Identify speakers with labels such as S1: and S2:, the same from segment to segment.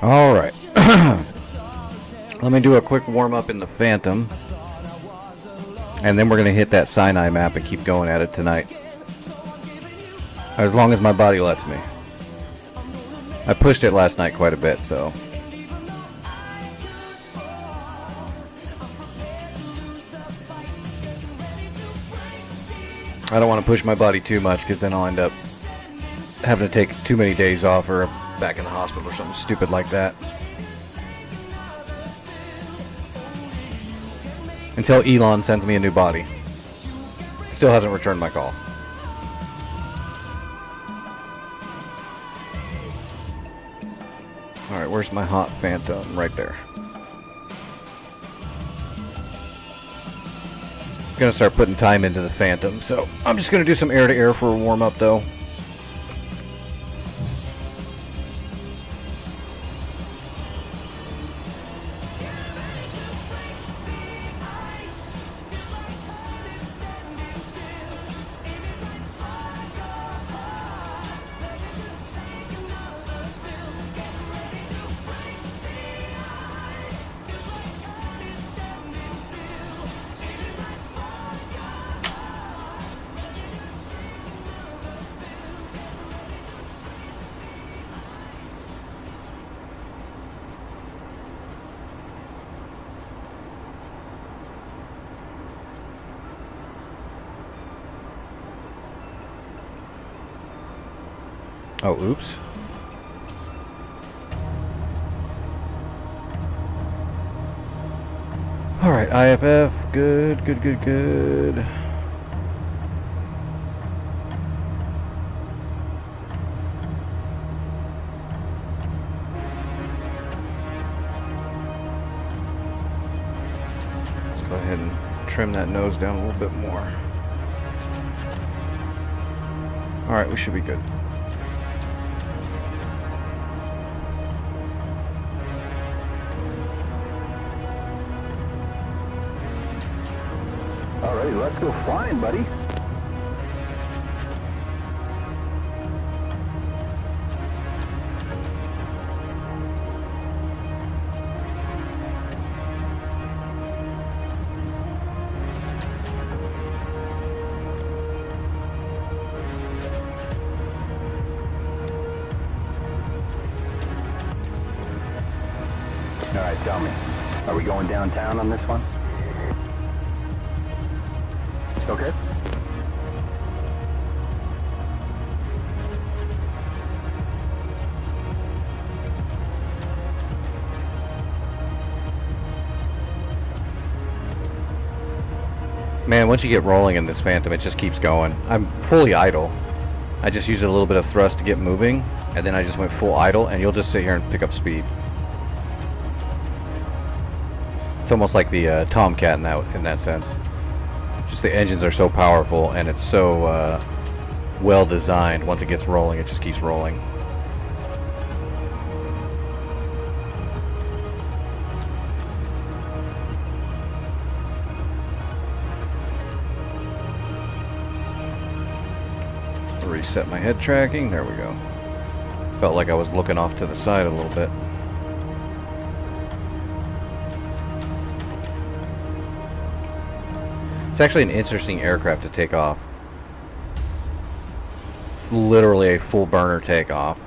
S1: Alright. Let me do a quick warm-up in the Phantom. And then we're going to hit that Sinai map and keep going at it tonight. As long as my body lets me. I pushed it last night quite a bit, so... I don't want to push my body too much, because then I'll end up having to take too many days off or back in the hospital or something stupid like that. Until Elon sends me a new body. Still hasn't returned my call. Alright, where's my hot Phantom? Right there. I'm gonna start putting time into the Phantom, so I'm just gonna do some air-to-air for a warm-up though. Oh, oops. Alright, IFF. Good, good, good, good. Let's go ahead and trim that nose down a little bit more. Alright, we should be good.
S2: Alrighty, let's go flying, buddy. Alright, tell me, are we going downtown on this one? Okay.
S1: Man, once you get rolling in this Phantom, it just keeps going. I'm fully idle. I just used a little bit of thrust to get moving, and then I just went full idle, and you'll just sit here and pick up speed. It's almost like the Tomcat in that sense. Just the engines are so powerful, and it's so well designed. Once it gets rolling, it just keeps rolling. Reset my head tracking. There we go. Felt like I was looking off to the side a little bit. It's actually an interesting aircraft to take off. It's literally a full burner takeoff.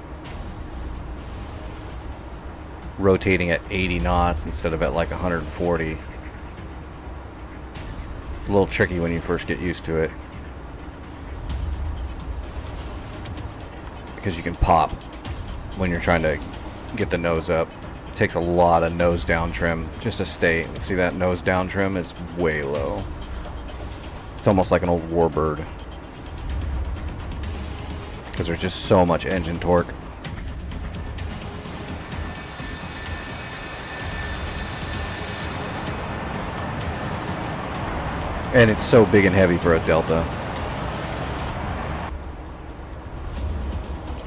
S1: Rotating at 80 knots instead of at like 140. It's a little tricky when you first get used to it. Because you can pop when you're trying to get the nose up. It takes a lot of nose down trim just to stay. See that nose down trim is way low. It's almost like an old warbird. Because there's just so much engine torque. And it's so big and heavy for a Delta.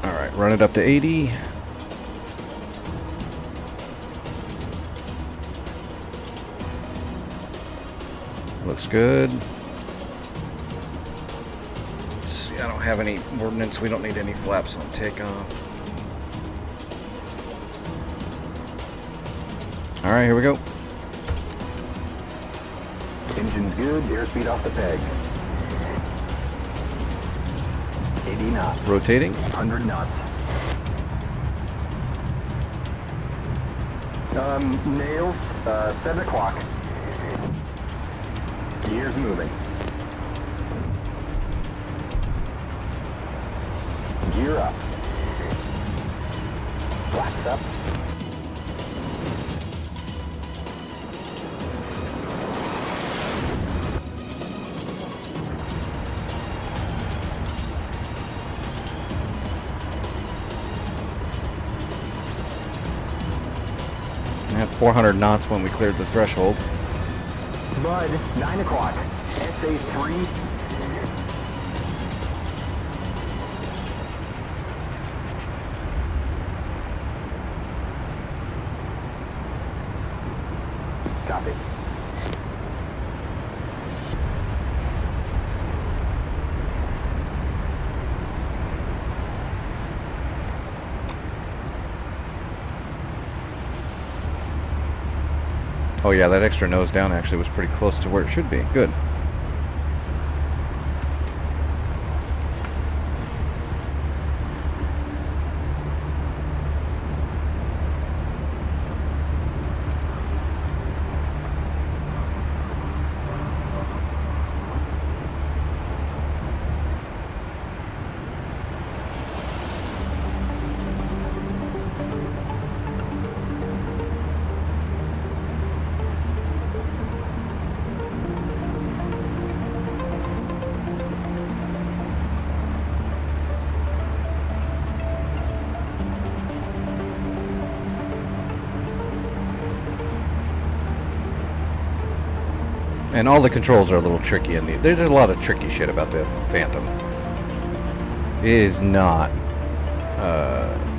S1: Alright, run it up to 80. Looks good. See, I don't have any ordnance. We don't need any flaps on takeoff. All right, here we go.
S2: Engine's good, airspeed off the peg. 80 knots.
S1: Rotating.
S2: 100 knots. Nails, 7 o'clock. Gears moving. Gear up. Flaps up.
S1: We had 400 knots when we cleared the threshold.
S2: Bud, 9 o'clock. SA3. Copy.
S1: Oh yeah, that extra nose down actually was pretty close to where it should be. Good. And all the controls are a little tricky in there's a lot of tricky shit about the Phantom. It is not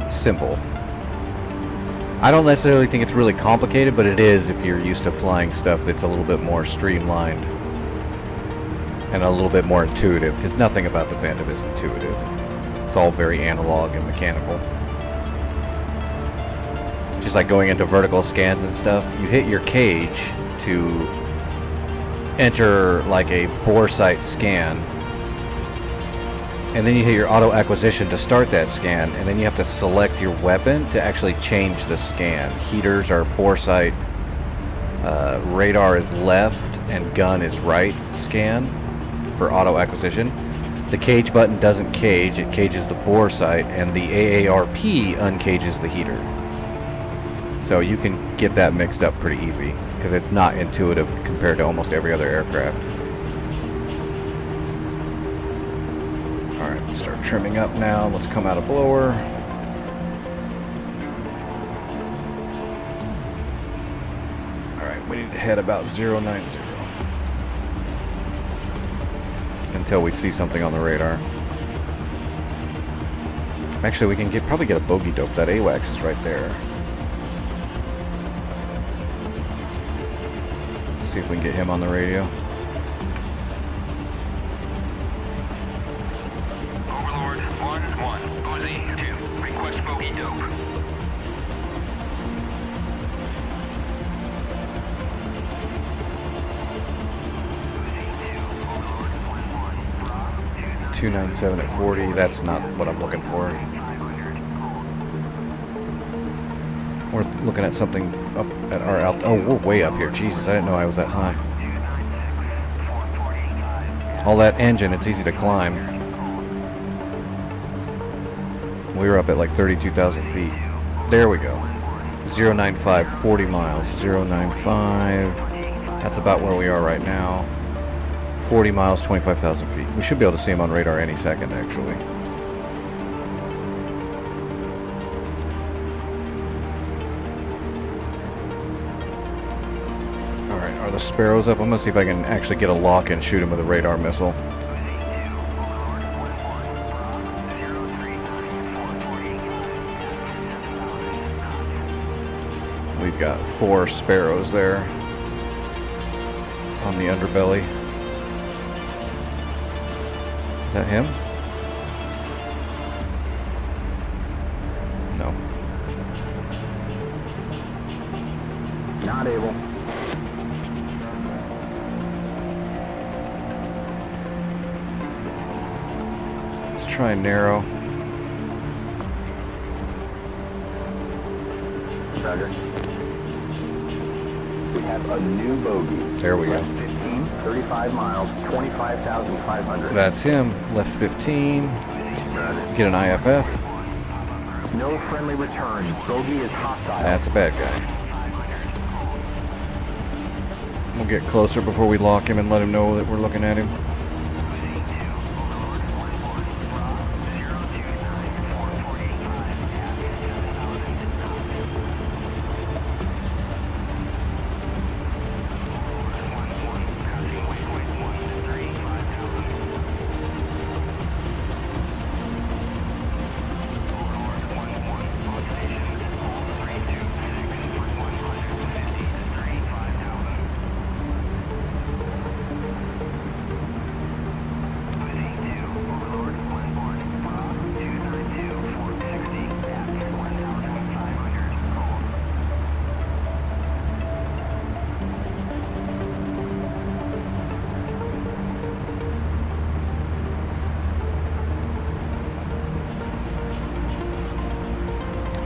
S1: simple. I don't necessarily think it's really complicated, but it is if you're used to flying stuff that's a little bit more streamlined and a little bit more intuitive, because nothing about the Phantom is intuitive. It's all very analog and mechanical. Just like going into vertical scans and stuff, you hit your cage to enter like a bore sight scan, and then you hit your auto acquisition to start that scan, and then you have to select your weapon to actually change the scan. Heaters are bore sight, radar is left, and gun is right scan for auto acquisition. The cage button doesn't cage, it cages the bore sight, and the AARP uncages the heater. So you can get that mixed up pretty easy, because it's not intuitive compared to almost every other aircraft. Alright, let's start trimming up now. Let's come out of blower. Alright, we need to head about 090 until we see something on the radar. Actually, we can probably get a bogey dope. That AWACS is right there. See if we can get him on the radio.
S3: Overlord 1-1, Uzi 2, request bogey dope. Uzi 2, Overlord 1-1, Rob
S1: 297 at 40. That's not what I'm looking for. We're looking at something up at our altitude. Oh, we're way up here. Jesus, I didn't know I was that high. All that engine, it's easy to climb. We were up at like 32,000 feet. There we go. 095, 40 miles. 095. That's about where we are right now. 40 miles, 25,000 feet. We should be able to see him on radar any second, actually. The Sparrows up. I'm gonna see if I can actually get a lock and shoot him with a radar missile. We've got 4 Sparrows there on the underbelly. Is that him? No.
S2: Not able.
S1: Let's try and narrow.
S2: Roger. We have a new bogey.
S1: There we go.
S2: Left 15, 35 miles, 25,500.
S1: That's him. Left 15.
S2: Roger.
S1: Get an IFF.
S2: No friendly return. Bogey is hostile.
S1: That's a bad guy. We'll get closer before we lock him and let him know that we're looking at him.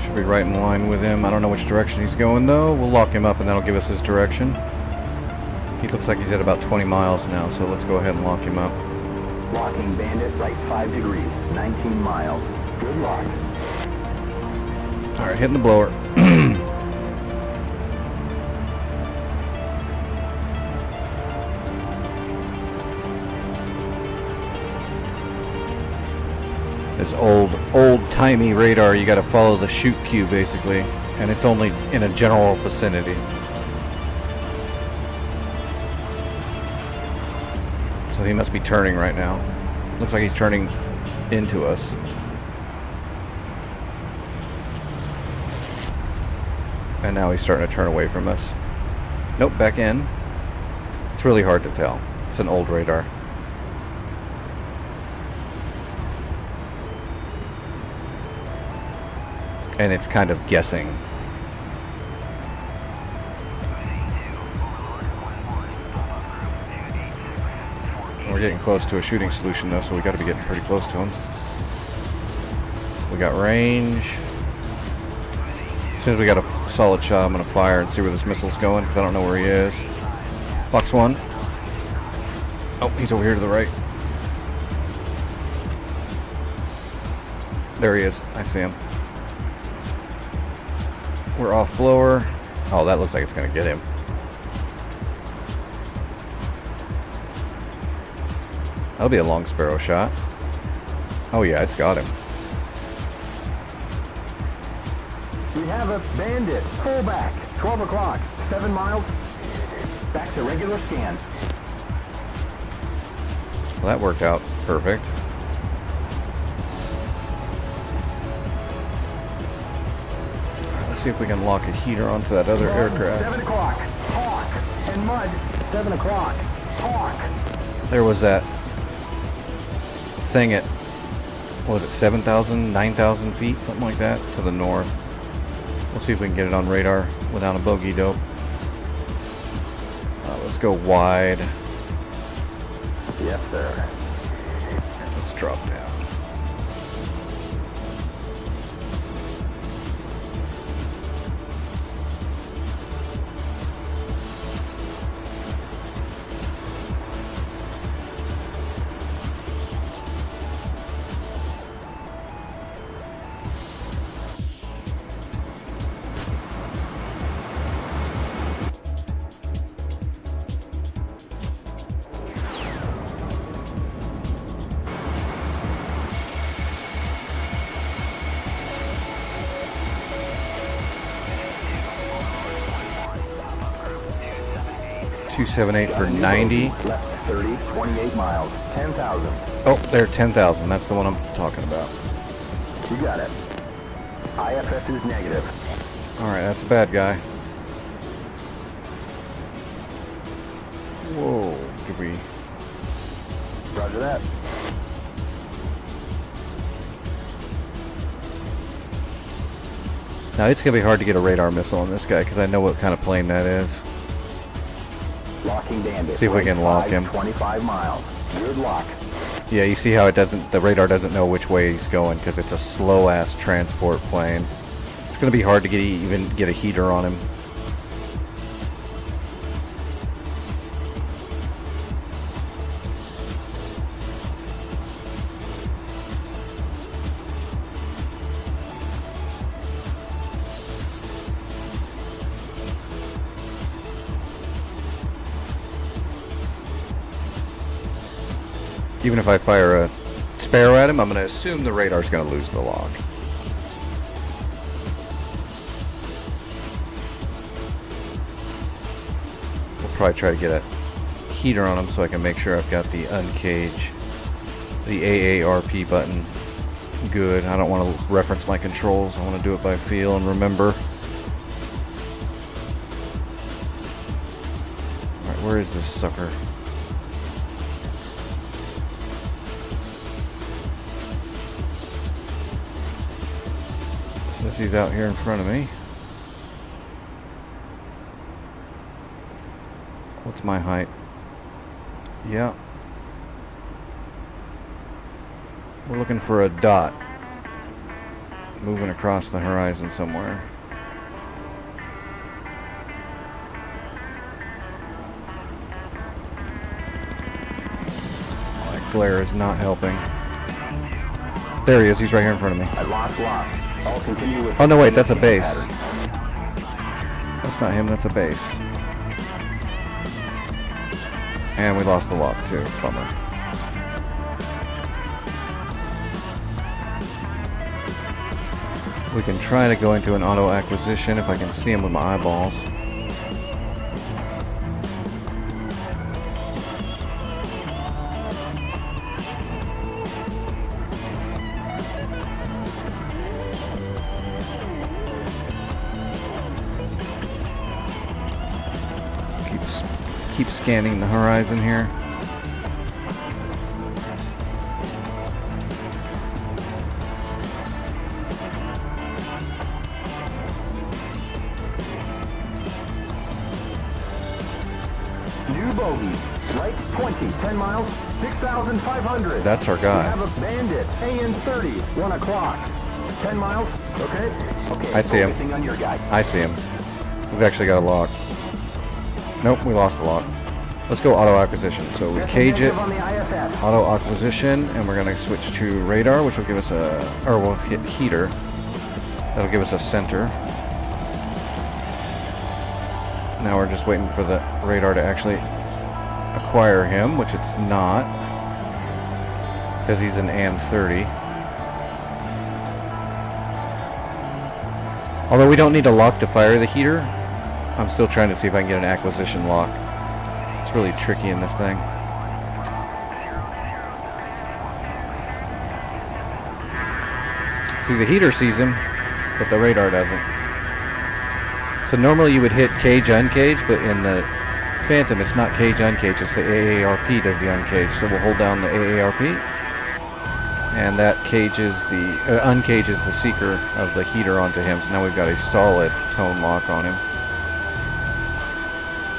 S1: Should be right in line with him. I don't know which direction he's going though. We'll lock him up and that'll give us his direction. He looks like he's at about 20 miles now, so let's go ahead and lock him up.
S2: Locking Bandit right 5 degrees, 19 miles. Good luck.
S1: Alright, hitting the blower. This old-timey radar, you gotta follow the shoot cue basically, and it's only in a general vicinity. So he must be turning right now. Looks like he's turning into us. And now he's starting to turn away from us. Nope, back in. It's really hard to tell. It's an old radar. And it's kind of guessing. We're getting close to a shooting solution though, so we got to be getting pretty close to him. We got range. As soon as we got a solid shot, I'm going to fire and see where this missile's going, because I don't know where he is. Fox 1. Oh, he's over here to the right. There he is. I see him. We're off blower. Oh, that looks like it's going to get him. That'll be a long sparrow shot. Oh yeah, it's got him.
S2: We have a Bandit. Pull back. 12 o'clock. 7 miles. Back to regular scan.
S1: Well, that worked out perfect. Let's see if we can lock a heater onto that other aircraft.
S2: 7 o'clock. Hawk. And mud. 7 o'clock. Hawk.
S1: There was that thing at, what was it, 7,000, 9,000 feet, something like that, to the north. We'll see if we can get it on radar without a bogey dope. Let's go wide.
S2: Yes, sir.
S1: Let's drop down. .278 for 90.
S2: Left 30, 28 miles, 10,000.
S1: Oh, there, 10,000. That's the one I'm talking about.
S2: You got it. IFS is negative.
S1: All right, that's a bad guy. Whoa, did we?
S2: Roger that.
S1: Now it's gonna be hard to get a radar missile on this guy because I know what kind of plane that is.
S2: Locking bandit.
S1: See if we can lock him.
S2: 25 miles. Good lock.
S1: Yeah, you see how it doesn't, the radar doesn't know which way he's going because it's a slow ass transport plane. It's gonna be hard to even get a heater on him. Even if I fire a Sparrow at him, I'm going to assume the radar's going to lose the lock. We'll probably try to get a heater on him so I can make sure I've got the uncage, the AARP button good. I don't want to reference my controls. I want to do it by feel and remember. Alright, where is this sucker? He's out here in front of me. What's my height? Yeah. We're looking for a dot moving across the horizon somewhere. My glare is not helping. There he is. He's right here in front of me.
S2: I lost lock. I'll continue with.
S1: Oh no, wait, that's a base. That's not him, that's a base. And we lost the lock too. Bummer. We can try to go into an auto acquisition if I can see him with my eyeballs. Keep scanning the horizon here.
S2: New bogey. Right 20. 10 miles. 6,500.
S1: That's our guy.
S2: We have a bandit. AN30. 1 o'clock. 10 miles. Okay. Okay.
S1: I see him.
S2: Focusing on your guy.
S1: I see him. We've actually got a lock. Nope, we lost the lock. Let's go auto acquisition. So we cage it, auto acquisition, and we're going to switch to radar, which will give us or we'll hit heater. That'll give us a center. Now we're just waiting for the radar to actually acquire him, which it's not, because he's an AN30. Although we don't need a lock to fire the heater, I'm still trying to see if I can get an acquisition lock. It's really tricky in this thing. See, the heater sees him, but the radar doesn't. So normally you would hit cage uncage, but in the Phantom it's not cage uncage, it's the AARP does the uncage. So we'll hold down the AARP, and that cages the uncages the seeker of the heater onto him. So now we've got a solid tone lock on him.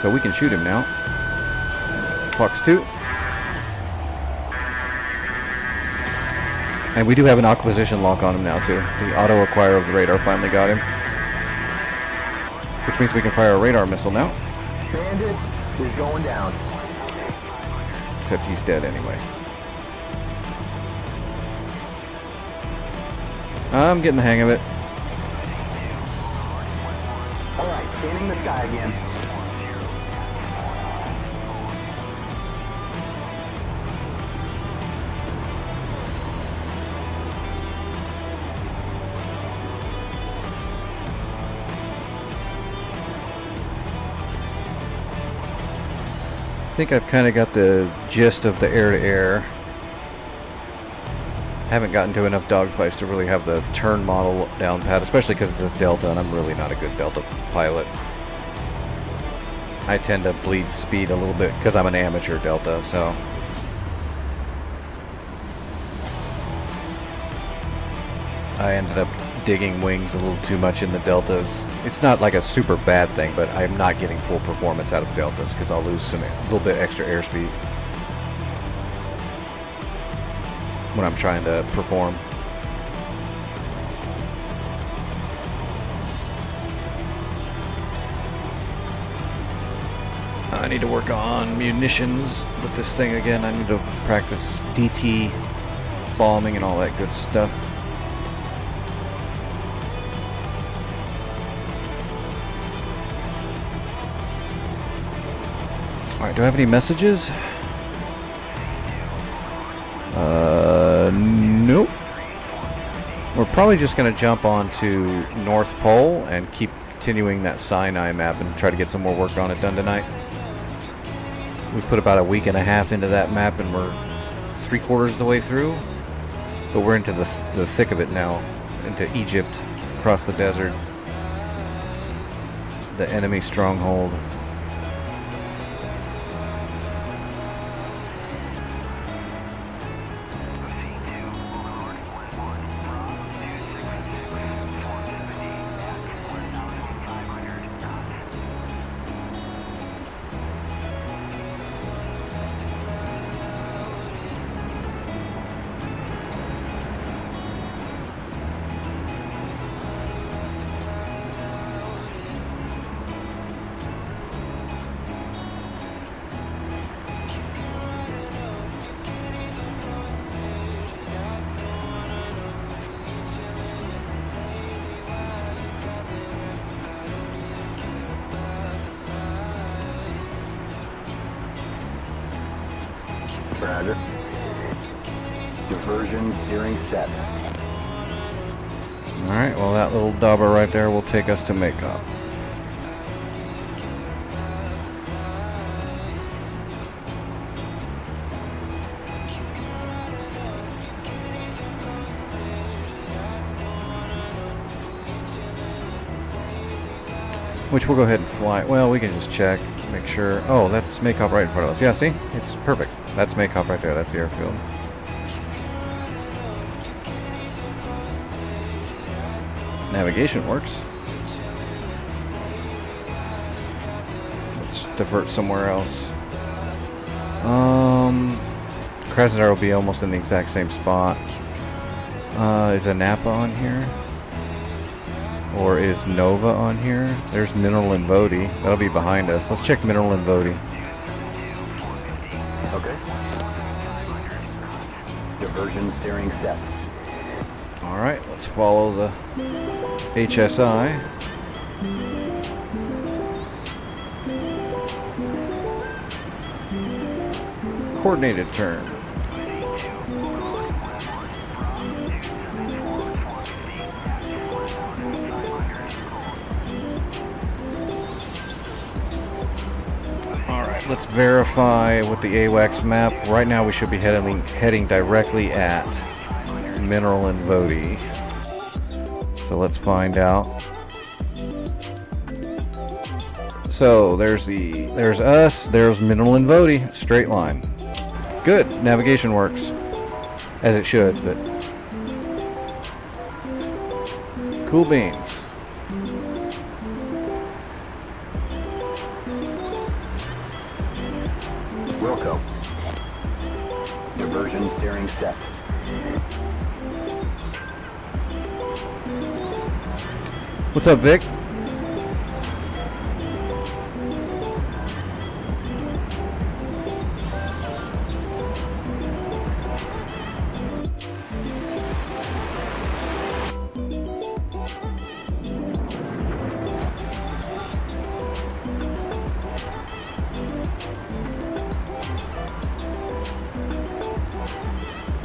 S1: So we can shoot him now. Fox 2. And we do have an acquisition lock on him now too. The auto acquire of the radar finally got him. Which means we can fire a radar missile now.
S2: Bandit is going down.
S1: Except he's dead anyway. I'm getting the hang of it.
S2: Alright, scanning the sky again.
S1: I think I've kind of got the gist of the air-to-air. Haven't gotten to enough dogfights to really have the turn model down pat, especially because it's a Delta, and I'm really not a good Delta pilot. I tend to bleed speed a little bit because I'm an amateur Delta, so. I ended up digging wings a little too much in the deltas. It's not like a super bad thing, but I'm not getting full performance out of deltas because I'll lose a little bit extra airspeed when I'm trying to perform. I need to work on munitions with this thing again. I need to practice DT bombing and all that good stuff. Alright, do I have any messages? Nope. We're probably just going to jump on to North Pole and keep continuing that Sinai map and try to get some more work on it done tonight. We put about a week and a half into that map and we're 3/4 of the way through. But we're into the thick of it now, into Egypt, across the desert, the enemy stronghold.
S2: Roger. Diversion steering set.
S1: Alright, well that little dauber right there will take us to Makeup. Which we'll go ahead and fly. Well, we can just check, make sure. Oh, that's Makeup right in front of us. Yeah, see? It's perfect. That's Makeup right there. That's the airfield. Navigation works. Let's divert somewhere else. Krasnodar will be almost in the exact same spot. Is Anapa on here? Or is Nova on here? There's Mineral and Vodi. That'll be behind us. Let's check Mineral and Vodi.
S2: Okay. Diversion steering set.
S1: Alright, let's follow the HSI. Coordinated turn. Let's verify with the AWACS map. Right now we should be heading directly at Mineral and Vodi. So let's find out. So there's us, there's Mineral and Vodi, straight line. Good, navigation works. As it should, but cool beans.
S2: Wilco. Diversion steering set.
S1: What's up, Vic?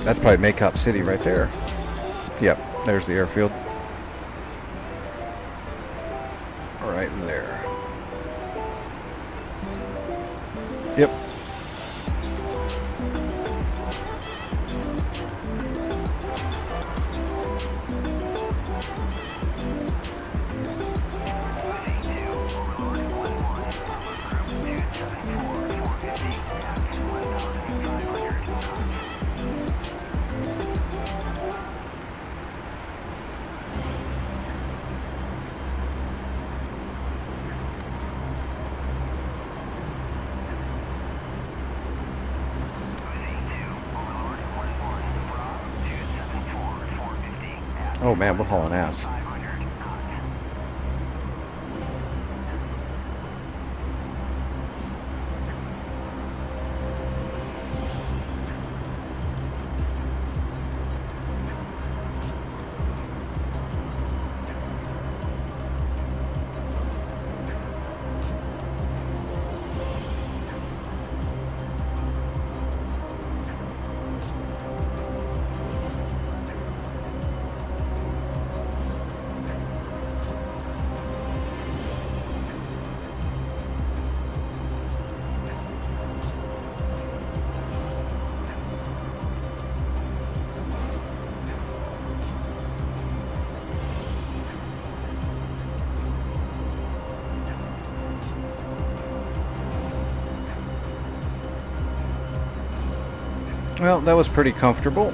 S1: That's probably Makeup City right there. Yep, there's the airfield. Right there. Yep. Oh man, we're hauling ass. Well, that was pretty comfortable.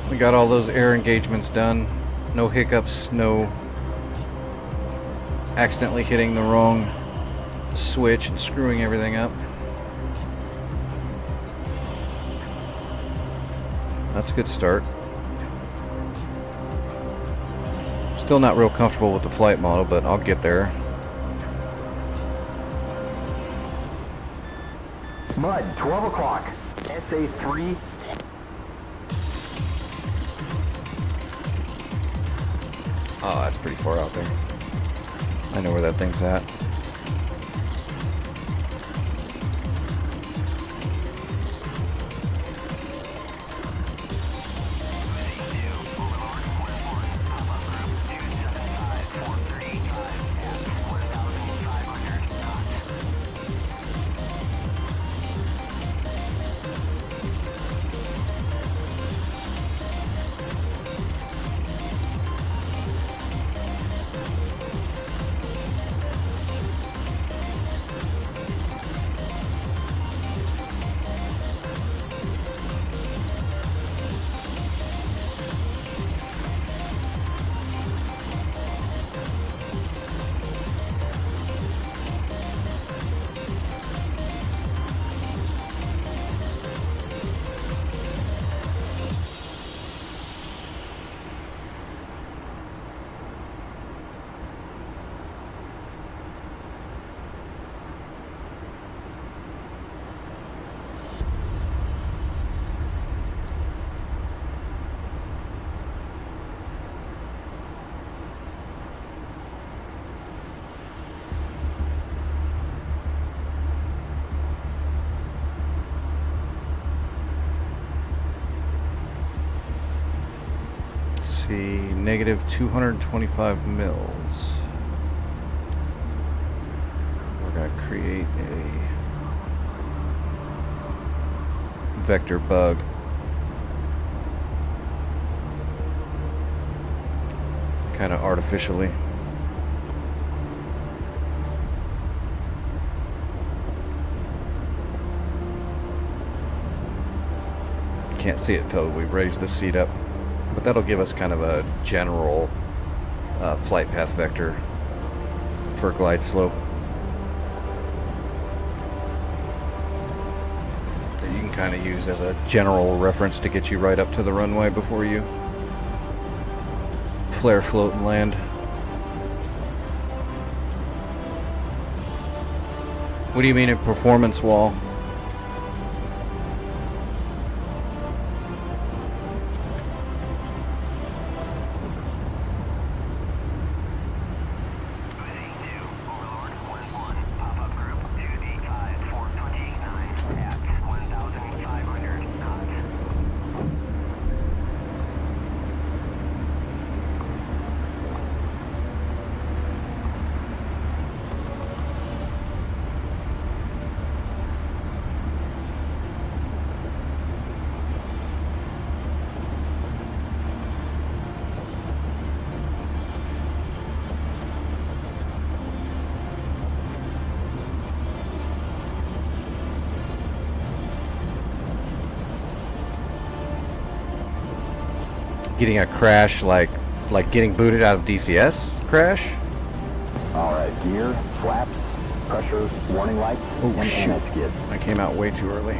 S1: We got all those air engagements done. No hiccups, no accidentally hitting the wrong switch and screwing everything up. That's a good start. Still not real comfortable with the flight model, but I'll get there.
S2: Mud, 12 o'clock. SA3.
S1: Oh, that's pretty far out there. I know where that thing's at. See, negative 225 mils. We're going to create a vector bug. Kind of artificially. Can't see it until we raise the seat up. But that'll give us kind of a general flight path vector for glide slope that you can kind of use as a general reference to get you right up to the runway before you flare, float, and land. What do you mean a performance wall? Getting a crash like getting booted out of DCS crash?
S2: Alright, gear, flaps, pressure, warning lights,
S1: Oh
S2: and
S1: shoot,
S2: skid.
S1: I came out way too early.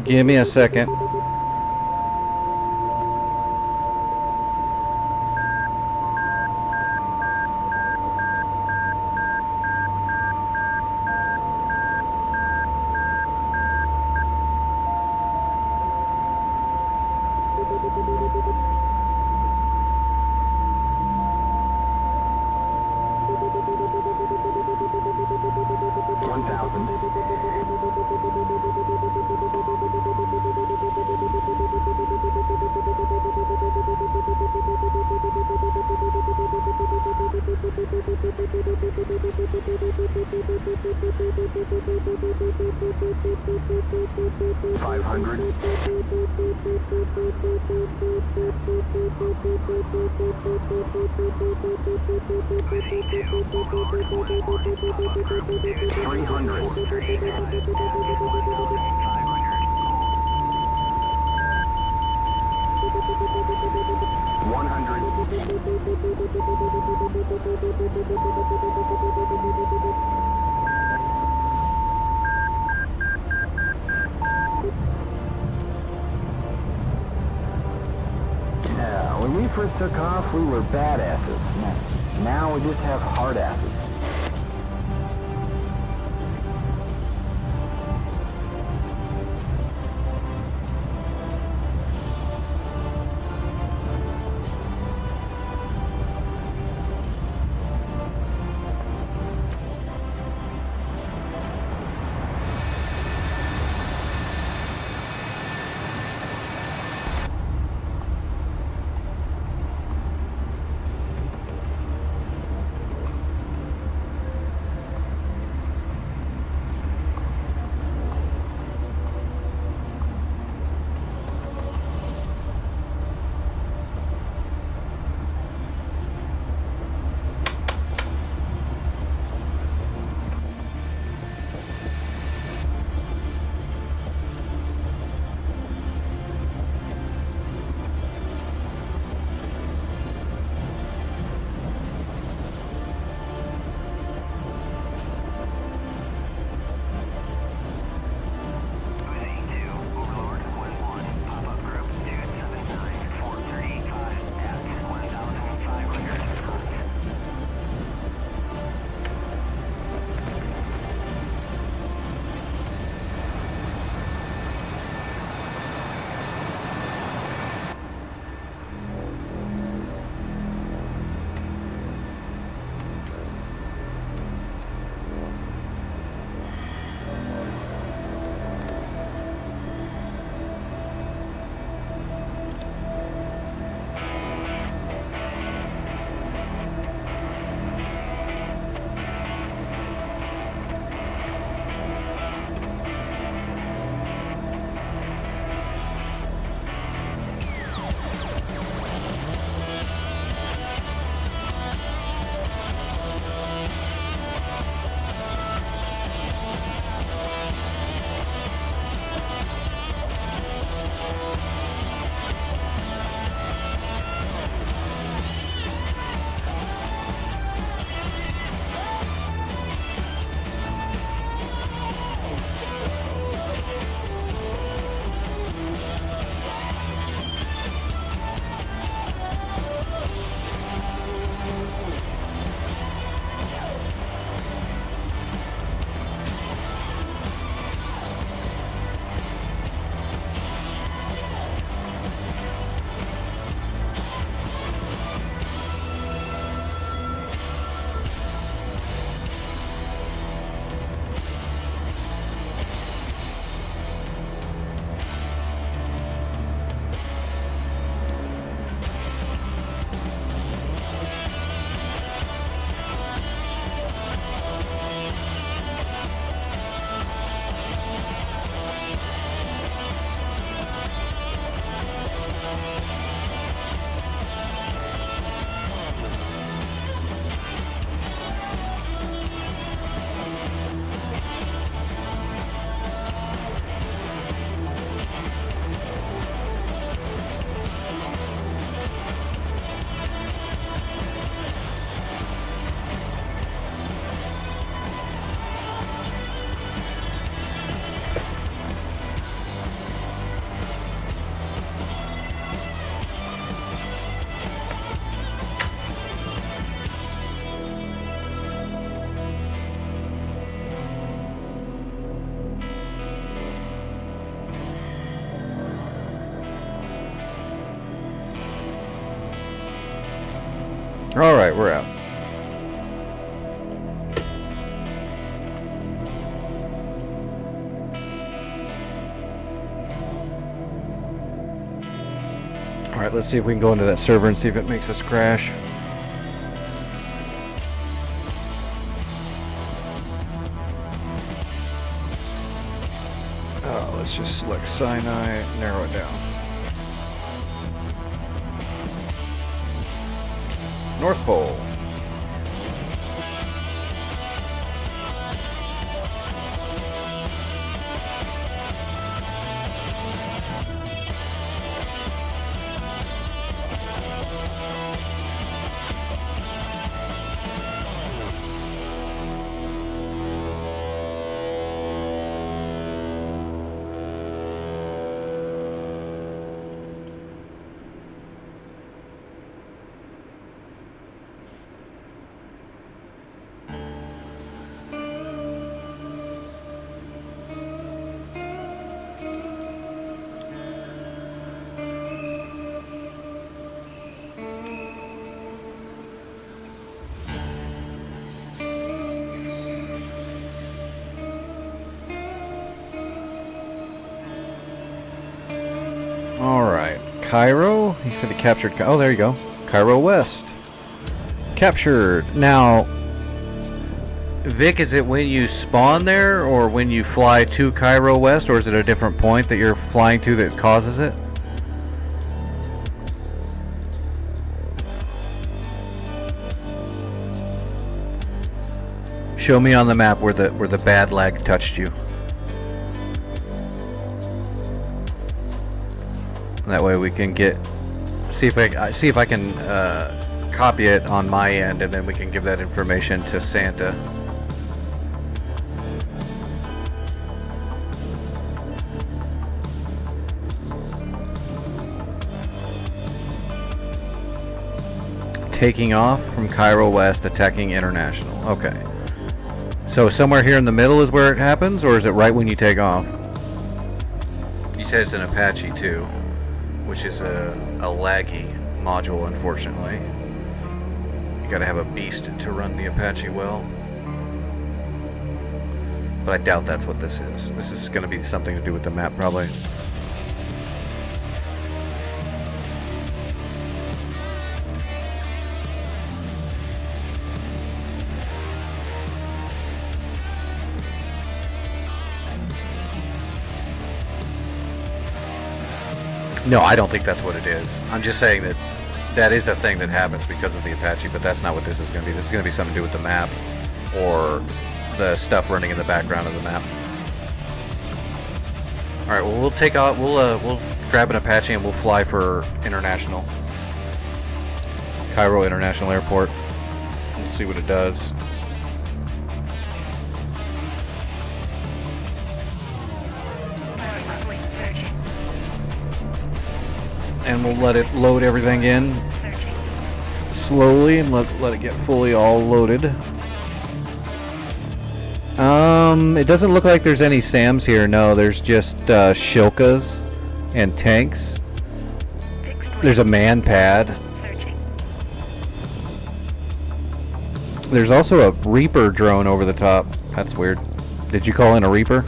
S1: Give me a second.
S2: When we first took off, we were badasses. Now we just have hard asses.
S1: Alright, we're out. Alright, let's see if we can go into that server and see if it makes us crash. Oh, let's just select Sinai, narrow it down. North Pole. Alright, Cairo. He said he captured. Oh, there you go. Cairo West. Captured. Now, Vic, is it when you spawn there or when you fly to Cairo West, or is it a different point that you're flying to that causes it? Show me on the map where the bad lag touched you. That way we can see if I can copy it on my end, and then we can give that information to Santa. Taking off from Cairo West, attacking International. Okay. So somewhere here in the middle is where it happens, or is it right when you take off? You said it's an Apache too, which is a laggy module, unfortunately. You gotta have a beast to run the Apache well. But I doubt that's what this is. This is gonna be something to do with the map, probably. No, I don't think that's what it is. I'm just saying that that is a thing that happens because of the Apache, but that's not what this is going to be. This is going to be something to do with the map or the stuff running in the background of the map. All right, well, we'll take out. We'll grab an Apache and we'll fly for International, Cairo International Airport. We'll see what it does. And we'll let it load everything in slowly and let it get fully all loaded. It doesn't look like there's any SAMs here. No, there's just Shilkas and tanks. There's a man pad. There's also a Reaper drone over the top. That's weird. Did you call in a Reaper?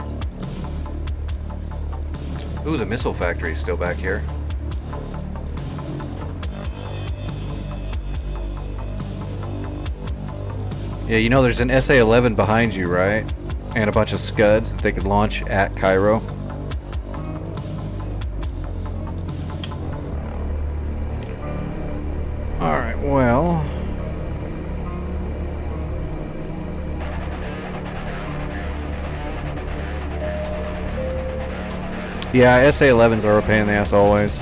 S1: Ooh, the missile factory is still back here. Yeah, you know there's an SA-11 behind you, right? And a bunch of Scuds that they could launch at Cairo. Alright, well... yeah, SA-11s are a pain in the ass always.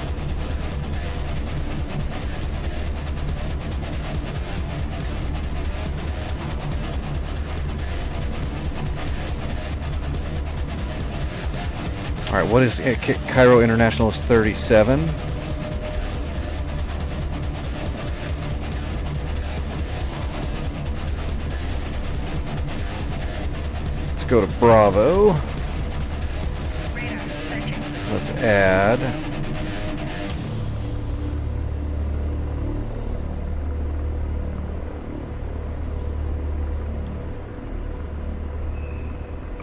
S1: Alright, what is Cairo International is 37. Let's go to Bravo. Let's add.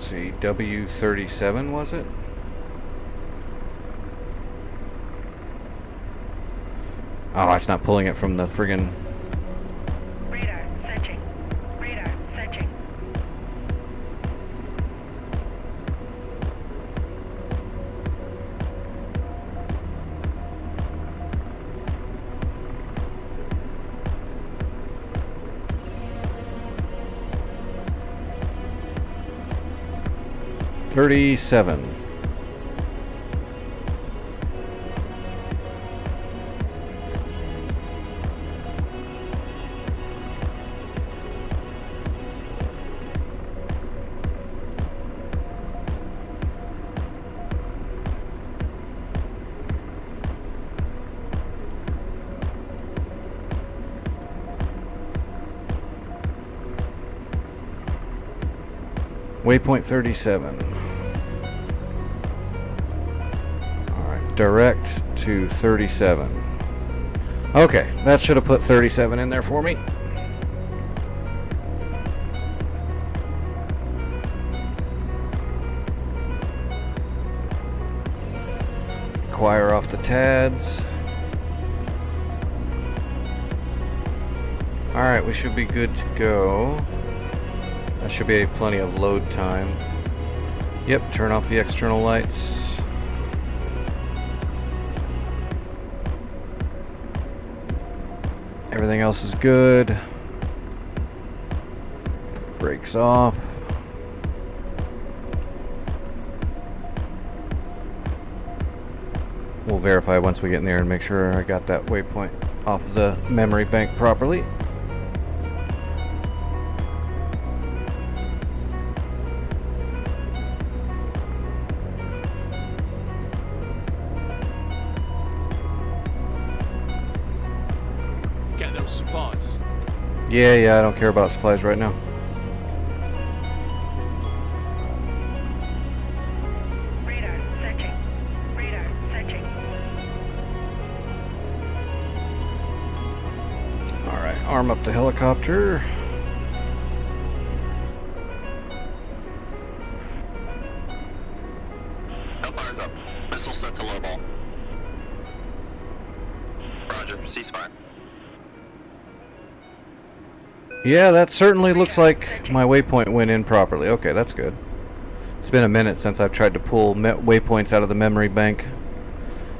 S1: see, W37 was it? Oh, it's not pulling it from the friggin'...
S4: Radar searching. Radar searching.
S1: .37. Waypoint 37. Alright, direct to 37. Okay, that should have put 37 in there for me. Acquire off the TADs. Alright, we should be good to go. That should be plenty of load time. Yep, turn off the external lights. Everything else is good. Brakes off. We'll verify once we get in there and make sure I got that waypoint off the memory bank properly.
S5: Get those supplies.
S1: Yeah, I don't care about supplies right now.
S4: Radar searching. Radar searching.
S1: Alright, arm up the helicopter.
S6: Hellfire's up. Missile set to low ball. Roger, ceasefire.
S1: Yeah, that certainly looks like my waypoint went in properly. Okay, that's good. It's been a minute since I've tried to pull waypoints out of the memory bank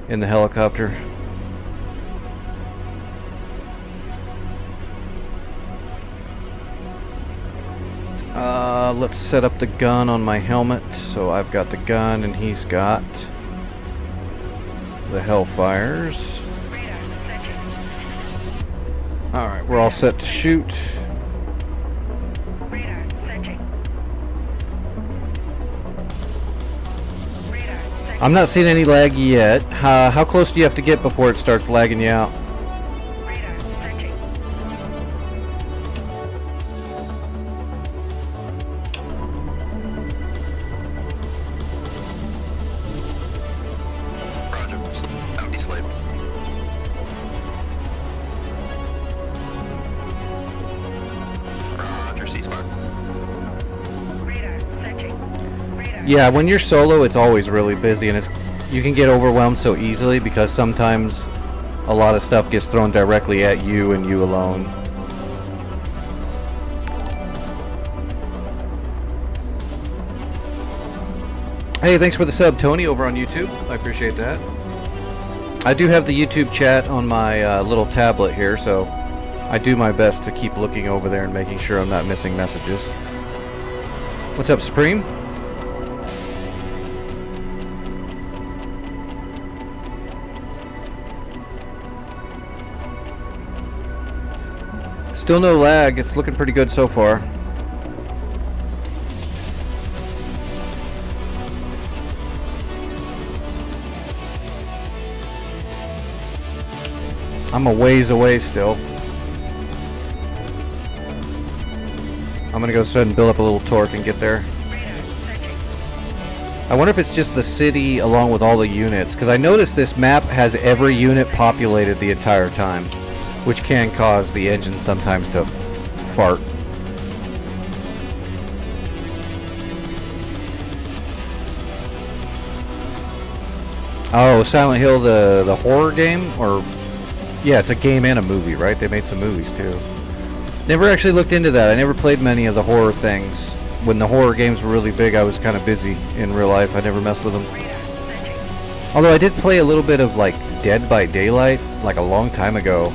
S1: in the helicopter. Let's set up the gun on my helmet. So I've got the gun and he's got the Hellfires.
S4: Radar searching.
S1: Alright, we're all set to shoot.
S4: Radar searching. Radar searching.
S1: I'm not seeing any lag yet. How close do you have to get before it starts lagging you out?
S4: Radar searching.
S6: Roger, out slave. Roger, ceasefire.
S4: Radar searching. Radar.
S1: Yeah, when you're solo, it's always really busy, and you can get overwhelmed so easily because sometimes a lot of stuff gets thrown directly at you and you alone. Hey, thanks for the sub, Tony, over on YouTube. I appreciate that. I do have the YouTube chat on my little tablet here, so I do my best to keep looking over there and making sure I'm not missing messages. What's up, Supreme? Still no lag. It's looking pretty good so far. I'm a ways away still. I'm gonna go ahead and build up a little torque and get there.
S4: Radar searching.
S1: I wonder if it's just the city along with all the units, because I noticed this map has every unit populated the entire time, which can cause the engine sometimes to fart. Oh, Silent Hill, the horror game? Or, yeah, it's a game and a movie, right? They made some movies, too. Never actually looked into that. I never played many of the horror things. When the horror games were really big, I was kind of busy in real life. I never messed with them. Although I did play a little bit of, like, Dead by Daylight, like a long time ago.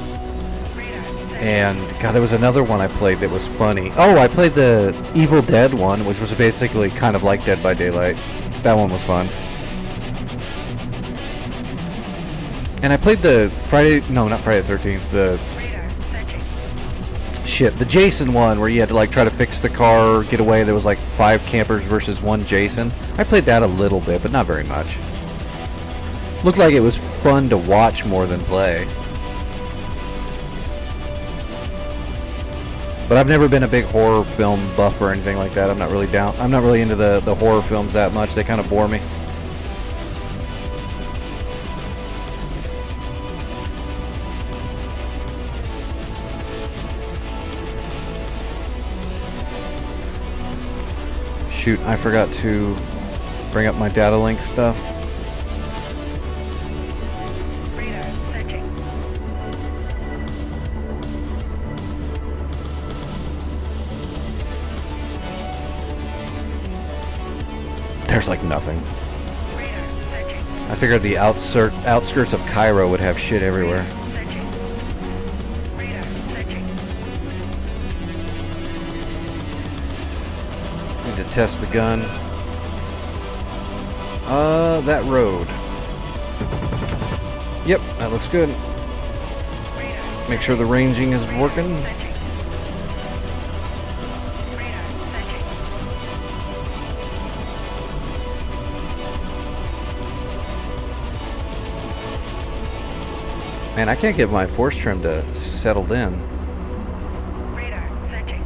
S1: And, God, there was another one I played that was funny. Oh, I played the Evil Dead one, which was basically kind of like Dead by Daylight. That one was fun. And I played the not Friday the 13th, the Jason one where you had to like try to fix the car, get away. There was like 5 campers versus 1 Jason. I played that a little bit, but not very much. Looked like it was fun to watch more than play. But I've never been a big horror film buff or anything like that. I'm not really into the horror films that much. They kind of bore me. Shoot, I forgot to bring up my data link stuff.
S4: Radar searching.
S1: There's like nothing.
S4: Radar searching.
S1: I figured the outskirts of Cairo would have shit everywhere.
S4: Searching. Radar searching.
S1: Need to test the gun. That road. Yep, that looks good.
S4: Radar.
S1: Make sure the ranging is working.
S4: Searching. Radar searching.
S1: Man, I can't get my force trim to settled in.
S4: Radar searching.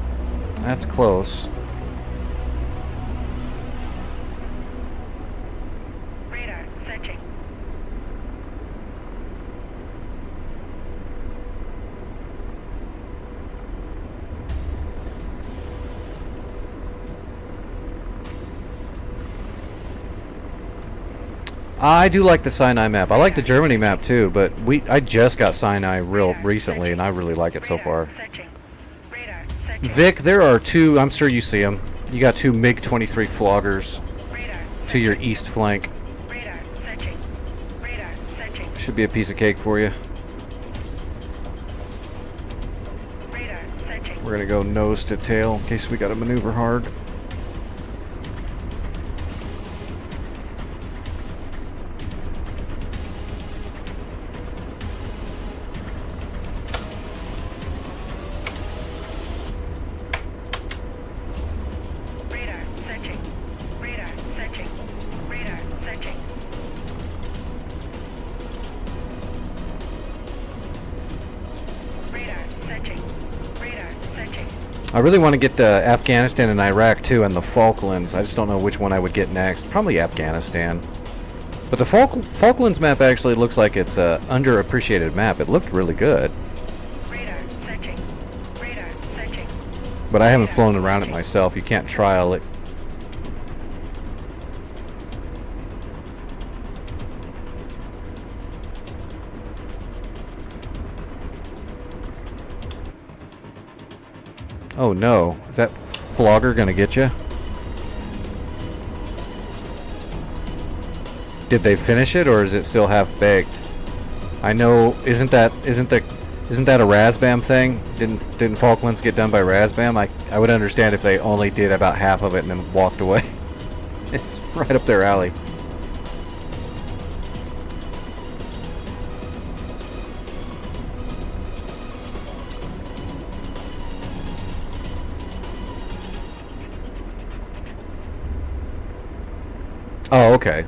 S1: That's close.
S4: Radar searching.
S1: I do like the Sinai map. I like the Germany map too, but I just got Sinai real recently, and I really like it so
S4: Radar
S1: far.
S4: searching. Radar searching.
S1: Vic, there are 2. I'm sure you see them. You got 2 MiG-23 floggers
S4: Radar
S1: to your east flank.
S4: radar searching. Radar searching.
S1: Should be a piece of cake for you.
S4: Radar searching.
S1: We're gonna go nose to tail in case we gotta maneuver hard.
S4: Radar searching. Radar searching. Radar searching. Radar searching. Radar searching.
S1: I really want to get the Afghanistan and Iraq too, and the Falklands. I just don't know which one I would get next. Probably Afghanistan. But the Falklands map actually looks like it's a underappreciated map. It looked really good,
S4: Radar searching. Radar searching.
S1: but I haven't flown around it myself. You can't trial it. Oh no, is that flogger gonna get you? Did they finish it, or is it still half baked? I know, isn't that a Razbam thing? Didn't Falklands get done by Razbam? I would understand if they only did about half of it and then walked away. It's right up their alley. Oh, okay.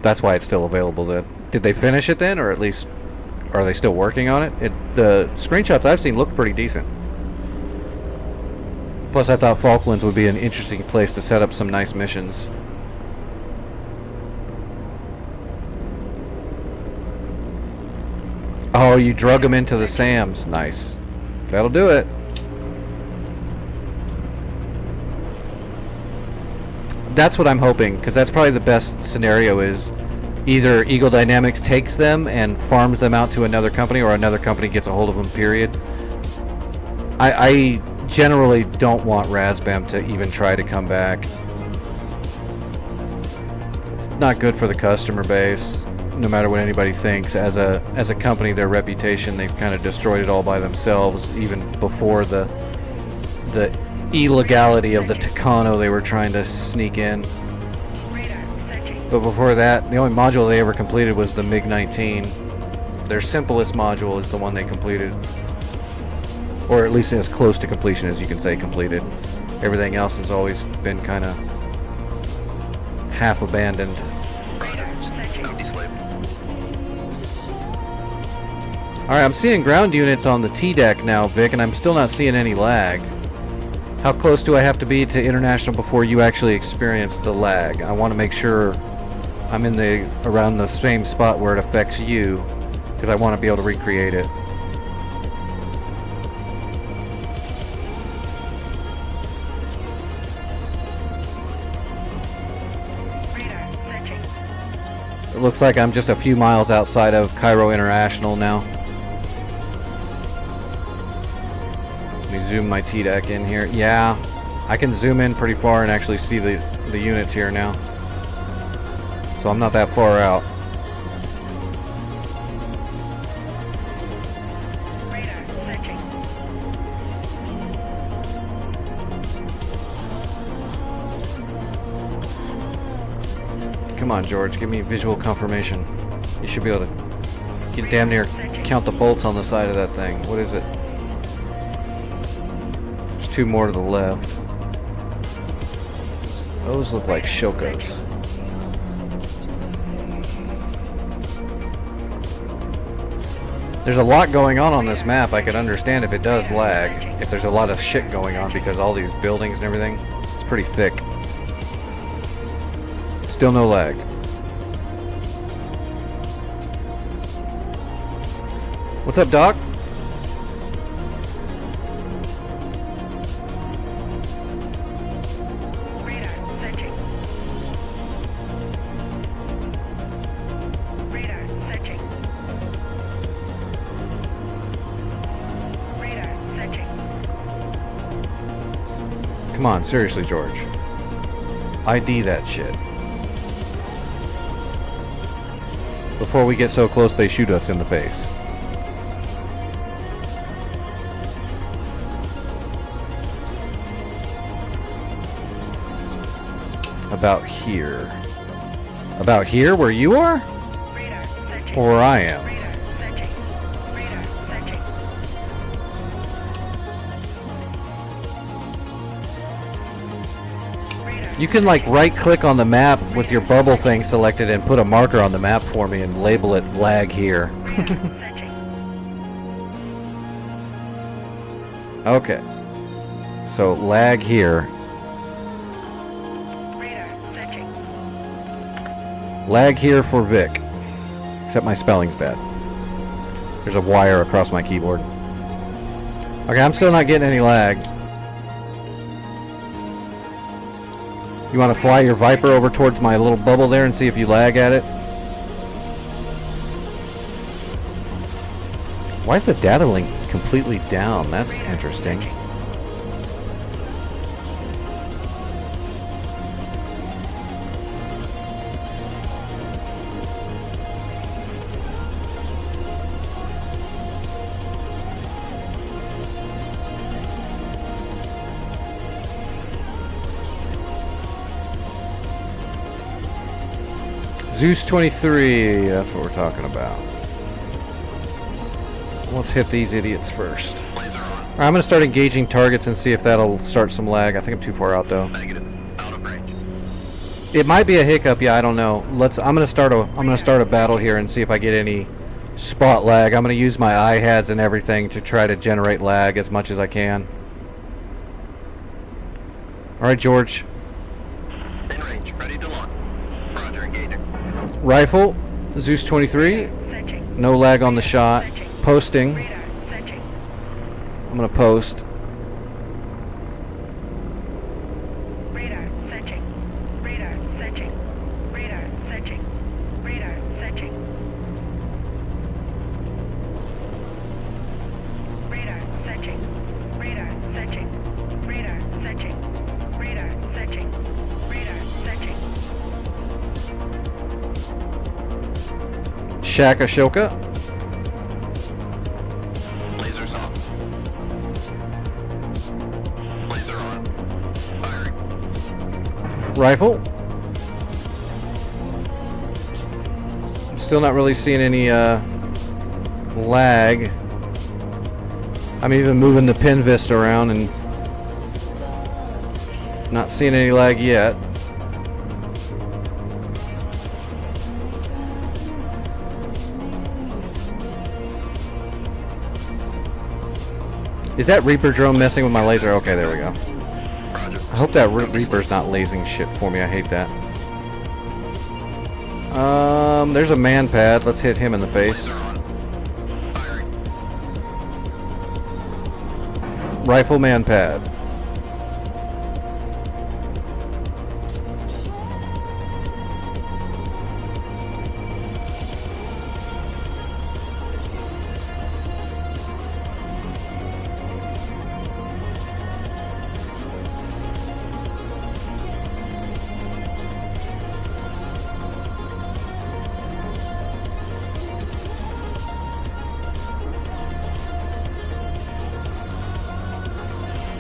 S1: That's why it's still available then. Did they finish it then, or at least are they still working on it? The screenshots I've seen look pretty decent. Plus, I thought Falklands would be an interesting place to set up some nice missions. Oh, you drug them into the SAMs. Nice. That'll do it. That's what I'm hoping, because that's probably the best scenario is either Eagle Dynamics takes them and farms them out to another company, or another company gets a hold of them, period. I generally don't want Razbam to even try to come back. It's not good for the customer base, no matter what anybody thinks. As a company, their reputation, they've kind of destroyed it all by themselves, even before the illegality of the Tucano they were trying to sneak in.
S4: Radar searching.
S1: But before that, the only module they ever completed was the MiG-19. Their simplest module is the one they completed. Or at least as close to completion as you can say completed. Everything else has always been kind of half abandoned.
S6: Roger. Southeast slave.
S1: Alright, I'm seeing ground units on the T-deck now, Vic, and I'm still not seeing any lag. How close do I have to be to international before you actually experience the lag? I want to make sure I'm in around the same spot where it affects you, because I want to be able to recreate it.
S4: Radar searching.
S1: It looks like I'm just a few miles outside of Cairo International now. Let me zoom my T-deck in here. Yeah, I can zoom in pretty far and actually see the units here now. So I'm not that far out.
S4: Radar searching.
S1: Come on, George, give me visual confirmation. You should be able to get damn near count the bolts on the side of that thing. What is it? There's two more to the left. Those look like Shokos. There's a lot going on this map. I could understand if it does lag, if there's a lot of shit going on because all these buildings and everything. It's pretty thick. Still no lag. What's up, Doc?
S4: Radar searching. Radar searching. Radar searching.
S1: Come on, seriously, George. ID that shit. Before we get so close they shoot us in the face. About here. About here where you are?
S4: Radar searching.
S1: Or where I am?
S4: Radar searching. Radar searching. Radar.
S1: You can like right click on the map with your bubble thing selected and put a marker on the map for me and label it lag here.
S4: Radar searching.
S1: Okay. So lag here.
S4: Radar searching.
S1: Lag here for Vic. Except my spelling's bad. There's a wire across my keyboard. Okay, I'm still not getting any lag. You want to fly your Viper over towards my little bubble there and see if you lag at it? Why is the data link completely down? That's interesting. Zeus 23, that's what we're talking about. Let's hit these idiots first.
S6: Laser on.
S1: Alright, I'm gonna start engaging targets and see if that'll start some lag. I think I'm too far out though.
S6: Negative. Out of range.
S1: It might be a hiccup, yeah, I don't know. I'm gonna start a battle here and see if I get any spot lag. I'm gonna use my iHads and everything to try to generate lag as much as I can. Alright, George.
S6: In range. Ready to launch. Roger, engaging.
S1: Rifle, Zeus 23.
S4: Searching.
S1: No lag on the shot. Posting.
S4: Radar searching.
S1: I'm gonna post.
S4: Radar searching. Radar searching. Radar searching. Radar
S1: Shaka Shoka.
S6: Lasers off. Laser on. Firing.
S1: Rifle. I'm still not really seeing any lag. I'm even moving the pin vista around and not seeing any lag yet. Is that Reaper drone messing with my laser? Okay, there we go.
S6: Roger.
S1: I hope that Reaper's not lasing shit for me. I hate that. There's a man pad. Let's hit him in the face.
S6: Laser on. Firing.
S1: Rifle man pad.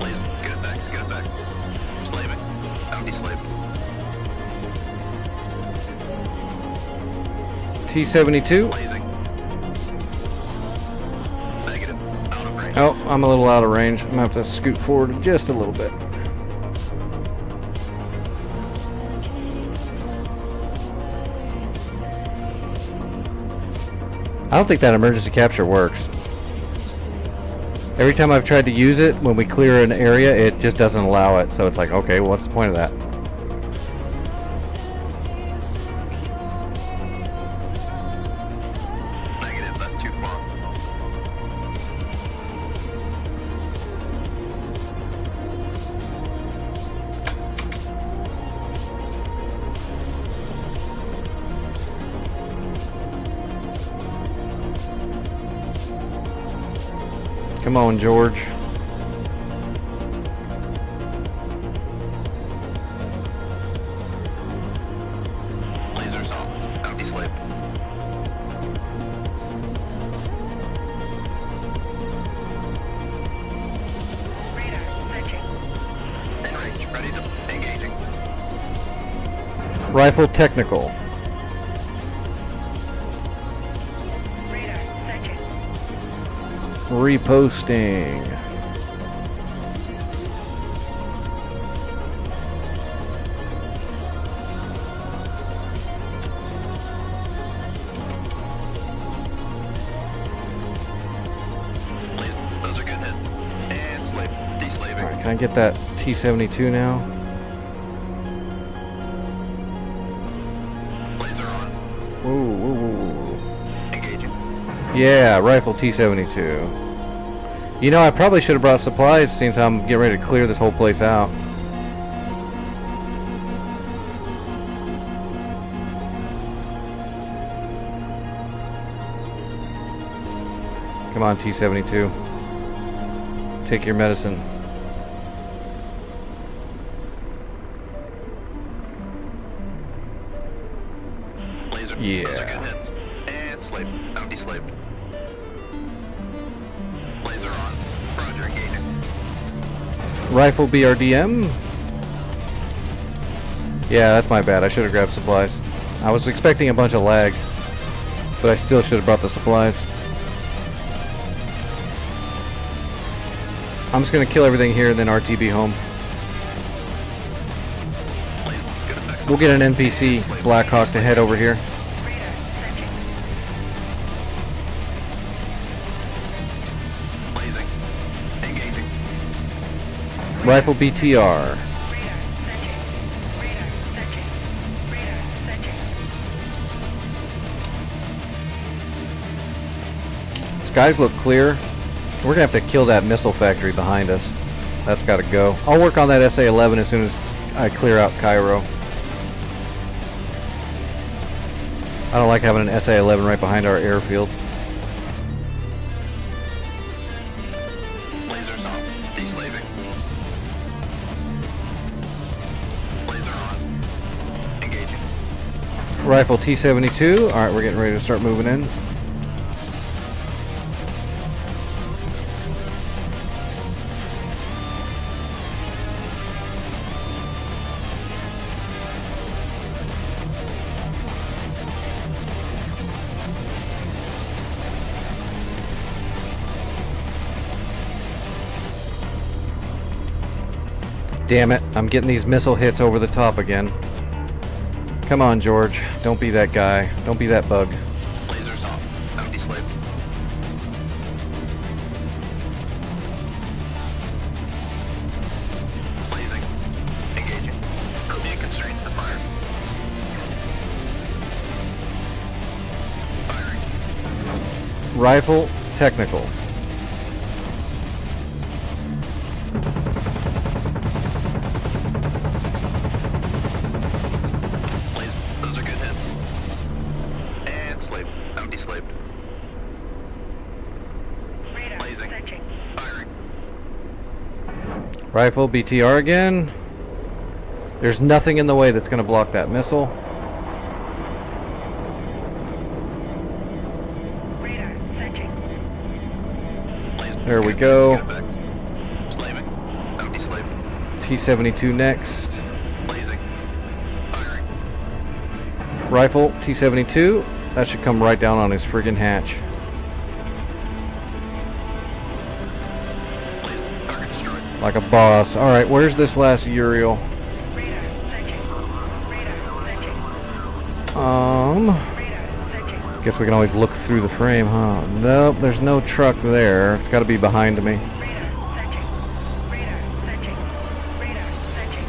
S6: Laser. Good effects. Good effects. Slaving. Bounty slaved.
S1: T-72.
S6: Blazing. Negative. Out of range.
S1: Oh, I'm a little out of range. I'm gonna have to scoot forward just a little bit. I don't think that emergency capture works. Every time I've tried to use it, when we clear an area, it just doesn't allow it. So it's like, okay, well, what's the point of that?
S6: Negative. That's too far.
S1: Come on, George.
S6: Lasers off. Bounty slaved.
S4: Radar searching.
S6: In range. Ready to engaging.
S1: Rifle technical.
S4: Radar searching.
S1: Reposting.
S6: Laser. Those are good hits. And slave. Deslaving.
S1: Alright, can I get that T-72 now?
S6: Laser on.
S1: Whoa, whoa, whoa, whoa.
S6: Engaging.
S1: Yeah, rifle T-72. You know, I probably should have brought supplies since I'm getting ready to clear this whole place out. Come on, T-72. Take your medicine.
S6: Laser.
S1: Yeah.
S6: Those are good hits. And slave. Bounty slaved. Laser on. Roger. Engaging.
S1: Rifle BRDM. Yeah, that's my bad. I should have grabbed supplies. I was expecting a bunch of lag, but I still should have brought the supplies. I'm just gonna kill everything here and then RTB home.
S6: Laser. Good effects.
S1: We'll get an NPC Blackhawk to head over here.
S4: Radar searching.
S6: Blazing. Engaging.
S1: Rifle BTR.
S4: Radar searching. Radar searching. Radar searching.
S1: Skies look clear. We're gonna have to kill that missile factory behind us. That's gotta go. I'll work on that SA-11 as soon as I clear out Cairo. I don't like having an SA-11 right behind our airfield.
S6: Lasers off. Deslaving. Laser on. Engaging.
S1: Rifle T-72. All right, we're getting ready to start moving in. Damn it, I'm getting these missile hits over the top again. Come on, George. Don't be that guy. Don't be that bug.
S6: Lasers off. Bounty slave. Blazing. Engaging. There'll be constraints to fire. Firing.
S1: Rifle technical.
S6: Blaze. Those are good hits. And slave. Bounty slave.
S4: Radar
S6: Blazing.
S4: searching.
S6: Firing.
S1: Rifle BTR again. There's nothing in the way that's going to block that missile.
S4: Radar searching.
S6: Blaze.
S1: There we
S6: Good
S1: go.
S6: hits, good effects. Slaving. Bounty slave.
S1: T-72 next.
S6: Blazing. Firing.
S1: Rifle T-72. That should come right down on his friggin' hatch.
S6: Blaze. Target destroyed.
S1: Like a boss. Alright, where's this last Uriel?
S4: Radar searching. Radar searching. Radar searching.
S1: Guess we can always look through the frame, huh? Nope, there's no truck there. It's gotta be behind me.
S4: Radar searching. Radar searching. Radar searching.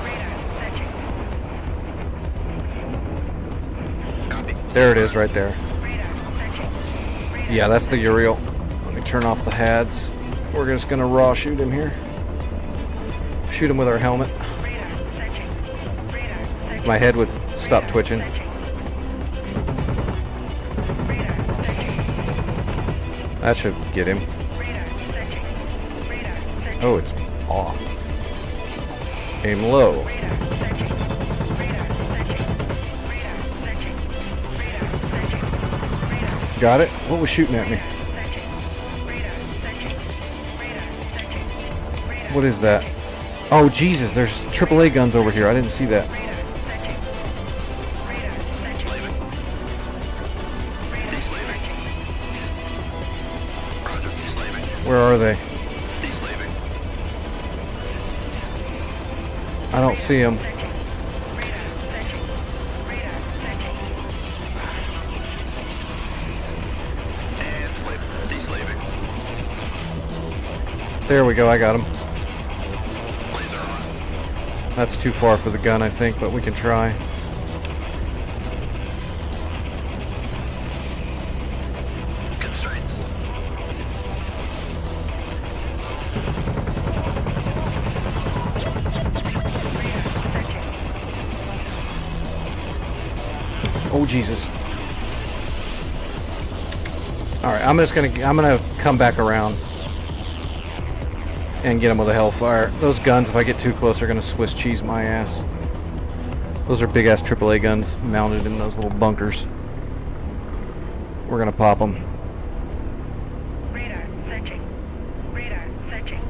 S4: Radar searching.
S6: Copy.
S1: There it is, right there.
S4: Radar searching. Radar
S1: Yeah, that's the Uriel. Let me turn off the HADs. We're just gonna raw shoot him here. Shoot him with our helmet.
S4: radar searching. Radar searching.
S1: My head would stop
S4: Radar
S1: twitching.
S4: searching. Radar searching.
S1: That should get him.
S4: Radar searching. Radar searching.
S1: Oh, it's off. Aim low.
S4: Radar searching. Radar searching. Radar searching. Radar searching. Radar
S1: Got it? What was shooting at me?
S4: searching. Radar searching. Radar searching. Radar
S1: What is that? Oh, Jesus, there's AAA guns over here. I didn't see that.
S4: radar searching. Radar searching.
S6: Slaving. Deslaving. Roger. Deslaving.
S1: Where are they?
S6: Deslaving.
S1: I don't see them.
S4: Searching. Radar searching. Radar searching.
S6: And slave. Deslaving.
S1: There we go, I got them.
S6: Laser on.
S1: That's too far for the gun, I think, but we can try.
S6: Constraints.
S1: Oh, Jesus. Alright, I'm gonna come back around and get him with a Hellfire. Those guns, if I get too close, are gonna Swiss cheese my ass. Those are big ass AAA guns mounted in those little bunkers. We're gonna pop them.
S4: Radar searching. Radar searching.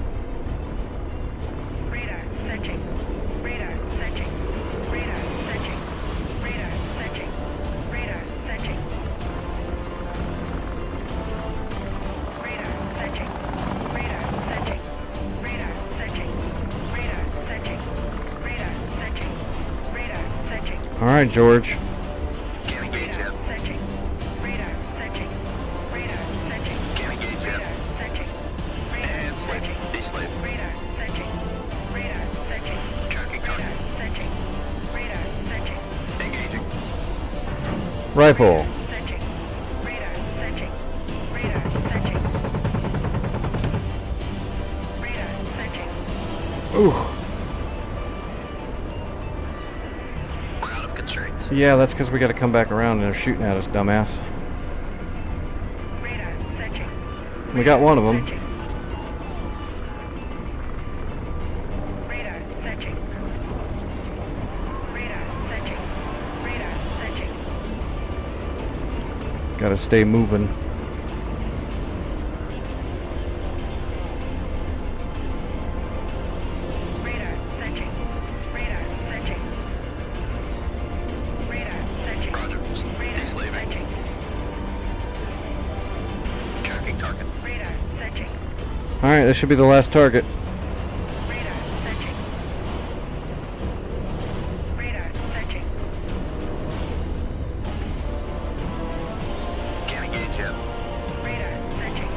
S4: Radar searching. Radar searching. Radar searching. Radar searching. Radar searching. Radar searching. Radar searching. Radar searching. Radar searching. Radar searching. Radar searching.
S1: Alright, George.
S6: Can't engage
S4: Radar
S6: yet.
S4: searching. Radar searching. Radar searching.
S6: Can't engage
S4: Radar
S6: yet.
S4: searching. Radar
S6: And slave.
S4: searching.
S6: Deslave.
S4: Radar searching. Radar searching.
S6: Tracking
S4: Radar
S6: target.
S4: searching. Radar searching.
S6: Engaging.
S1: Rifle.
S4: Searching. Radar searching. Radar searching. Radar searching.
S1: Ooh.
S6: We're out of constraints.
S1: Yeah, that's because we gotta come back around and they're shooting at us, dumbass.
S4: Radar searching.
S1: We got one of them.
S4: Searching. Radar searching. Radar searching. Radar
S1: Gotta stay moving.
S4: Radar searching. Radar searching. Radar searching.
S6: Roger.
S4: Radar
S6: Deslaving.
S4: searching.
S6: Tracking target.
S4: Radar searching.
S1: Alright, this should be the last target.
S4: Radar searching. Radar searching.
S6: Can't engage yet.
S4: Radar searching.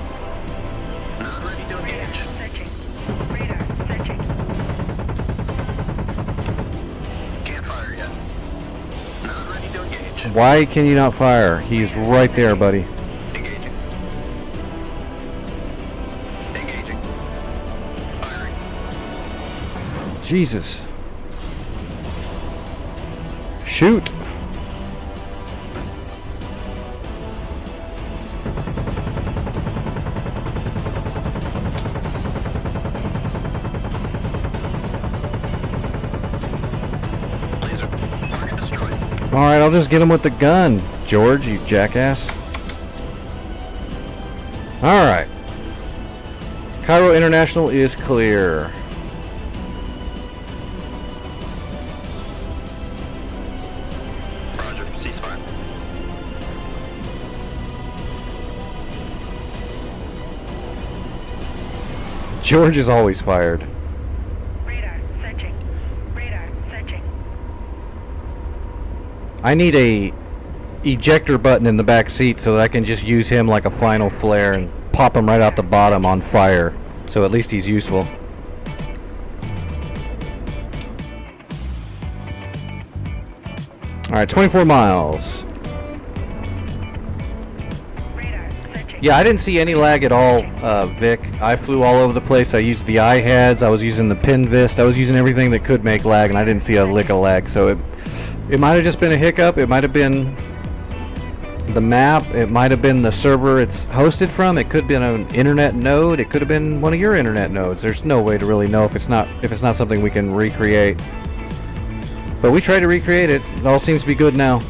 S6: Not ready to
S4: Radar
S6: engage.
S4: searching. Radar searching.
S6: Can't fire yet. Not ready to engage.
S1: Why can you not fire? He's right there, buddy.
S6: Engaging. Engaging. Firing.
S1: Jesus. Shoot.
S6: Laser. Target destroyed.
S1: Alright, I'll just get him with the gun, George, you jackass. Alright. Cairo International is clear.
S6: Roger. Ceasefire.
S1: George is always fired.
S4: Radar searching. Radar searching.
S1: I need a ejector button in the back seat so that I can just use him like a final flare and pop him right out the bottom on fire. So at least he's useful. Alright, 24 miles.
S4: Radar searching.
S1: Yeah, I didn't see any lag at all, Vic. I flew all over the place. I used the eye heads. I was using the pin vist. I was using everything that could make lag, and I didn't see a lick of lag. So it might have just been a hiccup. It might have been the map. It might have been the server it's hosted from. It could have been an internet node. It could have been one of your internet nodes. There's no way to really know if it's not something we can recreate. But we tried to recreate it. It all seems to be good now.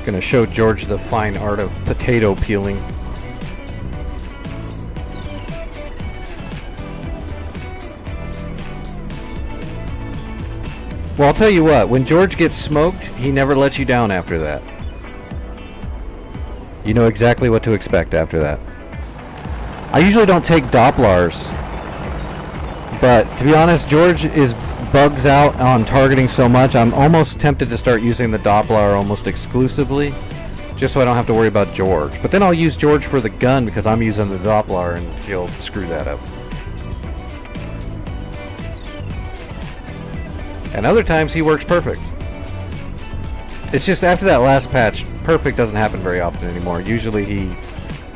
S1: Gonna show George the fine art of potato peeling. Well, I'll tell you what, when George gets smoked, he never lets you down after that. You know exactly what to expect after that. I usually don't take Dopplers, but to be honest, George is bugs out on targeting so much, I'm almost tempted to start using the Doppler almost exclusively, just so I don't have to worry about George. But then I'll use George for the gun because I'm using the Doppler and he'll screw that up. And other times he works perfect. It's just after that last patch, perfect doesn't happen very often anymore. Usually he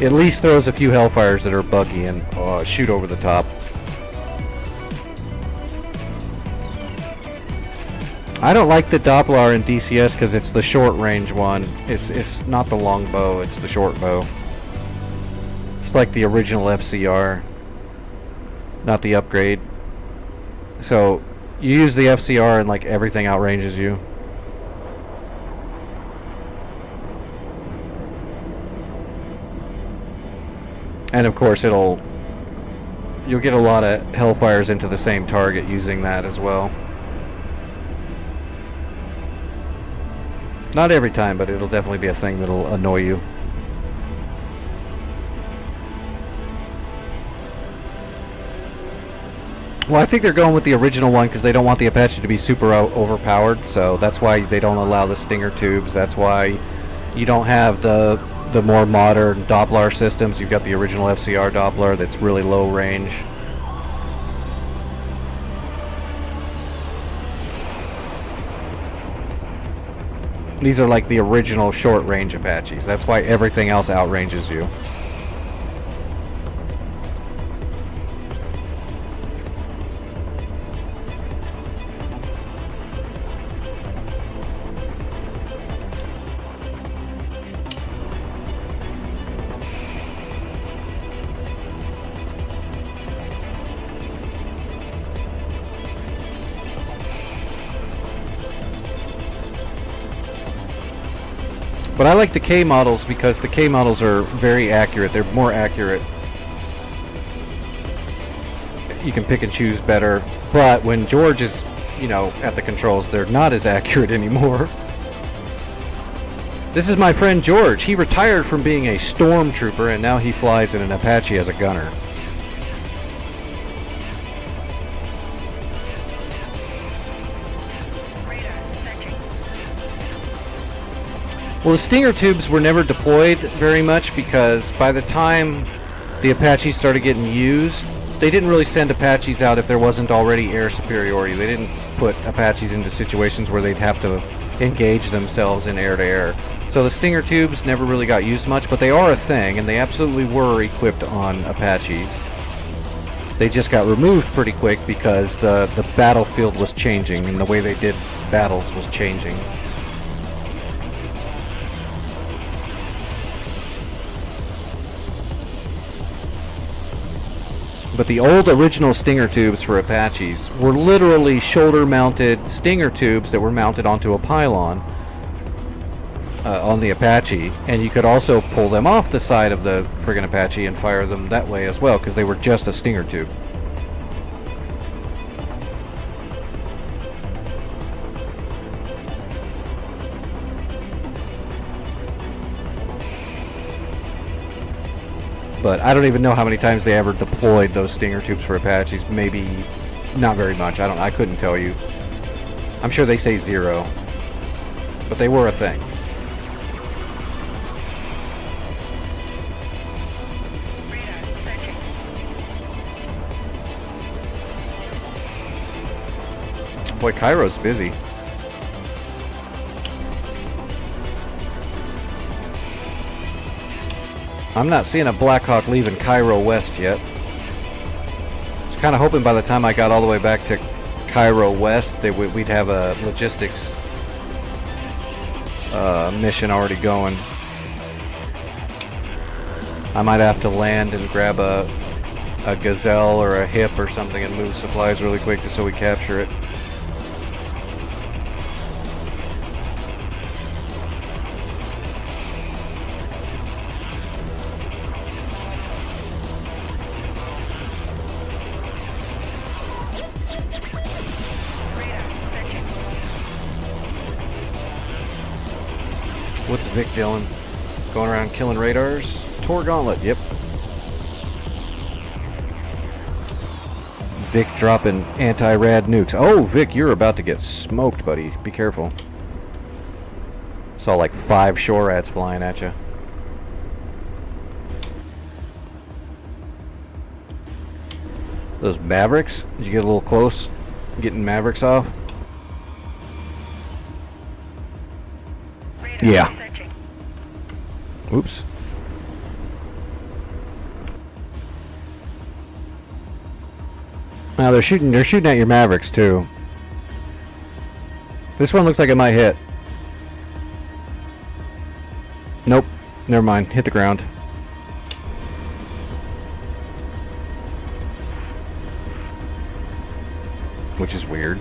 S1: at least throws a few Hellfires that are buggy and shoot over the top. I don't like the Doppler in DCS because it's the short range one. It's not the long bow, it's the short bow. It's like the original FCR, not the upgrade. So you use the FCR and like everything outranges you. And of course you'll get a lot of Hellfires into the same target using that as well. Not every time, but it'll definitely be a thing that'll annoy you. Well, I think they're going with the original one because they don't want the Apache to be super overpowered, so that's why they don't allow the Stinger tubes. That's why you don't have the more modern Doppler systems. You've got the original FCR Doppler that's really low range. These are like the original short range Apaches. That's why everything else outranges you. But I like the K models because the K models are very accurate. They're more accurate. You can pick and choose better. But when George is, you know, at the controls, they're not as accurate anymore. This is my friend George. He retired from being a stormtrooper and now he flies in an Apache as a gunner. Well, the Stinger tubes were never deployed very much because by the time the Apaches started getting used, they didn't really send Apaches out if there wasn't already air superiority. They didn't put Apaches into situations where they'd have to engage themselves in air-to-air. So the Stinger tubes never really got used much, but they are a thing, and they absolutely were equipped on Apaches. They just got removed pretty quick because the battlefield was changing, and the way they did battles was changing. But the old original Stinger tubes for Apaches were literally shoulder-mounted Stinger tubes that were mounted onto a pylon on the Apache, and you could also pull them off the side of the friggin' Apache and fire them that way as well, because they were just a Stinger tube. But I don't even know how many times they ever deployed those Stinger tubes for Apaches. Maybe not very much. I couldn't tell you. I'm sure they say 0. But they were a thing. Boy, Cairo's busy. I'm not seeing a Blackhawk leaving Cairo West yet. I was kind of hoping by the time I got all the way back to Cairo West, we'd have a logistics mission already going. I might have to land and grab a Gazelle or a Hip or something and move supplies really quick just so we capture it. What's Vic doing? Going around killing radars? Tor Gauntlet, yep. Vic dropping anti-rad nukes. Oh, Vic, you're about to get smoked, buddy. Be careful. Saw like 5 shore rats flying at you. Those Mavericks? Did you get a little close? Getting Mavericks off? Yeah. Oops. Now they're shooting at your Mavericks too. This one looks like it might hit. Nope. Never mind. Hit the ground. Which is weird.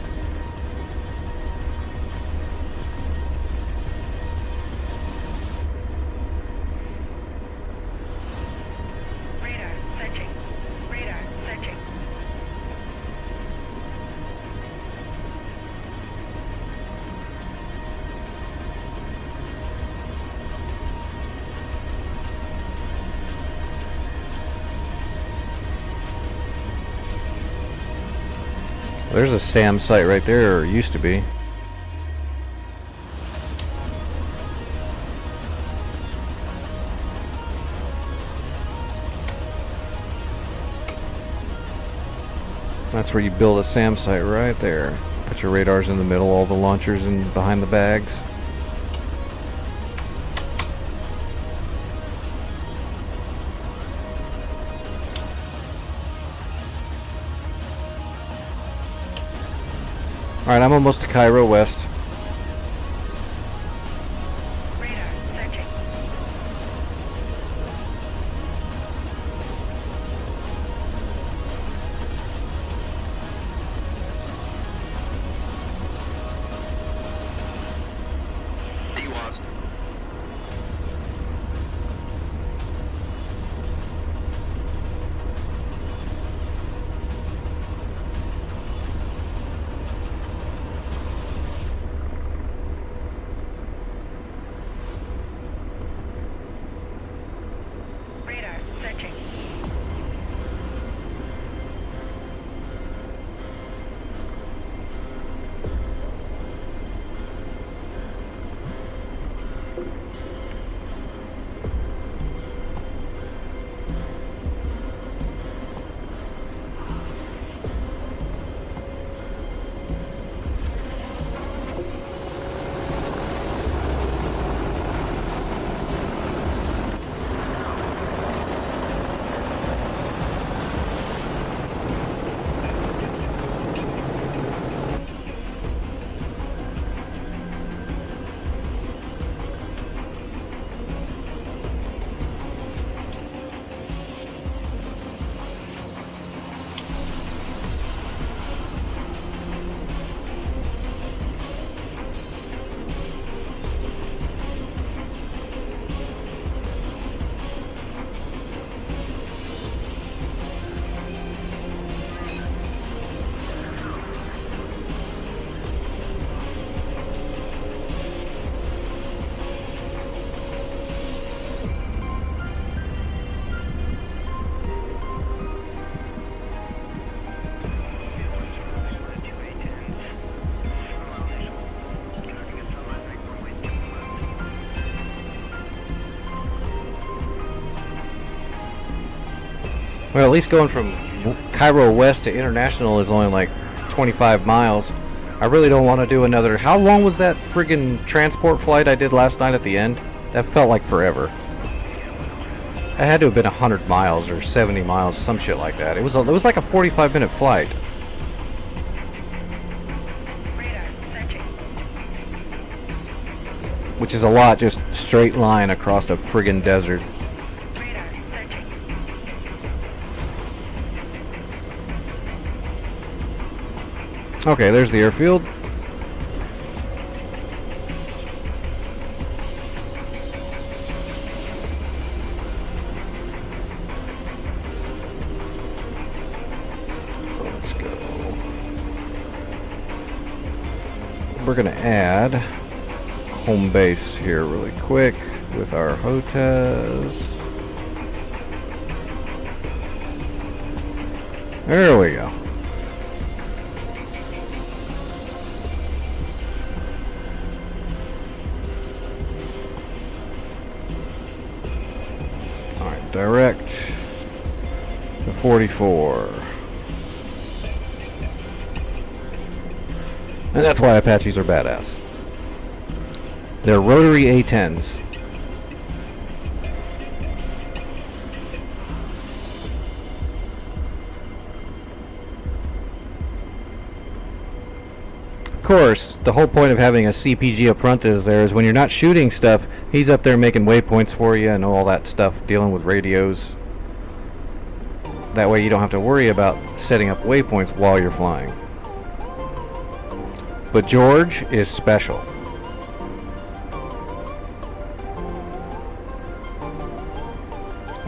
S1: There's a SAM site right there, or used to be. That's where you build a SAM site right there. Put your radars in the middle, all the launchers in behind the bags. Alright, I'm almost to Cairo West.
S4: Radar searching.
S6: DWAS.
S1: Well, at least going from Cairo West to International is only like 25 miles. I really don't want to do another... How long was that friggin' transport flight I did last night at the end? That felt like forever. It had to have been 100 miles or 70 miles, some shit like that. It was like a 45-minute flight.
S4: Radar searching.
S1: Which is a lot, just straight line across a friggin' desert.
S4: Radar searching.
S1: Okay, there's the airfield. Let's go. We're gonna add home base here really quick with our HOTAS. There we go. Alright, direct to 44. And that's why Apaches are badass. They're rotary A-10s. Of course, the whole point of having a CPG up front is when you're not shooting stuff, he's up there making waypoints for you and all that stuff, dealing with radios. That way you don't have to worry about setting up waypoints while you're flying. But George is special.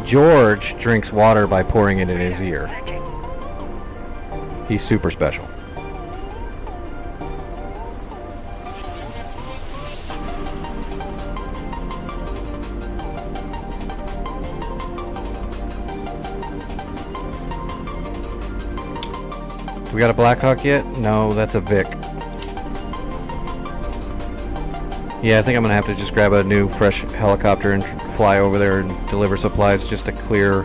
S1: George drinks water by pouring it in his ear.
S4: Searching.
S1: He's super special. We got a Blackhawk yet? No, that's a Vic. Yeah, I think I'm gonna have to just grab a new fresh helicopter and fly over there and deliver supplies just to clear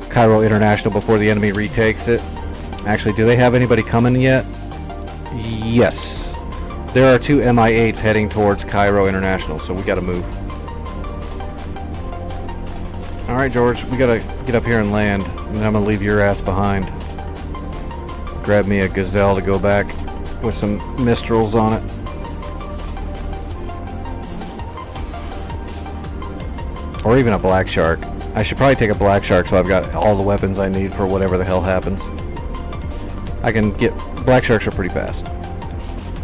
S1: Cairo International before the enemy retakes it. Actually, do they have anybody coming yet? Yes. There are 2 Mi-8s heading towards Cairo International, so we gotta move. Alright, George, we gotta get up here and land, and then I'm gonna leave your ass behind. Grab me a Gazelle to go back with some Mistrals on it. Or even a Black Shark. I should probably take a Black Shark so I've got all the weapons I need for whatever the hell happens. I can get... Black Sharks are pretty fast.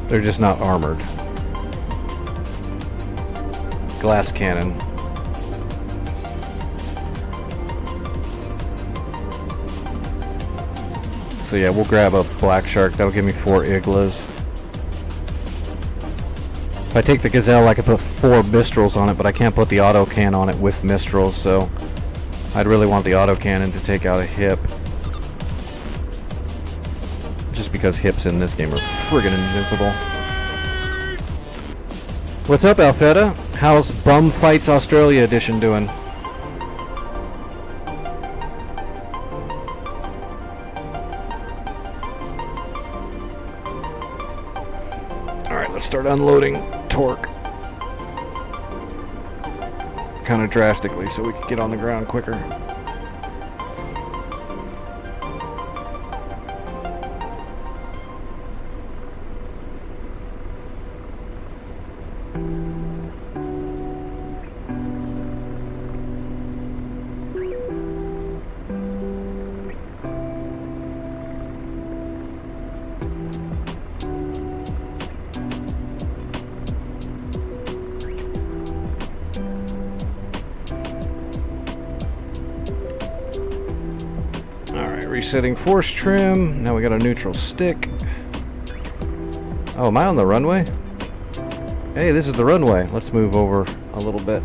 S1: They're just not armored. Glass cannon. So yeah, we'll grab a Black Shark. That'll give me 4 Iglas. If I take the Gazelle, I can put 4 Mistrals on it, but I can't put the autocan on it with Mistrals, so I'd really want the autocannon to take out a Hip. Just because Hips in this game are friggin' invincible. What's up, Alfetta? How's Bum Fights Australia edition doing? Alright, let's start unloading torque. Kind of drastically so we can get on the ground quicker. Resetting force trim. Now we got a neutral stick. Oh, am I on the runway? Hey, this is the runway. Let's move over a little bit.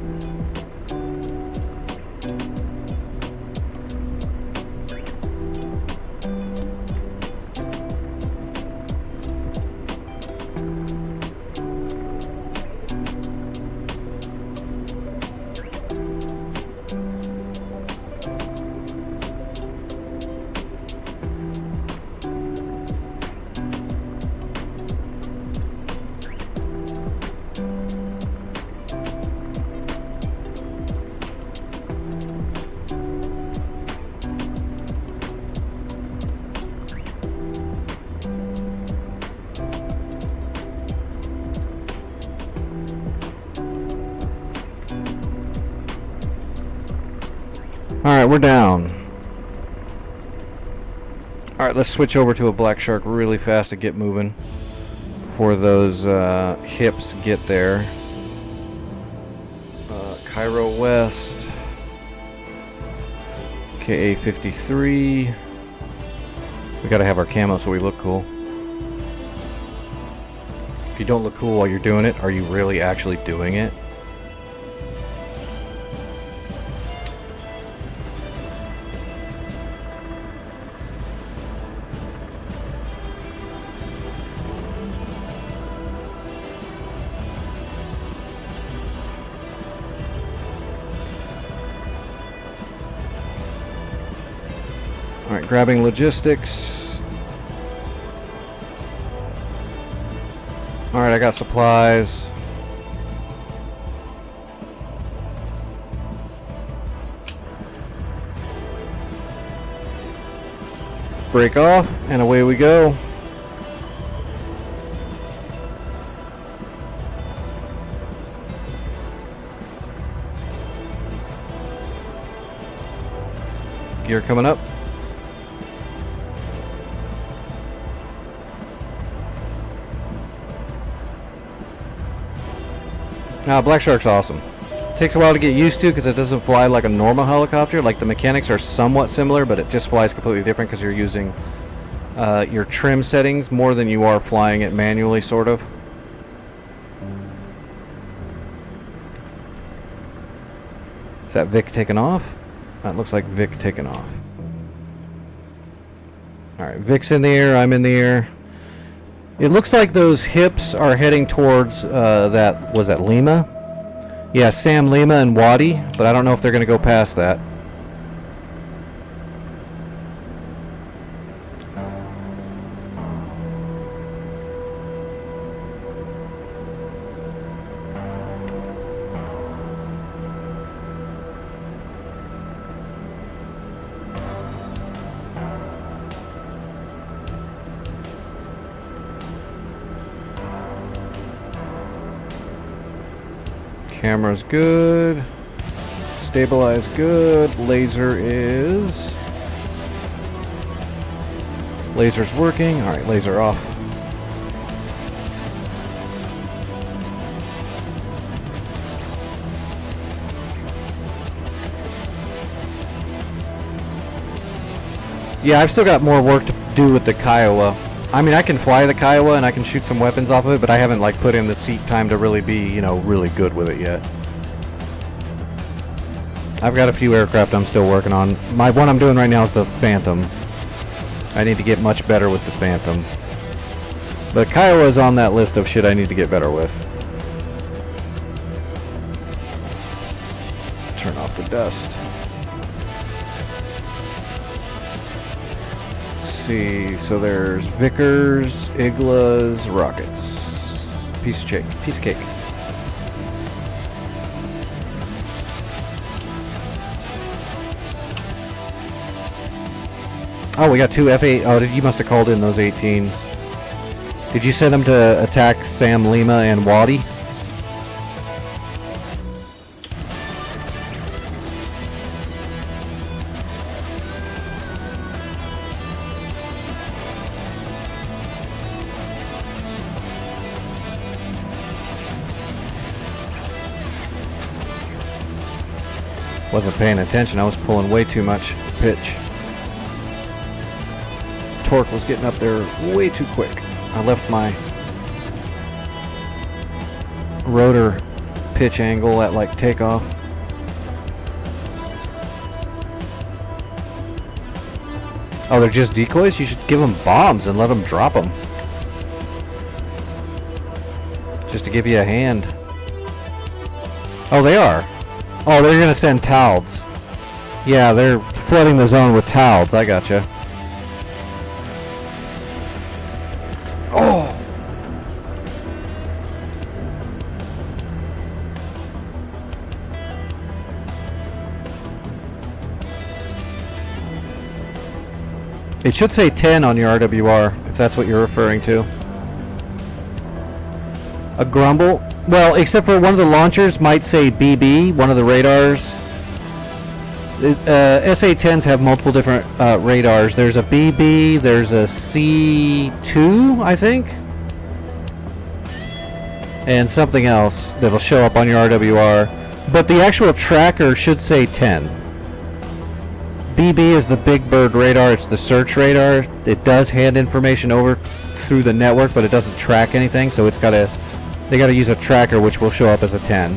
S1: Alright, we're down. Alright, let's switch over to a Black Shark really fast to get moving before those hips get there. Cairo West. KA-53. We gotta have our camo so we look cool. If you don't look cool while you're doing it, are you really actually doing it? Alright, grabbing logistics. Alright, I got supplies. Break off, and away we go. Gear coming up. Now, Black Shark's awesome. Takes a while to get used to because it doesn't fly like a normal helicopter. Like, the mechanics are somewhat similar, but it just flies completely different because you're using your trim settings more than you are flying it manually, sort of. Is that Vic taking off? That looks like Vic taking off. Alright, Vic's in the air, I'm in the air. It looks like those hips are heading towards was that Lima? Yeah, Sam Lima and Wadi, but I don't know if they're going to go past that. Camera's good. Stabilize good. Laser is... Laser's working. Alright, laser off. Yeah, I've still got more work to do with the Kiowa. I mean, I can fly the Kiowa and I can shoot some weapons off of it, but I haven't like put in the seat time to really be, you know, really good with it yet. I've got a few aircraft I'm still working on. My one I'm doing right now is the Phantom. I need to get much better with the Phantom. But Kiowa is on that list of shit I need to get better with. Turn off the dust. See, so there's Vickers, Iglas, rockets. Piece of cake. Oh, we got two F8. Oh, you must have called in those 18s. Did you send them to attack Sam Lima and Wadi? Wasn't paying attention. I was pulling way too much pitch. Torque was getting up there way too quick. I left my rotor pitch angle at like takeoff. Oh, they're just decoys? You should give them bombs and let them drop them. Just to give you a hand. Oh, they are. Oh, they're gonna send Talds. Yeah, they're flooding the zone with Talds. I gotcha. Oh! It should say 10 on your RWR, if that's what you're referring to. A grumble? Well, except for one of the launchers might say BB, one of the radars. SA-10s have multiple different radars. There's a BB, there's a C2, I think, and something else that'll show up on your RWR. But the actual tracker should say 10. BB is the Big Bird radar. It's the search radar. It does hand information over through the network, but it doesn't track anything. So they gotta use a tracker, which will show up as a 10.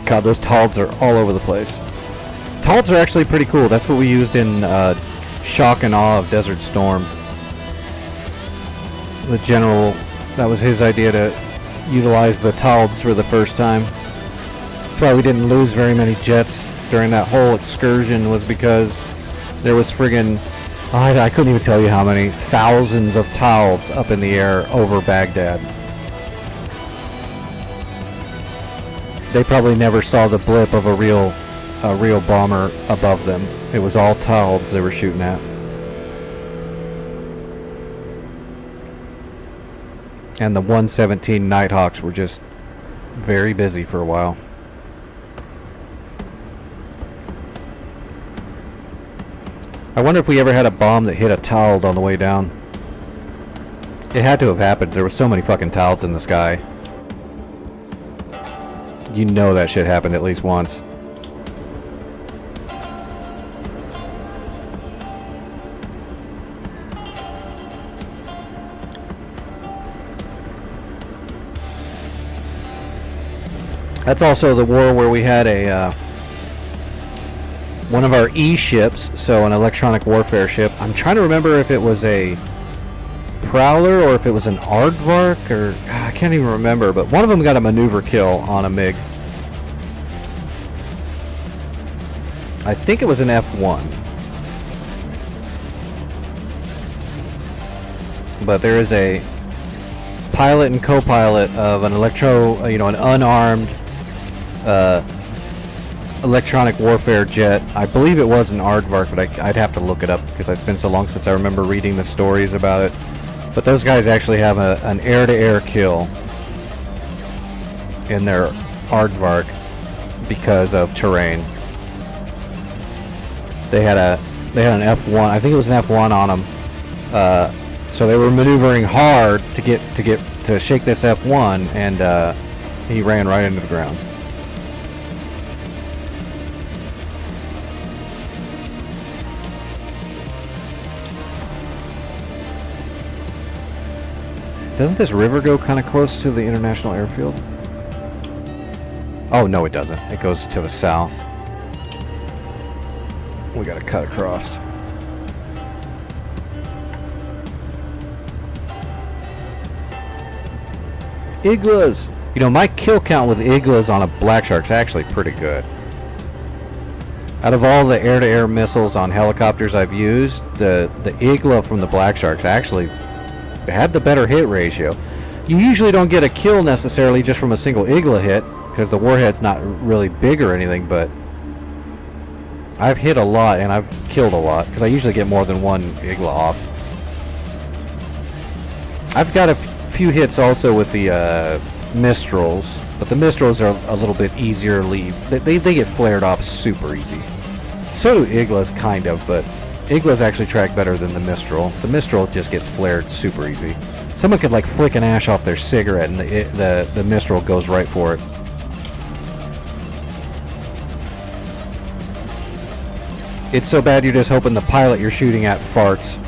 S1: God, those TALDs are all over the place. TALDs are actually pretty cool. That's what we used in Shock and Awe of Desert Storm. The general, that was his idea to utilize the TALDs for the first time. That's why we didn't lose very many jets during that whole excursion, was because there was friggin', I couldn't even tell you how many, thousands of TALDs up in the air over Baghdad. They probably never saw the blip of a real bomber above them. It was all TALDs they were shooting at. And the 117 Nighthawks were just very busy for a while. I wonder if we ever had a bomb that hit a TALD on the way down. It had to have happened. There were so many fucking TALDs in the sky. You know that shit happened at least once. That's also the war where we had a one of our E-ships, so an electronic warfare ship. I'm trying to remember if it was a Prowler or if it was an Aardvark, or I can't even remember, but one of them got a maneuver kill on a MiG. I think it was an F1. But there is a pilot and co-pilot of an an unarmed electronic warfare jet. I believe it was an Aardvark, but I'd have to look it up because it's been so long since I remember reading the stories about it. But those guys actually have an air-to-air kill in their Aardvark because of terrain. They had an F1. I think it was an F1 on them. So they were maneuvering hard to shake this F1, and he ran right into the ground. Doesn't this river go kind of close to the international airfield? Oh, no, it doesn't. It goes to the south. We gotta cut across. Iglas! You know, my kill count with Iglas on a Black Shark's actually pretty good. Out of all the air-to-air missiles on helicopters I've used, the Igla from the Black Shark's actually had the better hit ratio. You usually don't get a kill necessarily just from a single Igla hit, because the warhead's not really big or anything, but I've hit a lot and I've killed a lot, because I usually get more than one Igla off. I've got a few hits also with the Mistrals, but the Mistrals are a little bit easier to leave. They get flared off super easy. So do Iglas, kind of, but Iglas actually track better than the Mistral. The Mistral just gets flared super easy. Someone could like flick an ash off their cigarette and the Mistral goes right for it. It's so bad you're just hoping the pilot you're shooting at farts.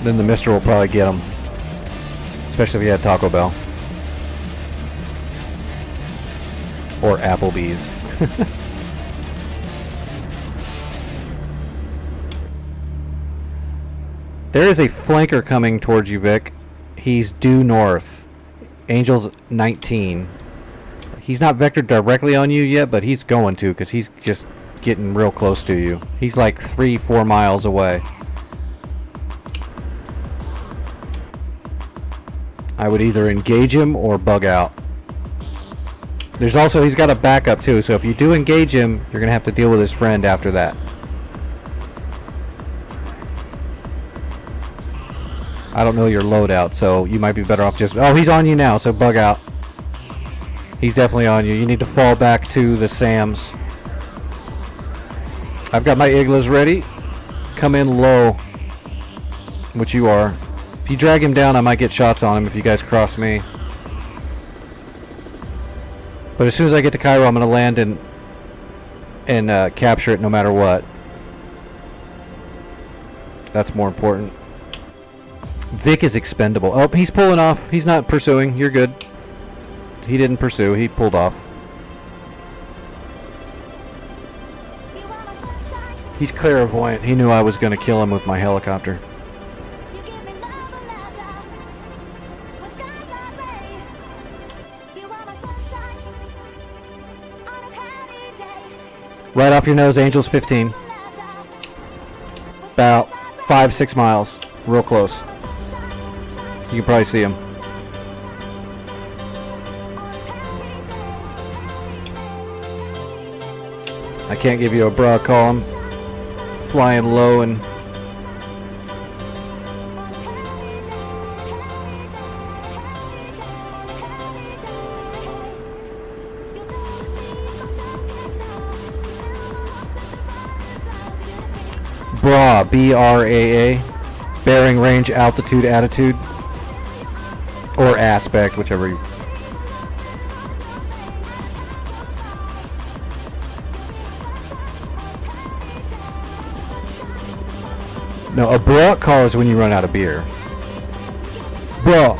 S1: Then the Mistral will probably get him. Especially if he had Taco Bell. Or Applebee's. There is a flanker coming towards you, Vic. He's due north. Angel's 19. He's not vectored directly on you yet, but he's going to, because he's just getting real close to you. He's like 3-4 miles away. I would either engage him or bug out. There's also, he's got a backup too, so if you do engage him, you're going to have to deal with his friend after that. I don't know your loadout, so you might be better off just... Oh, he's on you now, so bug out. He's definitely on you. You need to fall back to the SAMs. I've got my Iglas ready. Come in low, which you are. If you drag him down, I might get shots on him if you guys cross me. But as soon as I get to Cairo, I'm going to land and capture it no matter what. That's more important. Vic is expendable. Oh, he's pulling off. He's not pursuing. You're good. He didn't pursue. He pulled off. He's clairvoyant. He knew I was going to kill him with my helicopter. Right off your nose, Angels 15. About 5-6 miles. Real close. You can probably see him. I can't give you a bra call. I'm flying low and bra, B-R-A-A, bearing, range, altitude, attitude, or aspect, whichever you... No, a bra call is when you run out of beer. Bra,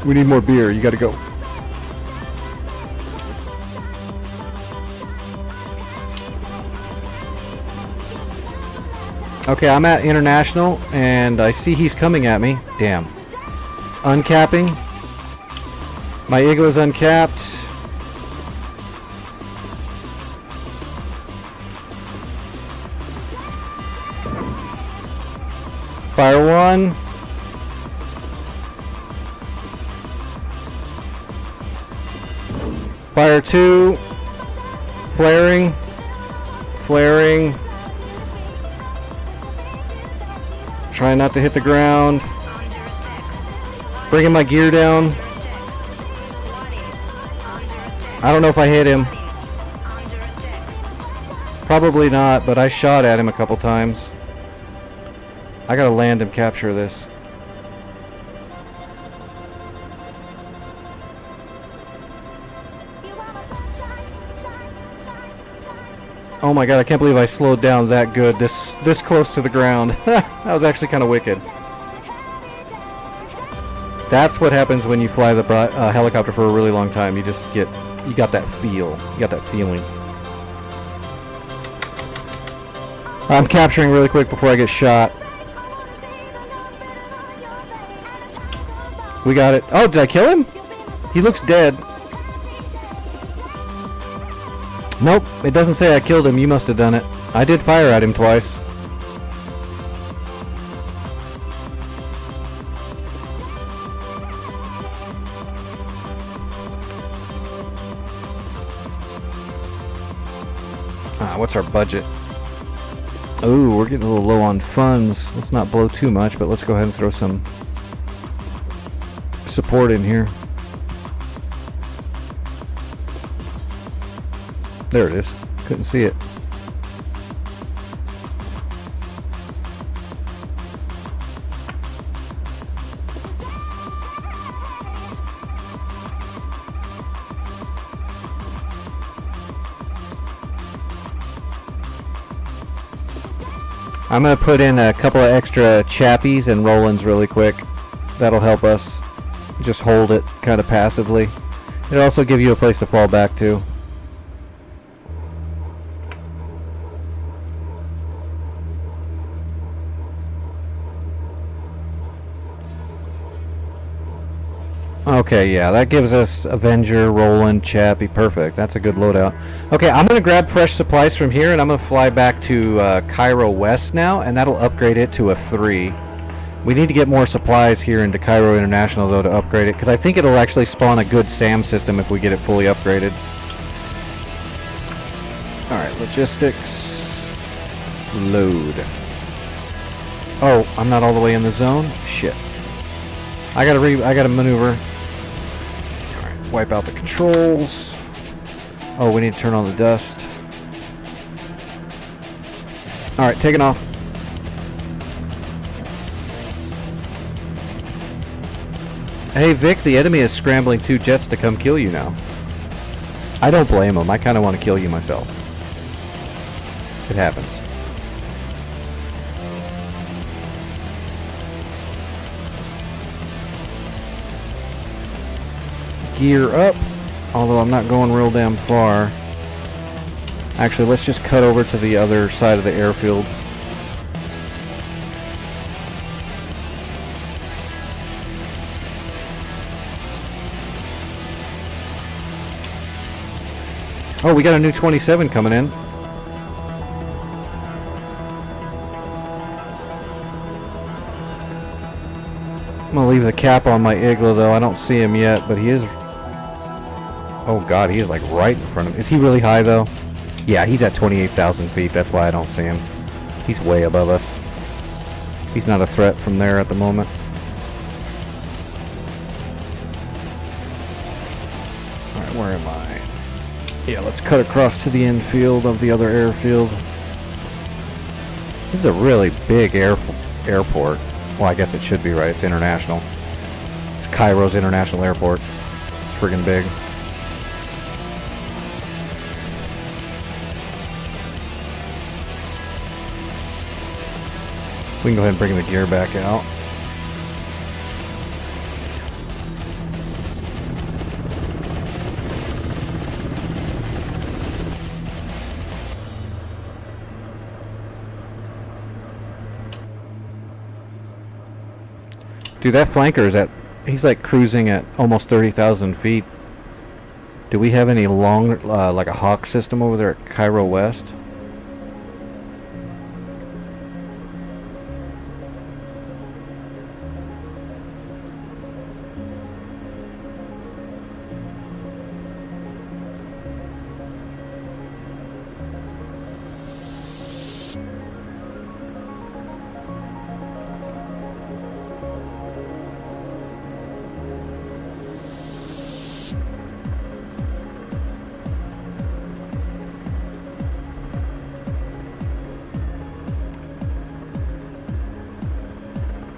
S1: we need more beer. You gotta go. Okay, I'm at International, and I see he's coming at me. Damn. Uncapping. My Eagle is uncapped. Fire one. Fire two. Flaring. Flaring. Trying not to hit the ground. Bringing my gear down. I don't know if I hit him. Probably not, but I shot at him a couple times. I gotta land and capture this. Oh my god, I can't believe I slowed down that good this close to the ground. That was actually kind of wicked. That's what happens when you fly the helicopter for a really long time. You just get, you got that feel. You got that feeling. I'm capturing really quick before I get shot. We got it. Oh, did I kill him? He looks dead. Nope, it doesn't say I killed him. You must have done it. I did fire at him twice. What's our budget? Ooh, we're getting a little low on funds. Let's not blow too much, but let's go ahead and throw some support in here. There it is. Couldn't see it. I'm going to put in a couple of extra chappies and roll-ins really quick. That'll help us just hold it kind of passively. It'll also give you a place to fall back to. Okay, yeah, that gives us Avenger, Roland, Chappie, perfect. That's a good loadout. Okay, I'm going to grab fresh supplies from here, and I'm going to fly back to Cairo West now, and that'll upgrade it to a 3. We need to get more supplies here into Cairo International, though, to upgrade it, because I think it'll actually spawn a good SAM system if we get it fully upgraded. Alright, logistics. Load. Oh, I'm not all the way in the zone? Shit. I gotta maneuver. Alright, wipe out the controls. Oh, we need to turn on the dust. Alright, taking off. Hey Vic, the enemy is scrambling 2 jets to come kill you now. I don't blame them. I kind of want to kill you myself. It happens. Gear up, although I'm not going real damn far. Actually, let's just cut over to the other side of the airfield. Oh, we got a new 27 coming in. I'm gonna leave the cap on my igloo, though. I don't see him yet, but he is... Oh god, he is like right in front of me. Is he really high, though? Yeah, he's at 28,000 feet. That's why I don't see him. He's way above us. He's not a threat from there at the moment. Alright, where am I? Yeah, let's cut across to the infield of the other airfield. This is a really big airport. Well, I guess it should be, right? It's international. It's Cairo's International Airport. It's friggin' big. We can go ahead and bring the gear back out. Dude, that flanker is at... He's like cruising at almost 30,000 feet. Do we have any long, like a Hawk system over there at Cairo West?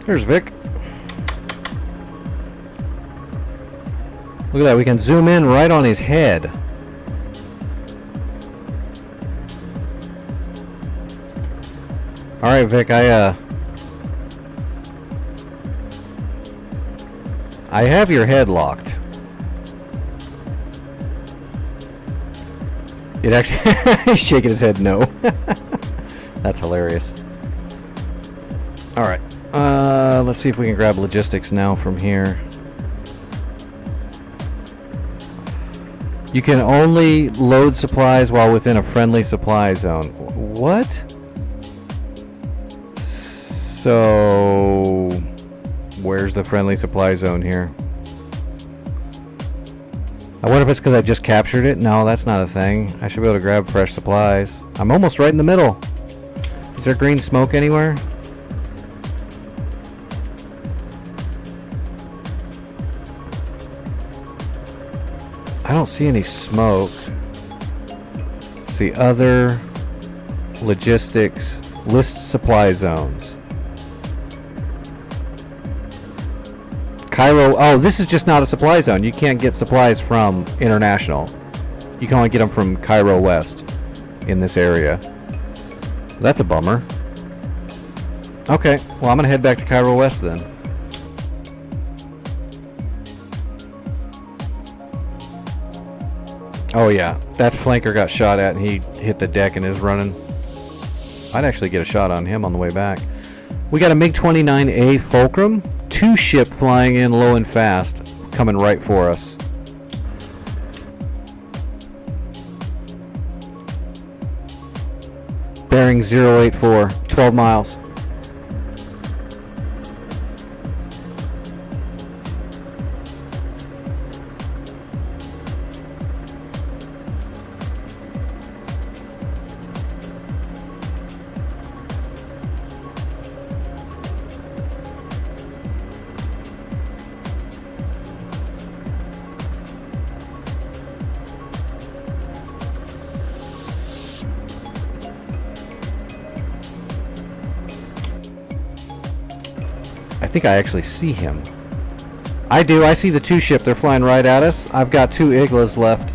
S1: Here's Vic. Look at that, we can zoom in right on his head. Alright, Vic, I have your head locked. It actually... He's shaking his head no. That's hilarious. Alright. Let's see if we can grab logistics now from here. You can only load supplies while within a friendly supply zone. What? So... Where's the friendly supply zone here? I wonder if it's because I just captured it. No, that's not a thing. I should be able to grab fresh supplies. I'm almost right in the middle. Is there green smoke anywhere? I don't see any smoke. Let's see, other logistics, list supply zones. Cairo, oh, this is just not a supply zone. You can't get supplies from international. You can only get them from Cairo West in this area. That's a bummer. Okay, well, I'm gonna head back to Cairo West then. Oh yeah, that flanker got shot at and he hit the deck and is running. I'd actually get a shot on him on the way back. We got a MiG-29A Fulcrum. 2 ship flying in low and fast, coming right for us. Bearing 084, 12 miles. think I actually see him. I do. I see the 2 ship. They're flying right at us. I've got 2 Iglas left.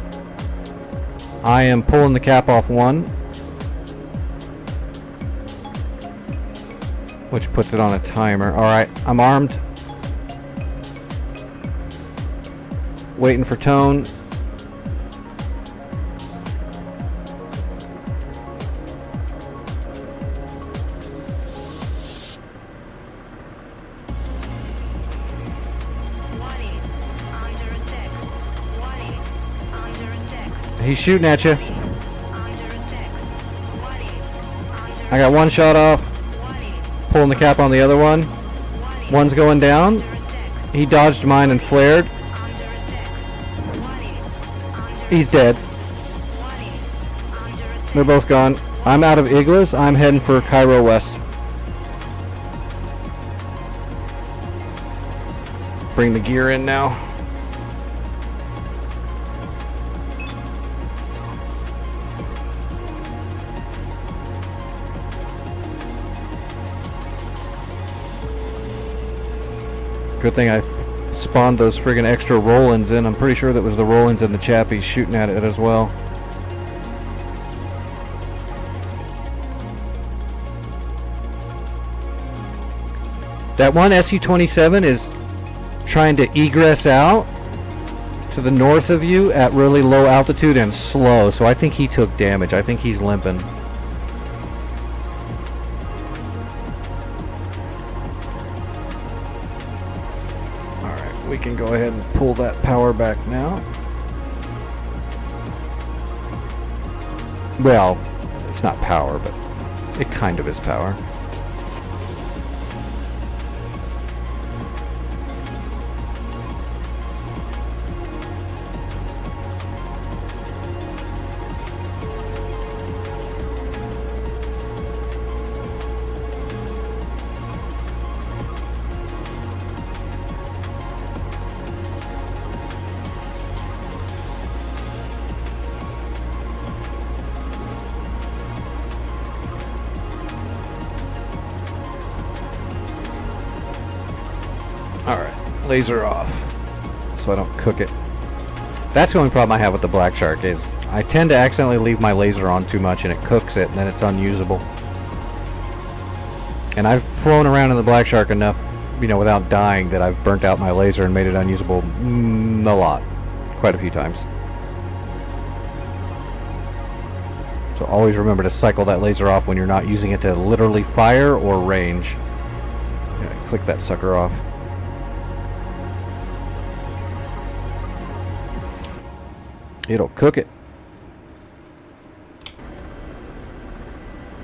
S1: I am pulling the cap off 1, which puts it on a timer. Alright, I'm armed. Waiting for tone. He's shooting at you. I got 1 shot off. Pulling the cap on the other one. 1's going down. He dodged mine and flared. He's dead. They're both gone. I'm out of Iglas. I'm heading for Cairo West. Bring the gear in now. Good thing I spawned those friggin' extra roll-ins in. I'm pretty sure that was the roll-ins in the chappies shooting at it as well. That one Su-27 is trying to egress out to the north of you at really low altitude and slow, so I think he took damage. I think he's limping. We can go ahead and pull that power back now. Well, it's not power, but it kind of is power. Laser off so I don't cook it. That's the only problem I have with the Black Shark is I tend to accidentally leave my laser on too much and it cooks it and then it's unusable. And I've flown around in the Black Shark enough, you know, without dying that I've burnt out my laser and made it unusable a lot. Quite a few times. So always remember to cycle that laser off when you're not using it to literally fire or range. Yeah, click that sucker off. It'll cook it.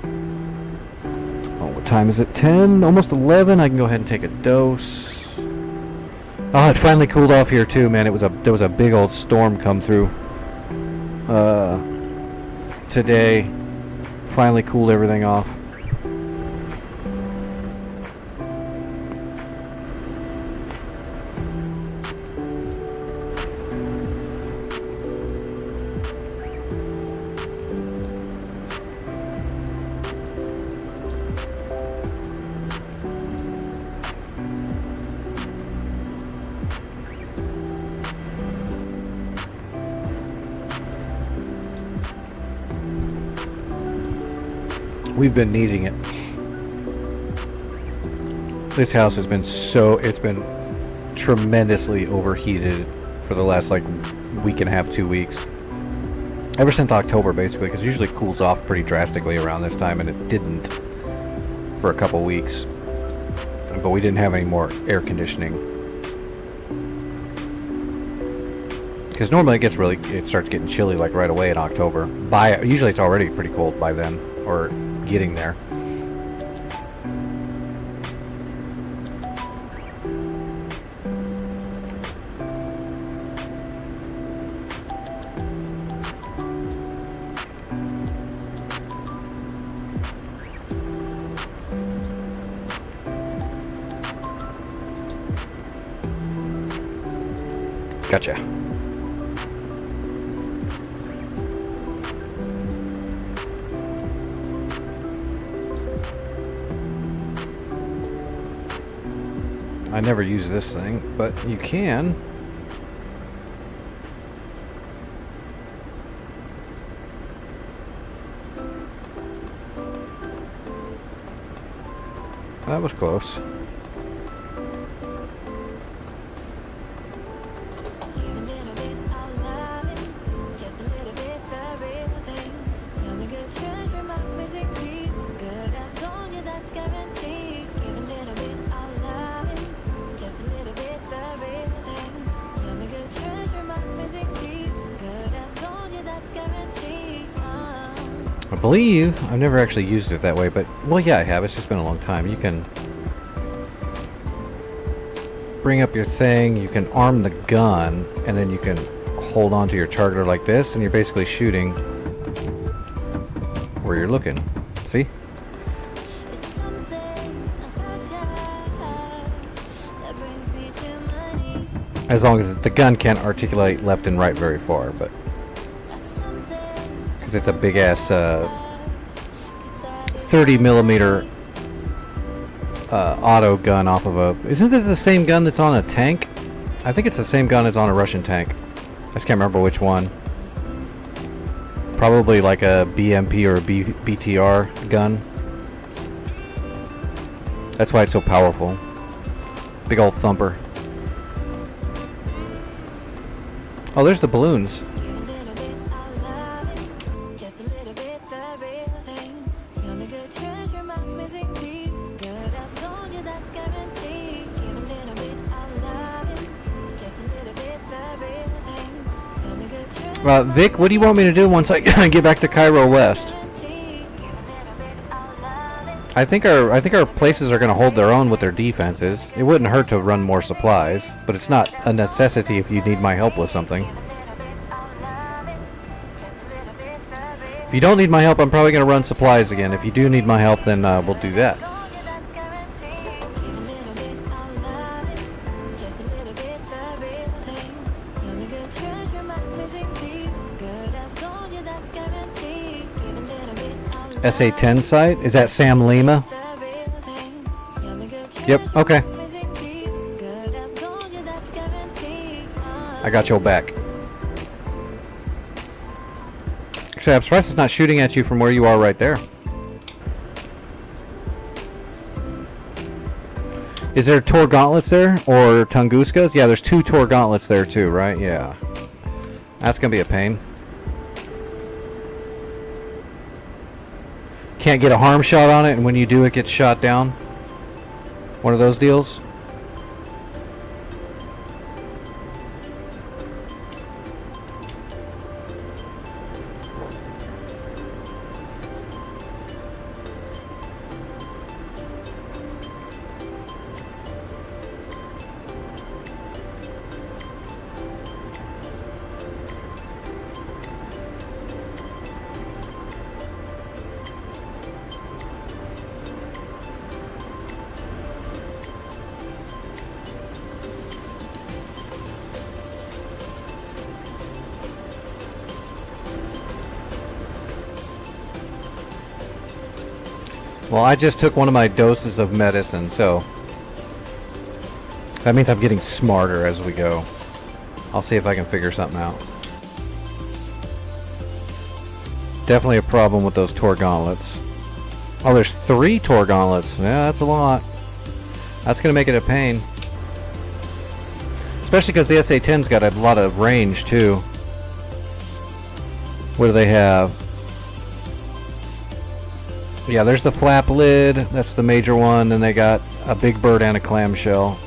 S1: Oh, what time is it? 10? Almost 11. I can go ahead and take a dose. Oh, it finally cooled off here too, man. There was a big old storm come through today. Finally cooled everything off. We've been needing it. This house has been it's been tremendously overheated for the last like week and a half, 2 weeks. Ever since October, basically, because it usually cools off pretty drastically around this time, and it didn't for a couple weeks. But we didn't have any more air conditioning. Because normally it starts getting chilly like right away in October. Usually it's already pretty cold by then, or getting there. Gotcha. I never use this thing, but you can. That was close. I believe I've never actually used it that way, but well, yeah, I have. It's just been a long time. You can bring up your thing, you can arm the gun, and then you can hold on to your target like this, and you're basically shooting where you're looking. See? As long as the gun can't articulate left and right very far, but because it's a big ass 30 millimeter auto gun off of a. Isn't it the same gun that's on a tank? I think it's the same gun that's on a Russian tank. I just can't remember which one. Probably like a BMP or a BTR gun. That's why it's so powerful. Big old thumper. Oh, there's the balloons. Vic, what do you want me to do once I get back to Cairo West? I think our places are going to hold their own with their defenses. It wouldn't hurt to run more supplies, but it's not a necessity if you need my help with something. If you don't need my help, I'm probably going to run supplies again. If you do need my help, then we'll do that. SA-10 site? Is that Sam Lima? Yep, okay. I got your back. Actually, I'm surprised it's not shooting at you from where you are right there. Is there Tor gauntlets there? Or Tunguskas? Yeah, there's 2 Tor gauntlets there too, right? Yeah. That's gonna be a pain. Can't get a harm shot on it, and when you do, it gets shot down. One of those deals. Well, I just took one of my doses of medicine, so that means I'm getting smarter as we go. I'll see if I can figure something out. Definitely a problem with those Tor gauntlets. Oh, there's 3 Tor gauntlets. Yeah, that's a lot. That's going to make it a pain. Especially because the SA-10's got a lot of range, too. What do they have? Yeah, there's the flap lid. That's the major one. And they got a big bird and a clamshell.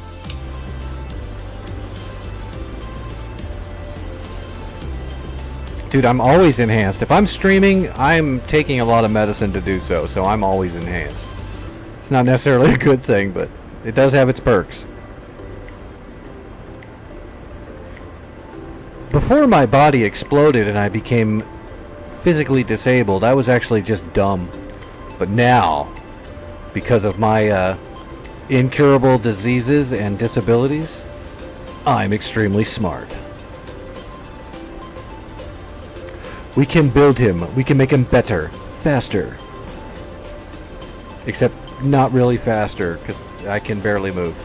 S1: Dude, I'm always enhanced. If I'm streaming, I'm taking a lot of medicine to do so. So I'm always enhanced. It's not necessarily a good thing, but it does have its perks. Before my body exploded and I became physically disabled, I was actually just dumb. But now, because of my incurable diseases and disabilities, I'm extremely smart. We can build him. We can make him better, faster. Except not really faster, because I can barely move.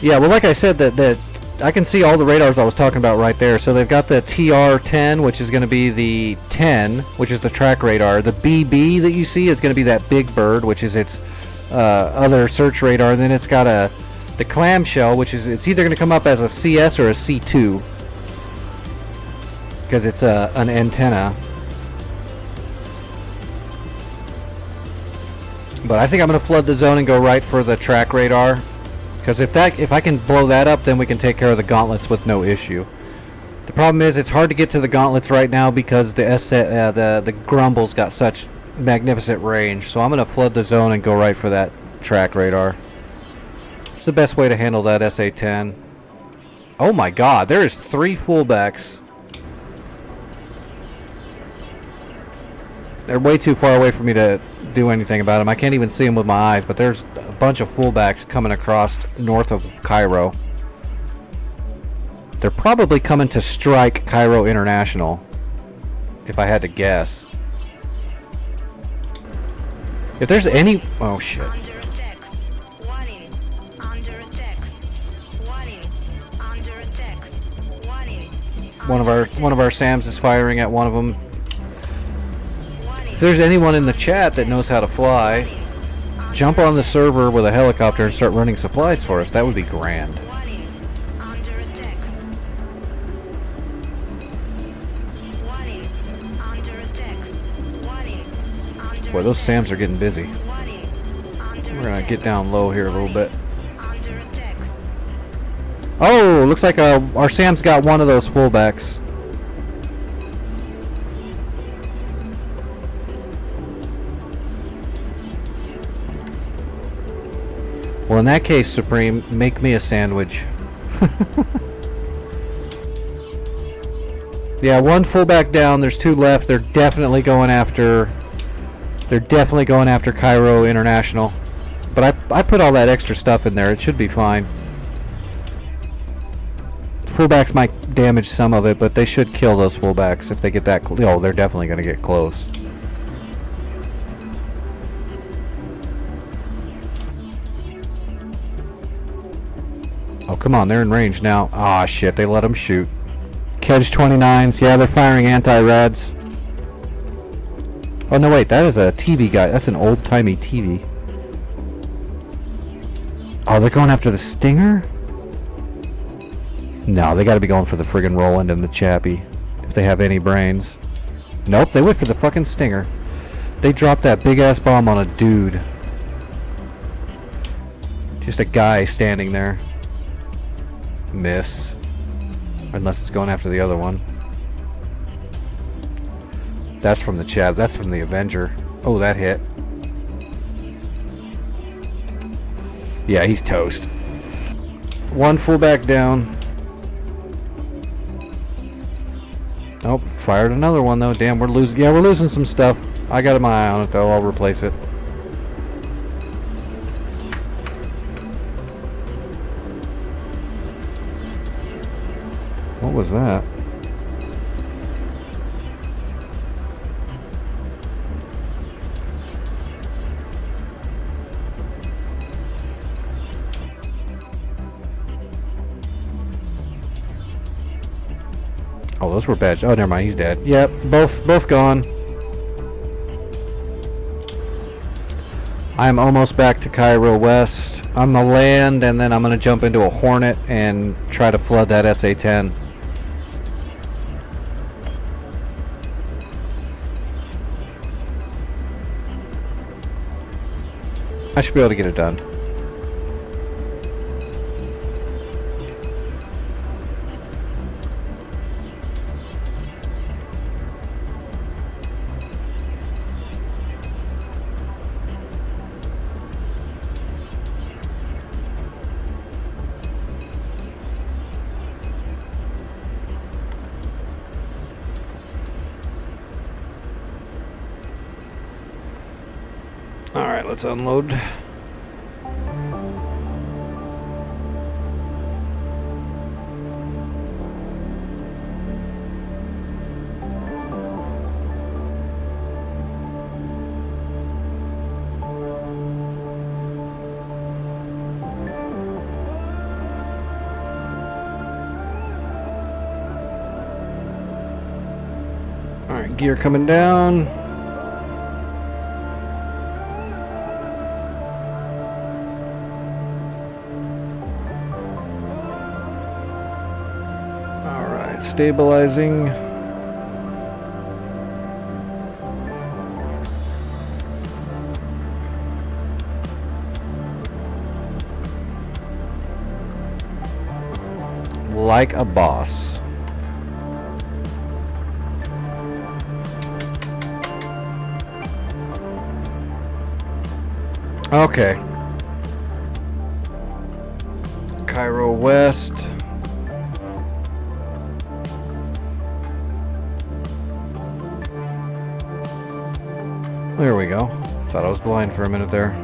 S1: Yeah, well, like I said, that I can see all the radars I was talking about right there. So they've got the TR-10, which is going to be the 10, which is the track radar. The BB that you see is going to be that big bird, which is its other search radar. And then it's got the clamshell, which is it's either going to come up as a CS or a C2 because it's an antenna. But I think I'm going to flood the zone and go right for the track radar. Because if I can blow that up, then we can take care of the gauntlets with no issue. The problem is it's hard to get to the gauntlets right now because the Grumble's got such magnificent range. So I'm going to flood the zone and go right for that track radar. It's the best way to handle that SA-10. Oh my god, there is 3 fullbacks. They're way too far away for me to do anything about them. I can't even see them with my eyes, but there's a bunch of fullbacks coming across north of Cairo. They're probably coming to strike Cairo International, if I had to guess. If there's any... Oh shit.
S4: Under attack. Warning. Under attack. Warning. Under attack. Warning.
S1: One of our SAMs is firing at one of them.
S4: Warning.
S1: If there's anyone in the chat that knows how to fly, jump on the server with a helicopter and start running supplies for us. That would be grand.
S4: Warning. Under attack. Warning. Under attack. Warning. Under
S1: Boy, those
S4: attack.
S1: SAMs are getting busy.
S4: Warning. Under
S1: We're gonna
S4: attack.
S1: get down low here a little bit.
S4: Under attack.
S1: Oh, looks like our SAM's got one of those fullbacks. Well, in that case, Supreme, make me a sandwich. Yeah, one fullback down. There's 2 left. They're definitely going after Cairo International. But I put all that extra stuff in there. It should be fine. Fullbacks might damage some of it, but they should kill those fullbacks if they get that. Oh, they're definitely going to get close. Oh, come on, they're in range now. Ah, shit, they let them shoot. Kedge 29s, yeah, they're firing anti-rads. Oh, no, wait, that is a TV guy. That's an old-timey TV. Oh, they're going after the Stinger? No, they gotta be going for the friggin' Roland and the Chappie, if they have any brains. Nope, they went for the fucking Stinger. They dropped that big-ass bomb on a dude. Just a guy standing there. Miss. Unless it's going after the other one. That's from the Chav. That's from the Avenger. Oh, that hit. Yeah, he's toast. One fullback down. Oh, fired another one though. Damn, we're losing. Yeah, we're losing some stuff. I got my eye on it though. I'll replace it. What was that? Oh, those were bad. Oh, never mind. He's dead. Yep, both gone. I'm almost back to Cairo West. I'm gonna land, and then I'm gonna jump into a Hornet and try to flood that SA-10. I should be able to get it done. Alright, let's unload. Alright, gear coming down. Alright, stabilizing. Like a boss. Okay. Cairo West. There we go. Thought I was blind for a minute there.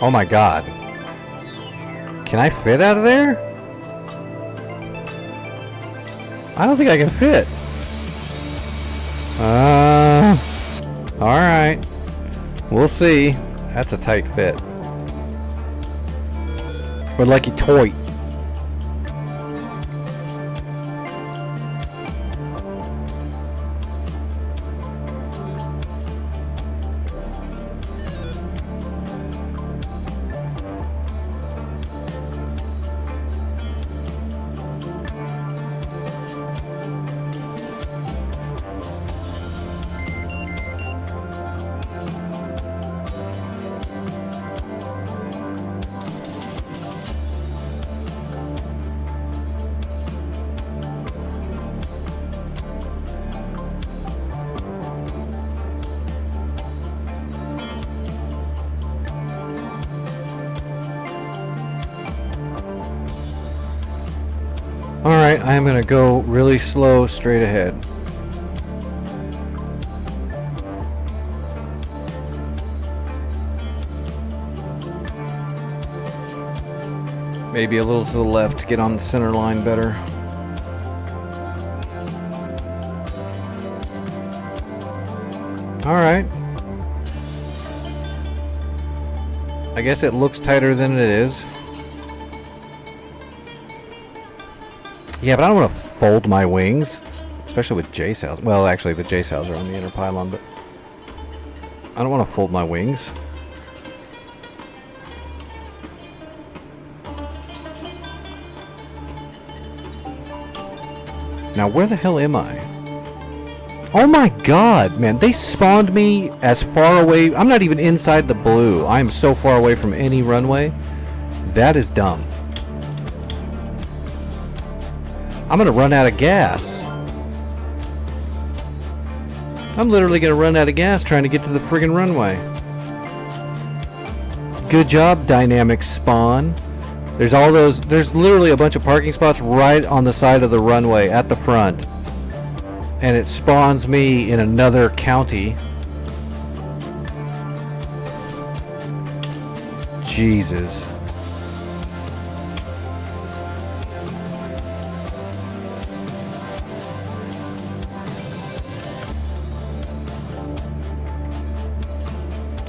S1: Oh my god. Can I fit out of there? I don't think I can fit. Alright. We'll see. That's a tight fit. We're lucky toy. Alright, I'm gonna go really slow straight ahead. Maybe a little to the left to get on the center line better. Alright. I guess it looks tighter than it is. Yeah, but I don't want to fold my wings, especially with J-cells. Well, actually, the J-cells are on the inner pylon, but I don't want to fold my wings. Now, where the hell am I? Oh my god, man, they spawned me as far away. I'm not even inside the blue. I am so far away from any runway. That is dumb. I'm gonna run out of gas. I'm literally gonna run out of gas trying to get to the friggin' runway. Good job, dynamic spawn. There's all those, there's literally a bunch of parking spots right on the side of the runway at the front. And it spawns me in another county. Jesus.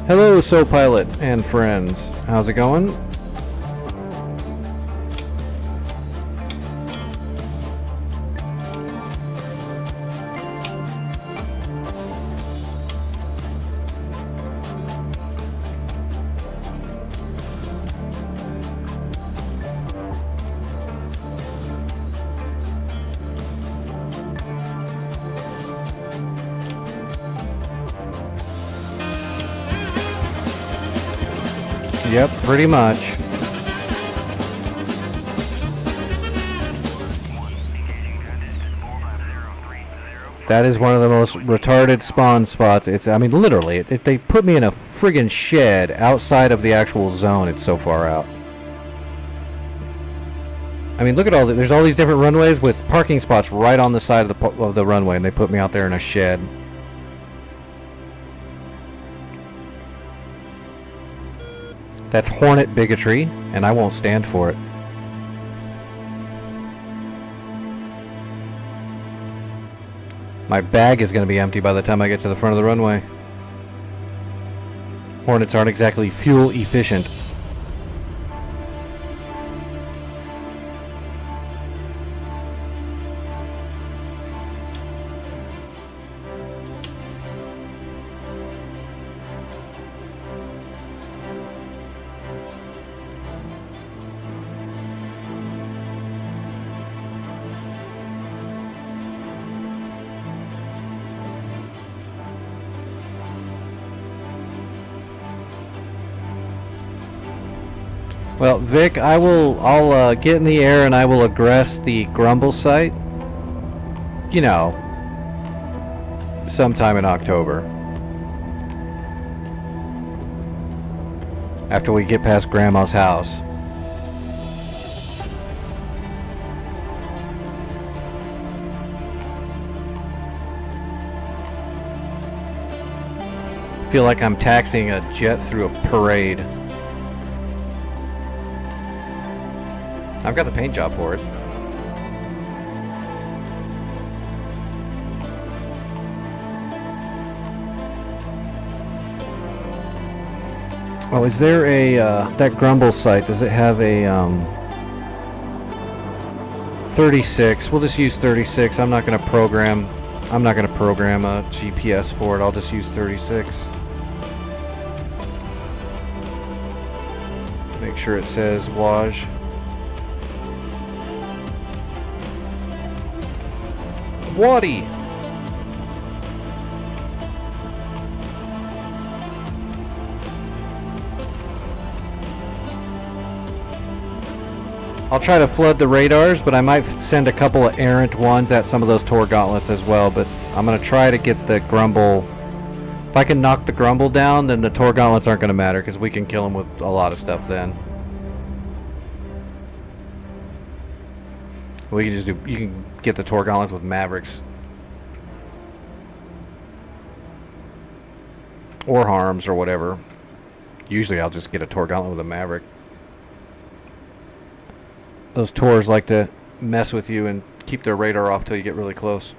S1: Hello, Soul Pilot and friends. How's it going? Yep, pretty much. That is one of the most retarded spawn spots. It's, I mean, literally, they put me in a friggin' shed outside of the actual zone. It's so far out. I mean, look at all there's all these different runways with parking spots right on the side of the runway, and they put me out there in a shed. That's Hornet bigotry, and I won't stand for it. My bag is going to be empty by the time I get to the front of the runway. Hornets aren't exactly fuel efficient. Well, Vic, I'll get in the air and I will aggress the Grumble site. You know, sometime in October. After we get past Grandma's house. Feel like I'm taxiing a jet through a parade. I've got the paint job for it. Oh, is there a that Grumble site? Does it have a 36? We'll just use 36. I'm not going to program a GPS for it. I'll just use 36. Make sure it says Waj. Waddy. I'll try to flood the radars, but I might send a couple of errant ones at some of those Tor gauntlets as well, but I'm going to try to get the Grumble. If I can knock the Grumble down, then the Tor gauntlets aren't going to matter because we can kill them with a lot of stuff then. We can just you can get the Tor gauntlets with Mavericks. Or Harms or whatever. Usually I'll just get a Tor gauntlet with a Maverick. Those Tors like to mess with you and keep their radar off till you get really close.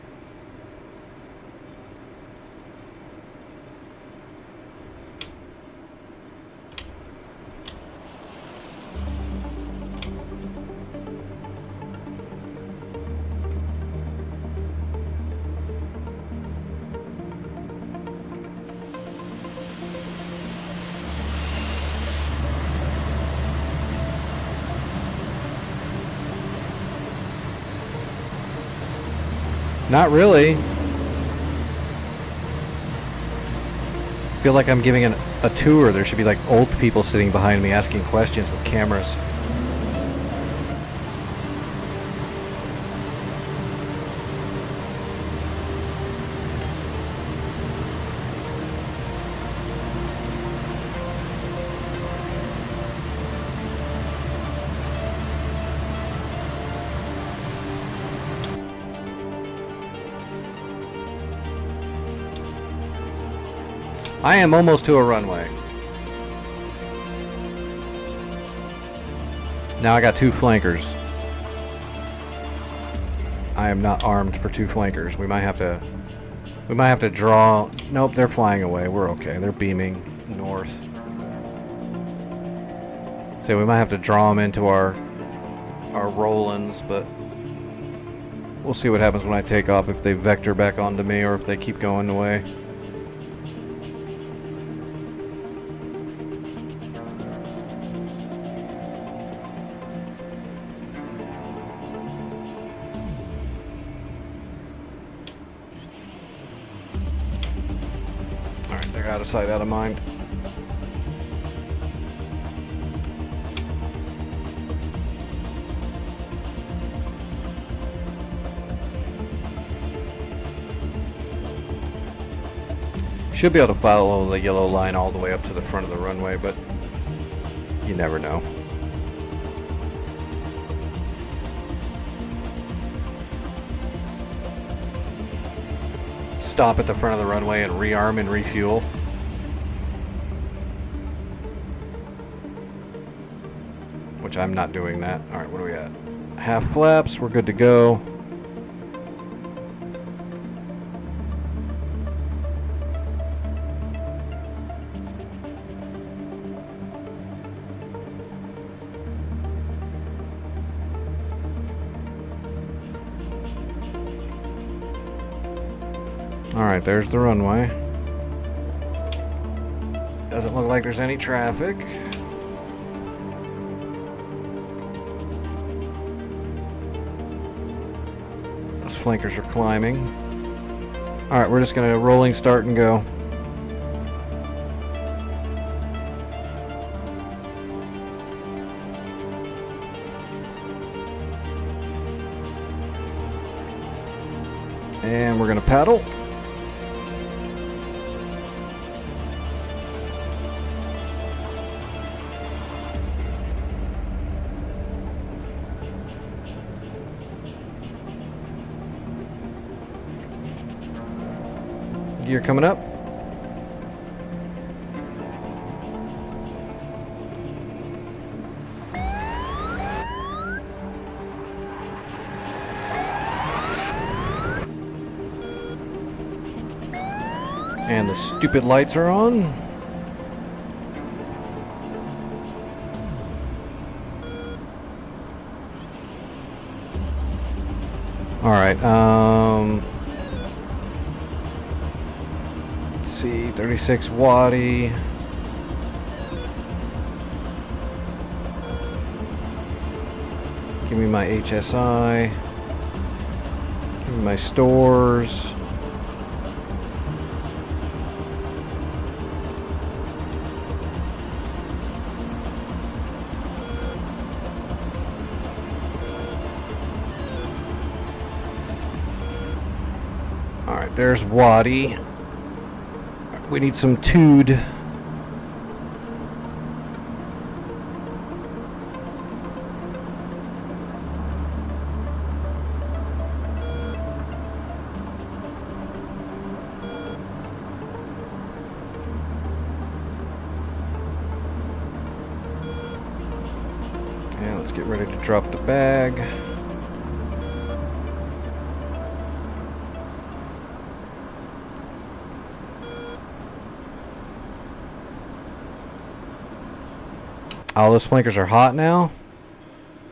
S1: Not really. Feel like I'm giving a tour. There should be like old people sitting behind me asking questions with cameras. I am almost to a runway. Now I got two flankers. I am not armed for two flankers. We might have to draw. Nope, they're flying away. We're okay. They're beaming north. So we might have to draw them into our Rolands, but we'll see what happens when I take off, if they vector back onto me or if they keep going away. Out of sight, out of mind. Should be able to follow the yellow line all the way up to the front of the runway, but you never know. stop at the front of the runway and rearm and refuel. Which I'm not doing that. Alright, what do we got? Half flaps, we're good to go. Alright, there's the runway. Doesn't look like there's any traffic. Those flankers are climbing. Alright, we're just gonna rolling start and go. And we're gonna paddle. Gear coming up. And the stupid lights are on. All right, let's see, 36 watty. Give me my HSI. Give me my stores. Alright, there's Waddy. We need some Tude. And let's get ready to drop the bag. Oh, those flankers are hot now?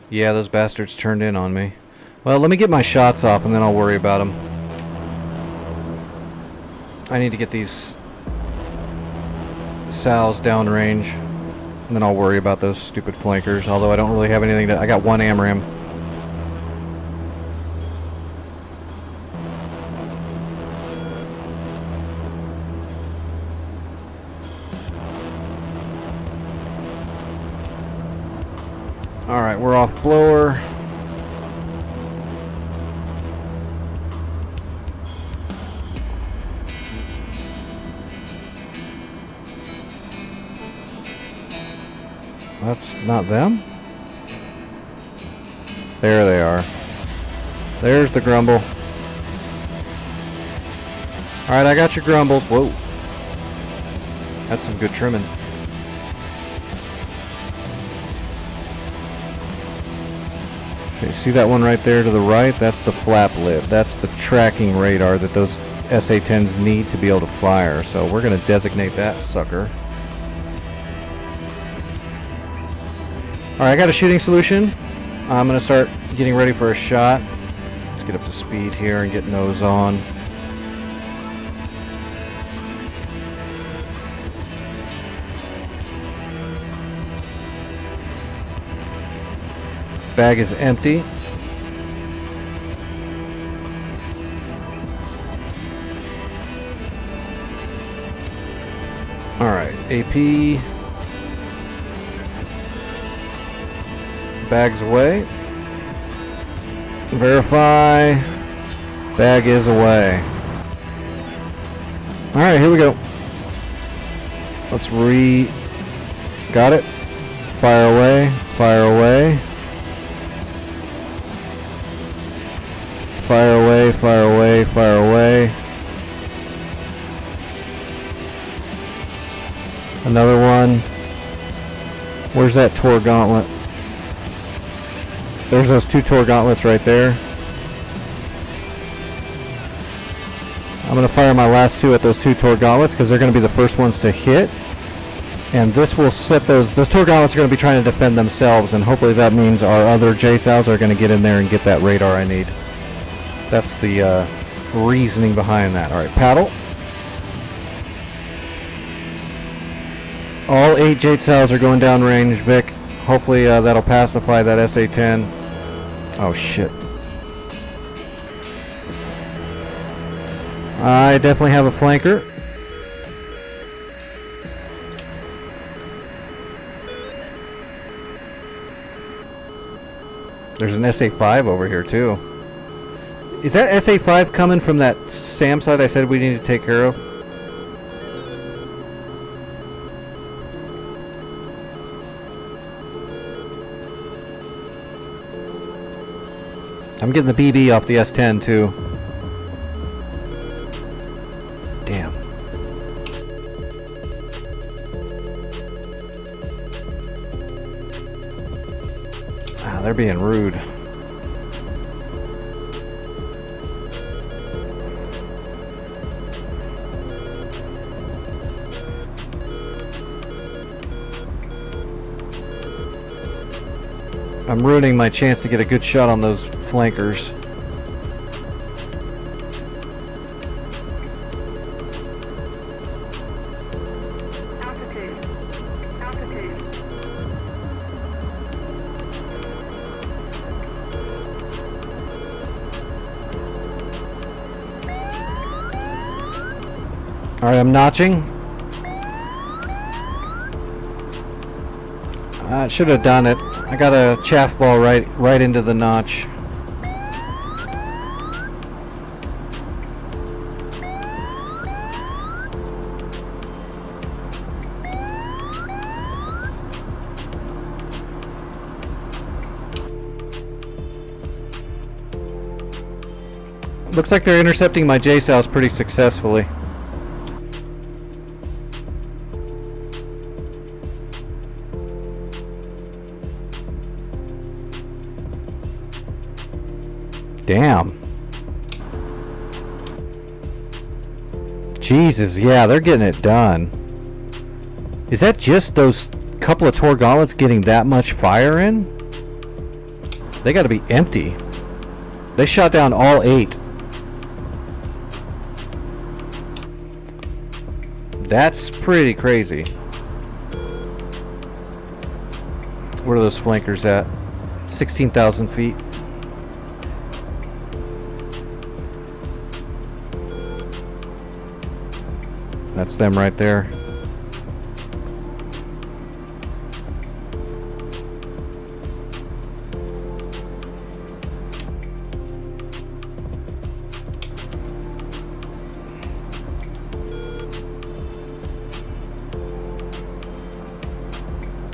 S1: Yeah, those bastards turned in on me. Well, let me get my shots off and then I'll worry about them. I need to get these sows downrange. And then I'll worry about those stupid flankers. Although I don't really have anything to... I got one AMRAAM. Alright, we're off blower. That's not them? There they are. There's the grumble. Alright, I got your grumbles. Whoa. That's some good trimming. See that one right there to the right? That's the flap lid. That's the tracking radar that those SA-10s need to be able to fire. So we're going to designate that sucker. Alright, I got a shooting solution. I'm going to start getting ready for a shot. Let's get up to speed here and get nose on. Bag is empty. Alright, AP. Bag's away. Verify. Bag is away. Alright, here we go. Let's got it. Fire away. Fire away. Fire away, fire away, fire away. Another one. Where's that Tor gauntlet? There's those 2 Tor gauntlets right there. I'm going to fire my last 2 at those 2 Tor gauntlets because they're going to be the first ones to hit. And this will set those Tor gauntlets are going to be trying to defend themselves, and hopefully that means our other JSOWs are going to get in there and get that radar I need. That's the reasoning behind that. Alright, paddle. All 8 JSOWs are going downrange, Vic. Hopefully that'll pacify that SA-10. Oh shit. I definitely have a flanker. There's an SA-5 over here too. Is that SA-5 coming from that SAM site I said we need to take care of? I'm getting the BB off the S-10 too. Damn. Ah, they're being rude. I'm ruining my chance to get a good shot on those flankers.
S4: Altitude. Altitude.
S1: Alright, I'm notching. I should have done it. I got a chaff ball right into the notch. Looks like they're intercepting my JSOWs pretty successfully. Damn. Jesus, yeah, they're getting it done. Is that just those couple of Tor gauntlets getting that much fire in? They gotta be empty. They shot down all 8. That's pretty crazy. Where are those flankers at? 16,000 feet. That's them right there.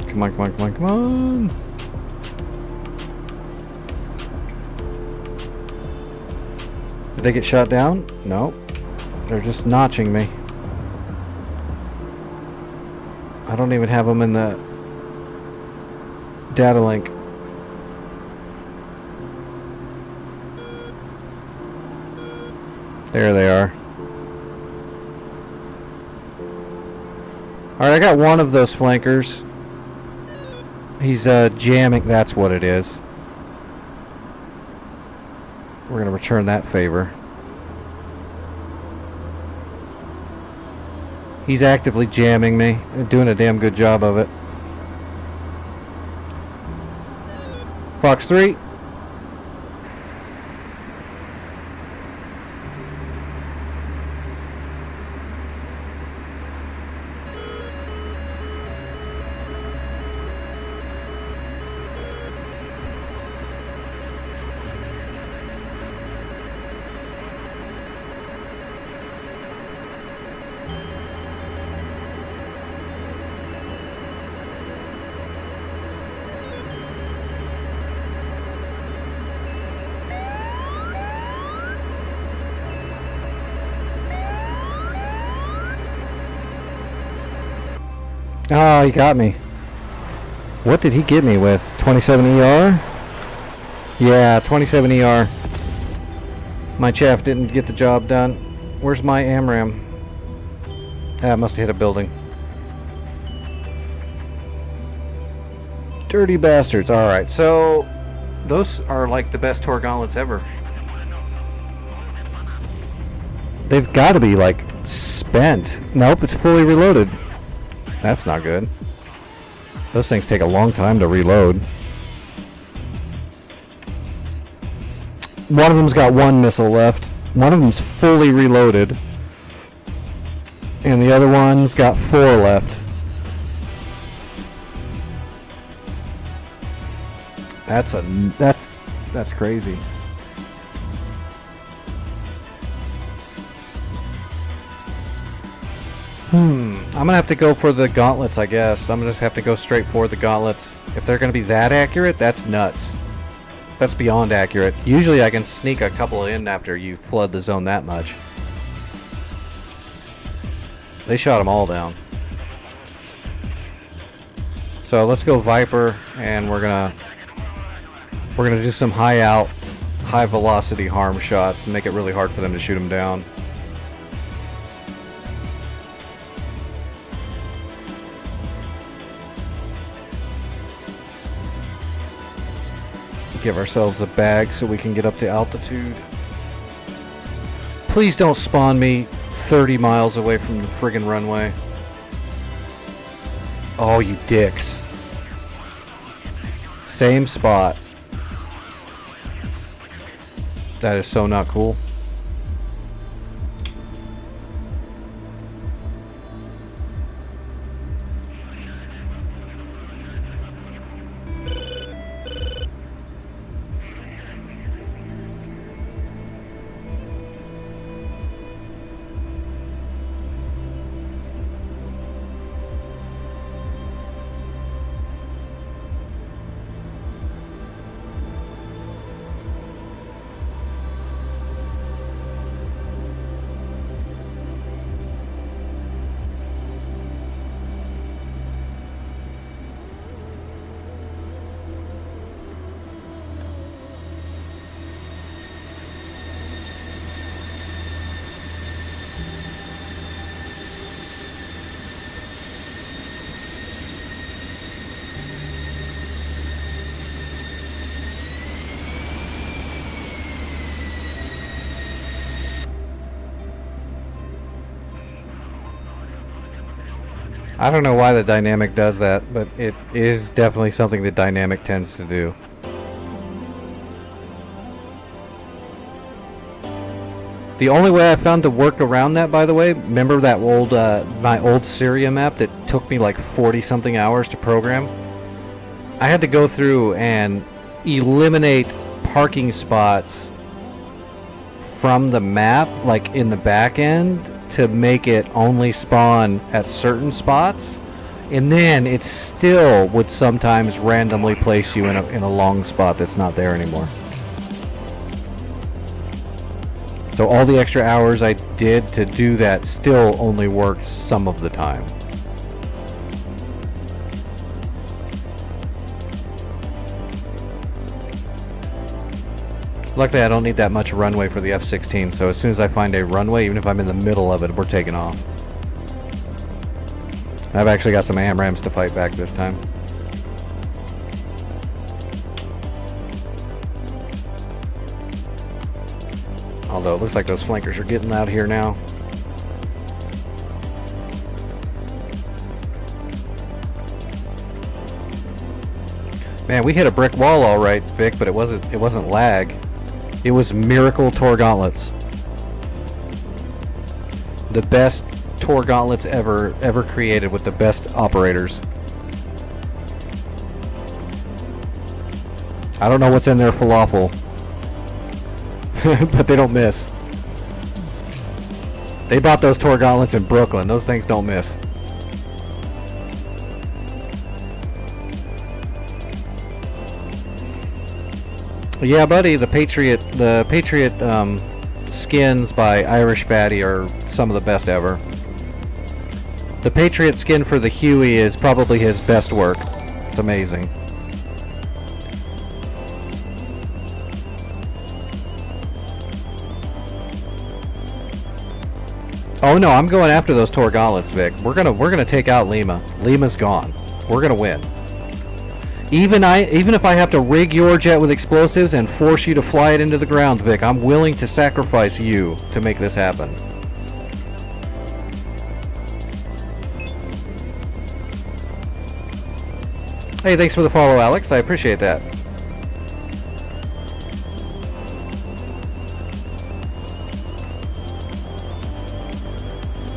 S1: Come on, come on, come on, come on. Did they get shot down? No. They're just notching me. I don't even have them in the data link. There they are. Alright, I got one of those flankers. He's jamming. That's what it is. We're going to return that favor. He's actively jamming me. They're doing a damn good job of it. Fox 3. Oh, he got me. What did he get me with? 27 ER? Yeah, 27 ER. My chaff didn't get the job done. Where's my AMRAM? Ah, it must have hit a building. Dirty bastards. Alright, so those are like the best Tor gauntlets ever. They've got to be like spent. Nope, it's fully reloaded. That's not good. Those things take a long time to reload. One of them's got one missile left. One of them's fully reloaded. And the other one's got 4 left. That's crazy. I'm gonna have to go for the gauntlets, I guess. I'm gonna just have to go straight for the gauntlets. If they're gonna be that accurate, that's nuts. That's beyond accurate. Usually I can sneak a couple in after you flood the zone that much. They shot them all down. So let's go Viper, and we're gonna do some high out, high velocity harm shots and make it really hard for them to shoot them down. Give ourselves a bag so we can get up to altitude. Please don't spawn me 30 miles away from the friggin' runway. Oh, you dicks. Same spot. That is so not cool. I don't know why the dynamic does that, but it is definitely something that dynamic tends to do. The only way I found to work around that, by the way, remember that old my old Syria map that took me like 40 something hours to program? I had to go through and eliminate parking spots from the map, like in the back end, to make it only spawn at certain spots, and then it still would sometimes randomly place you in a long spot that's not there anymore. So all the extra hours I did to do that still only worked some of the time. Luckily I don't need that much runway for the F-16, so as soon as I find a runway, even if I'm in the middle of it, we're taking off. I've actually got some AMRAMs to fight back this time. Although it looks like those flankers are getting out here now. Man, we hit a brick wall all right, Vic, but it wasn't lag. It was miracle Tor gauntlets. The best Tor gauntlets ever created with the best operators. I don't know what's in their falafel, but they don't miss. They bought those Tor gauntlets in Brooklyn. Those things don't miss. Yeah, buddy, the Patriot skins by Irish Fatty are some of the best ever. The Patriot skin for the Huey is probably his best work. It's amazing. Oh no, I'm going after those Tor gauntlets, Vic. We're gonna take out Lima. Lima's gone. We're gonna win. Even if I have to rig your jet with explosives and force you to fly it into the ground, Vic, I'm willing to sacrifice you to make this happen. Hey, thanks for the follow, Alex. I appreciate that.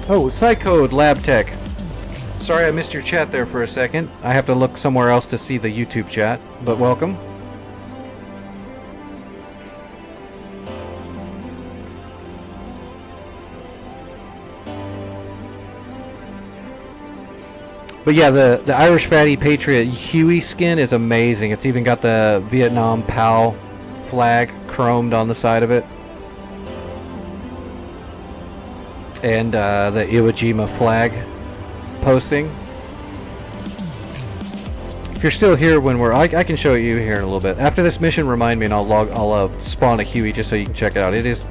S1: Oh, Psycode Lab Tech. Sorry I missed your chat there for a second. I have to look somewhere else to see the YouTube chat, but welcome. But yeah, the Irish Fatty Patriot Huey skin is amazing. It's even got the Vietnam POW flag chromed on the side of it. And the Iwo Jima flag posting. If you're still here when I can show you here in a little bit. After this mission, remind me and I'll spawn a Huey just so you can check it out. It is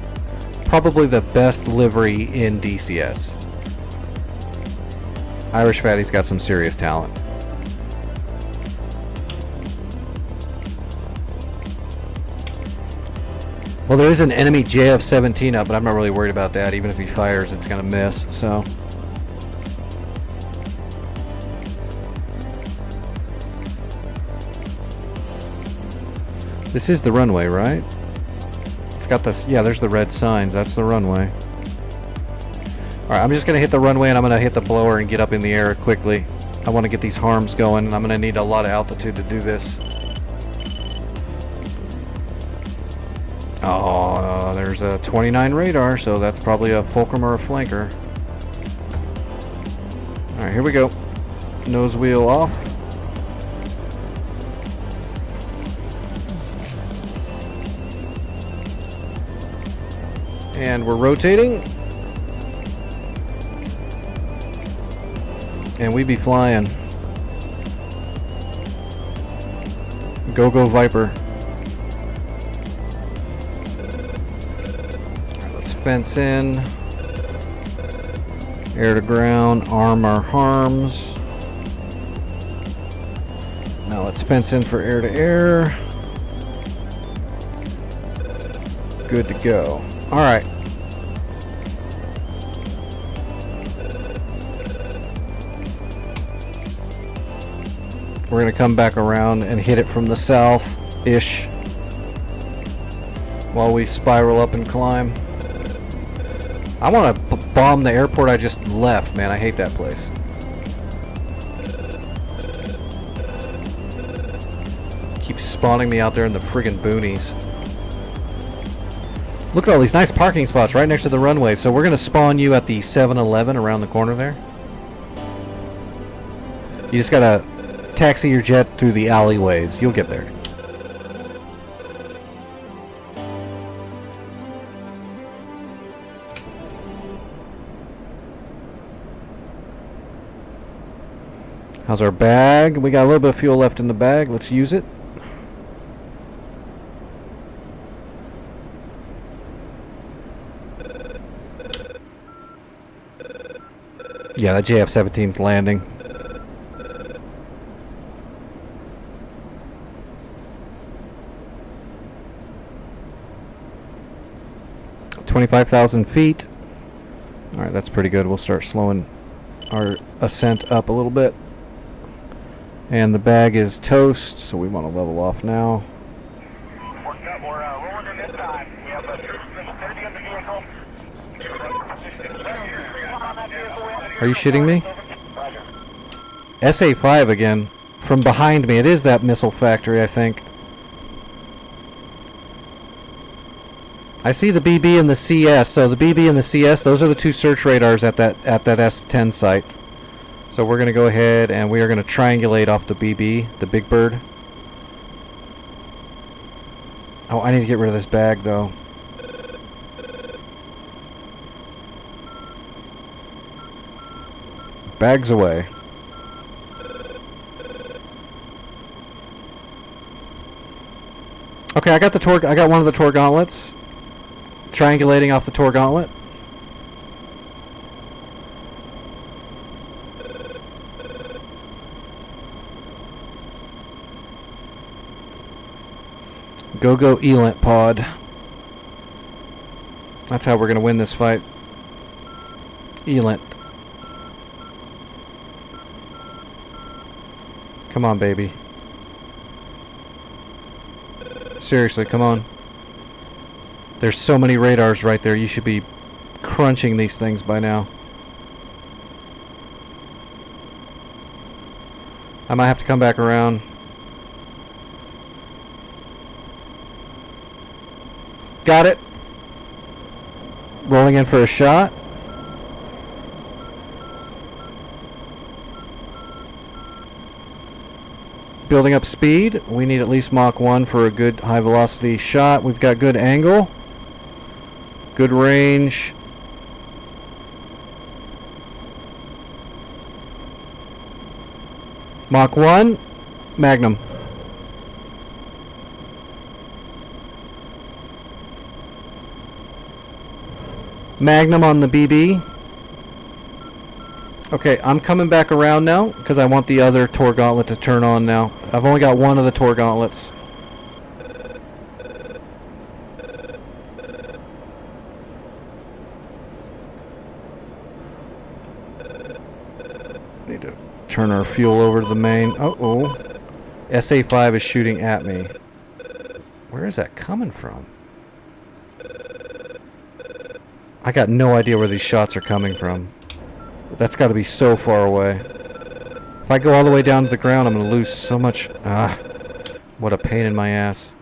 S1: probably the best livery in DCS. Irish Fatty's got some serious talent. Well, there is an enemy JF-17 up, but I'm not really worried about that. Even if he fires, it's going to miss, so. This is the runway, right? It's got this, yeah, there's the red signs. That's the runway. Alright, I'm just going to hit the runway and I'm going to hit the blower and get up in the air quickly. I want to get these harms going and I'm going to need a lot of altitude to do this. Oh, there's a 29 radar, so that's probably a fulcrum or a flanker. Alright, here we go. Nose wheel off. And we're rotating. And we be flying. Go, go, Viper. Alright, let's fence in. Air to ground, arm our harms. Now let's fence in for air to air. Good to go. Alright. We're going to come back around and hit it from the south-ish while we spiral up and climb. I want to bomb the airport I just left, man. I hate that place. Keeps spawning me out there in the friggin' boonies. Look at all these nice parking spots right next to the runway. So we're going to spawn you at the 7-Eleven around the corner there. You just got to taxi your jet through the alleyways. You'll get there. How's our bag? We got a little bit of fuel left in the bag. Let's use it. Yeah, that JF-17's landing. $25,000 feet. Alright, that's pretty good. We'll start slowing our ascent up a little bit. And the bag is toast, so we want to level off now.
S2: We're rolling in this time. We have a troops in the vehicle.
S1: Are you shitting me? SA-5 again. From behind me. It is that missile factory, I think. I see the BB and the CS. So the BB and the CS, those are the two search radars at that S10 site. So we're going to go ahead and we are going to triangulate off the BB, the Big Bird. Oh, I need to get rid of this bag though. Bags away. Okay, I got the Tor. I got one of the Tor gauntlets. Triangulating off the Tor gauntlet. Go Elant pod. That's how we're gonna win this fight. Elant. Come on, baby. Seriously, come on. There's so many radars right there. You should be crunching these things by now. I might have to come back around. Got it. Rolling in for a shot. Building up speed. We need at least Mach 1 for a good high velocity shot. We've got good angle. Good range. Mach 1. Magnum. Magnum on the BB. Okay, I'm coming back around now because I want the other Tor gauntlet to turn on now. I've only got one of the Tor gauntlets. Need to turn our fuel over to the main. Uh-oh. SA-5 is shooting at me. Where is that coming from? I got no idea where these shots are coming from. That's got to be so far away. If I go all the way down to the ground, I'm going to lose so much. Ah, what a pain in my ass.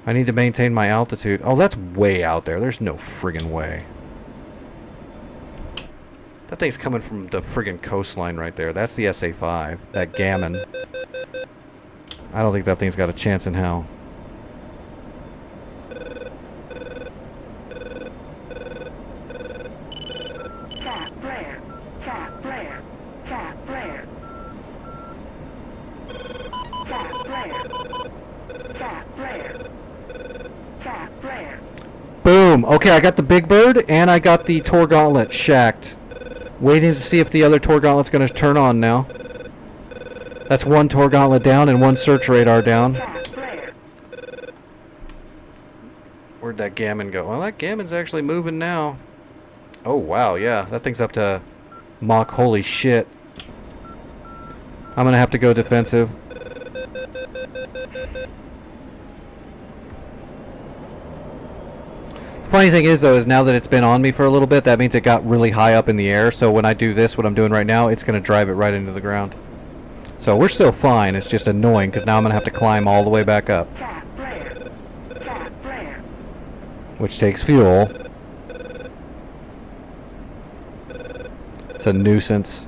S1: I need to maintain my altitude. Oh, that's way out there. There's no friggin' way. That thing's coming from the friggin' coastline right there. That's the SA-5. That gammon. I don't think that thing's got a chance in hell. Boom! Okay, I got the Big Bird, and I got the Tor Gauntlet shacked. Waiting to see if the other Tor Gauntlet's going to turn on now. That's one Tor Gauntlet down and one search radar down. Where'd that gammon go? Well, that gammon's actually moving now. Oh, wow, yeah. That thing's up to Mach holy shit. I'm going to have to go defensive. Funny thing is, though, is now that it's been on me for a little bit, that means it got really high up in the air. So when I do this, what I'm doing right now, it's going to drive it right into the ground. So we're still fine. It's just annoying because now I'm going to have to climb all the way back up. Which takes fuel. It's a nuisance.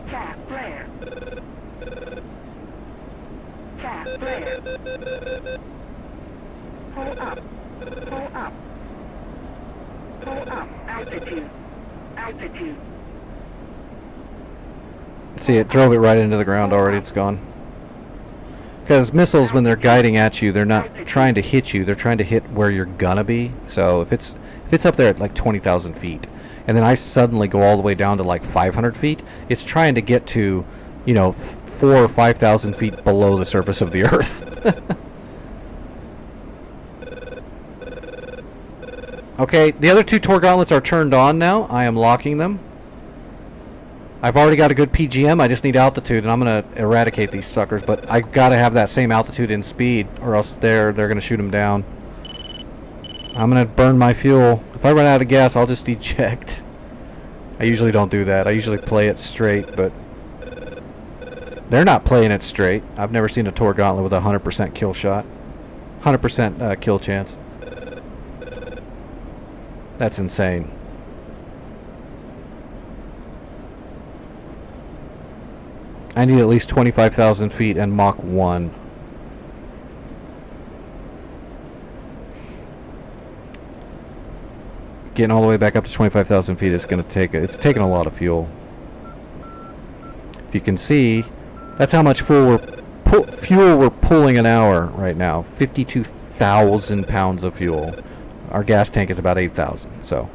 S4: Pull up. Pull up. Pull up. Altitude. Altitude.
S1: See, it drove it right into the ground already. It's gone. Because missiles, when they're guiding at you, they're not trying to hit you. They're trying to hit where you're gonna be. So if it's up there at like 20,000 feet, and then I suddenly go all the way down to like 500 feet, it's trying to get to, you know, 4,000 or 5,000 feet below the surface of the Earth. Okay, the other two Tor Gauntlets are turned on now. I am locking them. I've already got a good PGM. I just need altitude, and I'm going to eradicate these suckers. But I've got to have that same altitude and speed, or else they're going to shoot them down. I'm going to burn my fuel. If I run out of gas, I'll just eject. I usually don't do that. I usually play it straight, but they're not playing it straight. I've never seen a Tor Gauntlet with a 100% kill shot. 100% kill chance. That's insane. I need at least 25,000 feet and Mach 1. Getting all the way back up to 25,000 feet is going to take... It's taking a lot of fuel. If you can see, that's how much fuel we're pulling an hour right now. 52,000 pounds of fuel. Our gas tank is about 8,000, so.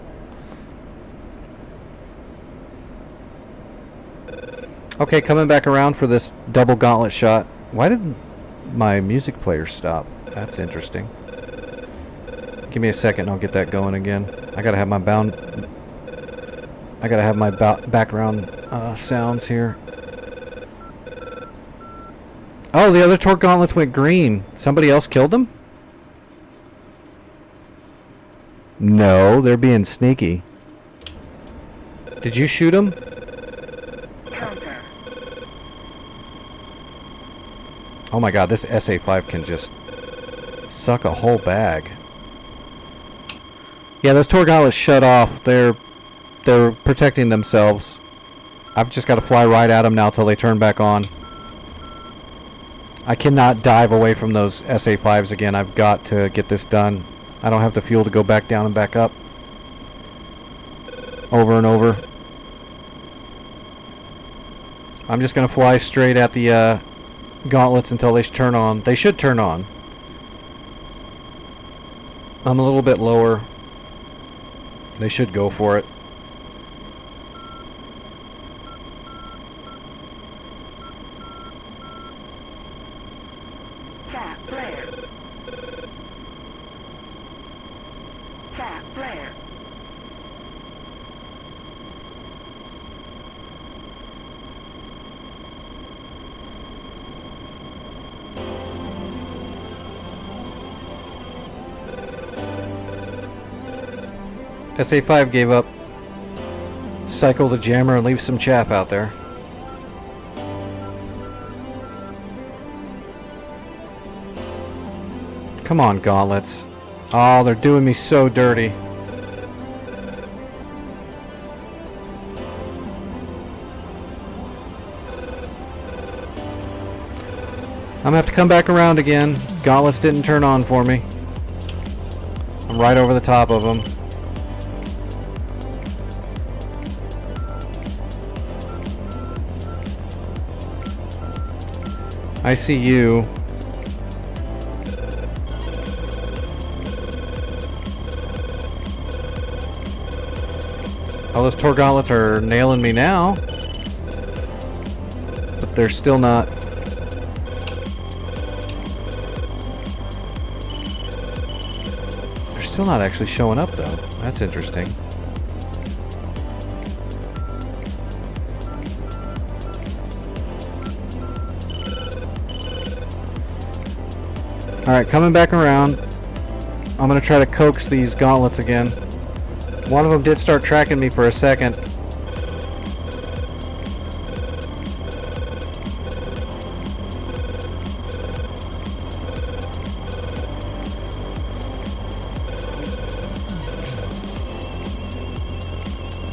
S1: Okay, coming back around for this double gauntlet shot. Why did my music player stop? That's interesting. Give me a second, I'll get that going again. I gotta have my background sounds here. Oh, the other torque gauntlets went green. Somebody else killed them? No, they're being sneaky. Did you shoot them?
S4: Counter.
S1: Oh my god, this SA5 can just suck a whole bag. Yeah, those torque gauntlets shut off. They're protecting themselves. I've just got to fly right at them now till they turn back on. I cannot dive away from those SA5s again. I've got to get this done. I don't have the fuel to go back down and back up. Over and over. I'm just going to fly straight at the gauntlets until they turn on. They should turn on. I'm a little bit lower. They should go for it.
S4: Cap flare. Cap flare.
S1: SA5 gave up. Cycle the jammer and leave some chaff out there. Come on, gauntlets. Oh, they're doing me so dirty. I'm gonna have to come back around again. Gauntlets didn't turn on for me. I'm right over the top of them. I see you. All those torque gauntlets are nailing me now. But they're still not. They're still not actually showing up though. That's interesting. Alright, coming back around. I'm going to try to coax these gauntlets again. One of them did start tracking me for a second.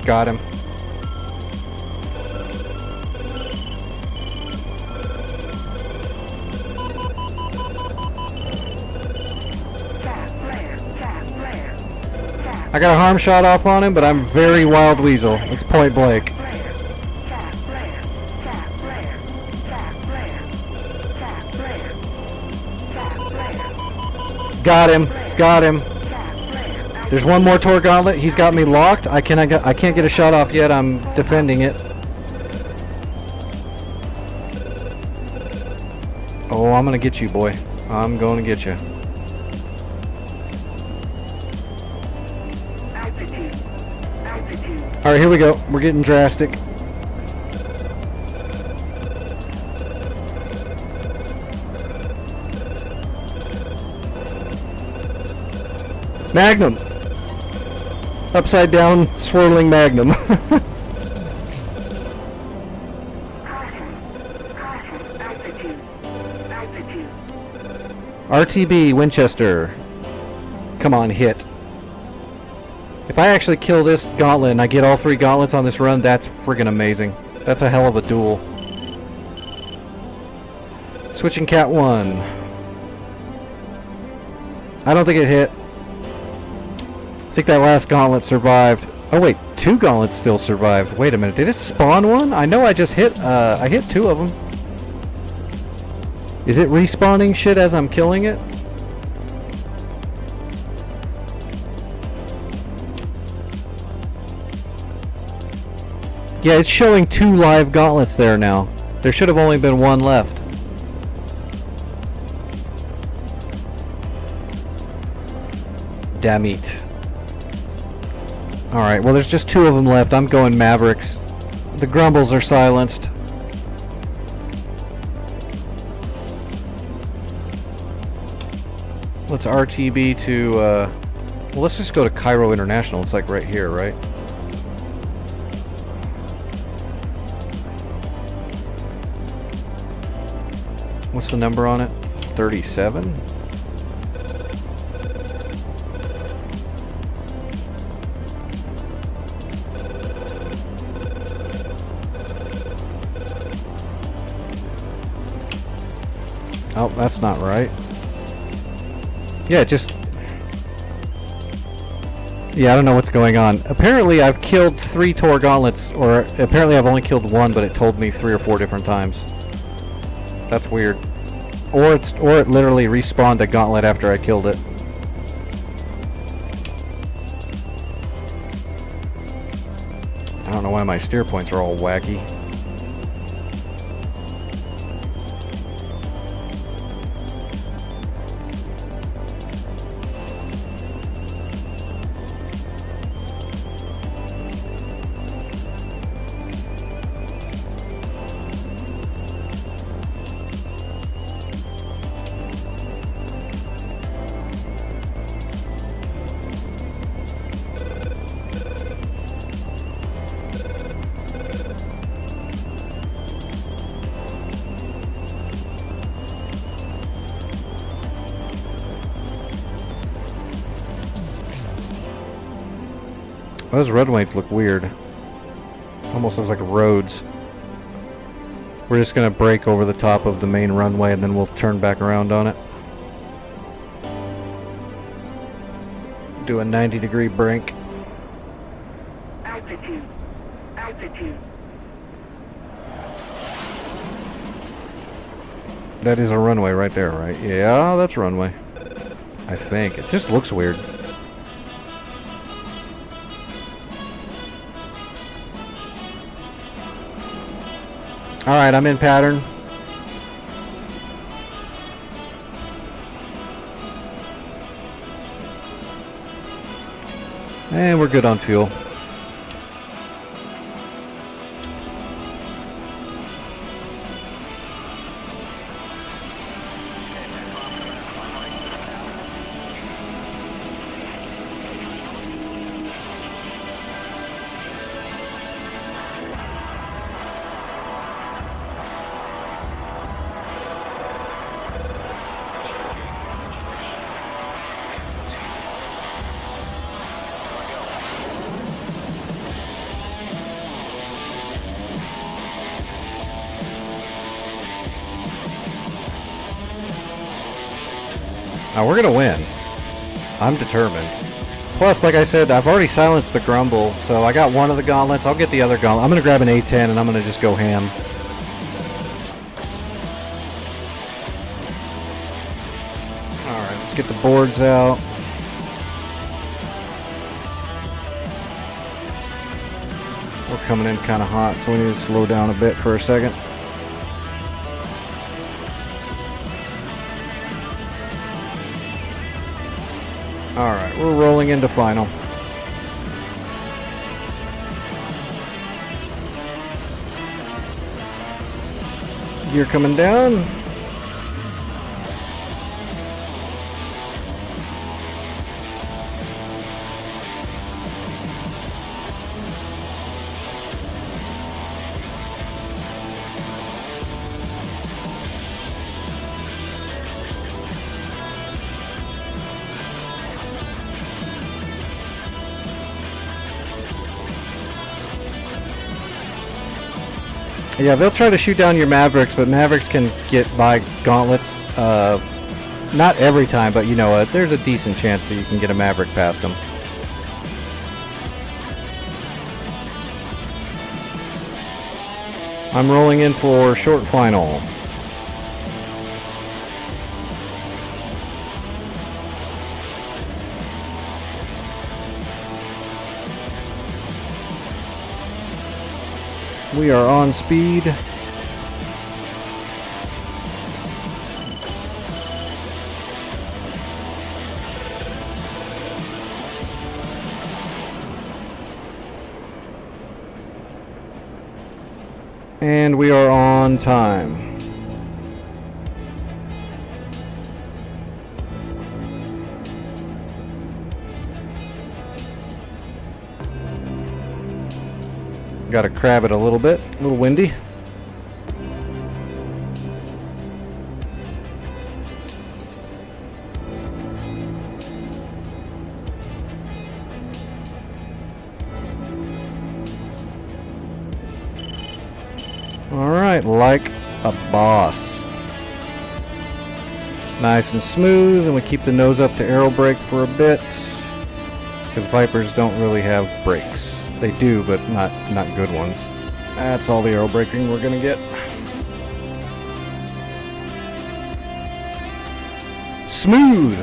S1: Got him. I got a harm shot off on him, but I'm very Wild Weasel. It's point blank. Got him. Got him. There's one more torque gauntlet. He's got me locked. I can't get a shot off yet. I'm defending it. Oh, I'm gonna get you, boy. I'm going to get you. Alright, here we go. We're getting drastic. Magnum! Upside down, swirling Magnum. RTB, Winchester. Come on, hit. If I actually kill this gauntlet and I get all 3 gauntlets on this run, that's friggin' amazing. That's a hell of a duel. Switching Cat 1. I don't think it hit. I think that last gauntlet survived. Oh wait, 2 gauntlets still survived. Wait a minute, did it spawn one? I know I just hit, I hit 2 of them. Is it respawning shit as I'm killing it? Yeah, it's showing 2 live gauntlets there now. There should have only been 1 left. Damn it. Alright, well there's just 2 of them left. I'm going Mavericks. The grumbles are silenced. Let's RTB to, well, let's just go to Cairo International. It's like right here, right? What's the number on it? 37? Oh, that's not right. Yeah, just... Yeah, I don't know what's going on. Apparently I've killed 3 Tor gauntlets, or apparently I've only killed 1, but it told me 3 or 4 different times. That's weird. Or it literally respawned a gauntlet after I killed it. I don't know why my steer points are all wacky. Those runways look weird. Almost looks like roads. We're just gonna brake over the top of the main runway and then we'll turn back around on it. Do a 90-degree brake.
S4: Altitude. Altitude.
S1: That is a runway right there, right? Yeah, that's runway. I think. It just looks weird. Alright, I'm in pattern. And we're good on fuel. Now we're gonna win. I'm determined. Plus, like I said, I've already silenced the grumble, so I got one of the gauntlets. I'll get the other gauntlet. I'm gonna grab an A10 and I'm gonna just go ham. Alright, let's get the boards out. We're coming in kind of hot, so we need to slow down a bit for a second. Alright, we're rolling into final. Gear coming down. Yeah, they'll try to shoot down your Mavericks, but Mavericks can get by gauntlets. Not every time, but you know, there's a decent chance that you can get a Maverick past them. I'm rolling in for short final. We are on speed. And we are on time. Got to crab it a little bit, a little windy. Alright, like a boss. Nice and smooth, and we keep the nose up to aero brake for a bit. Because Vipers don't really have brakes. They do, but not good ones. That's all the aero braking we're gonna get. Smooth!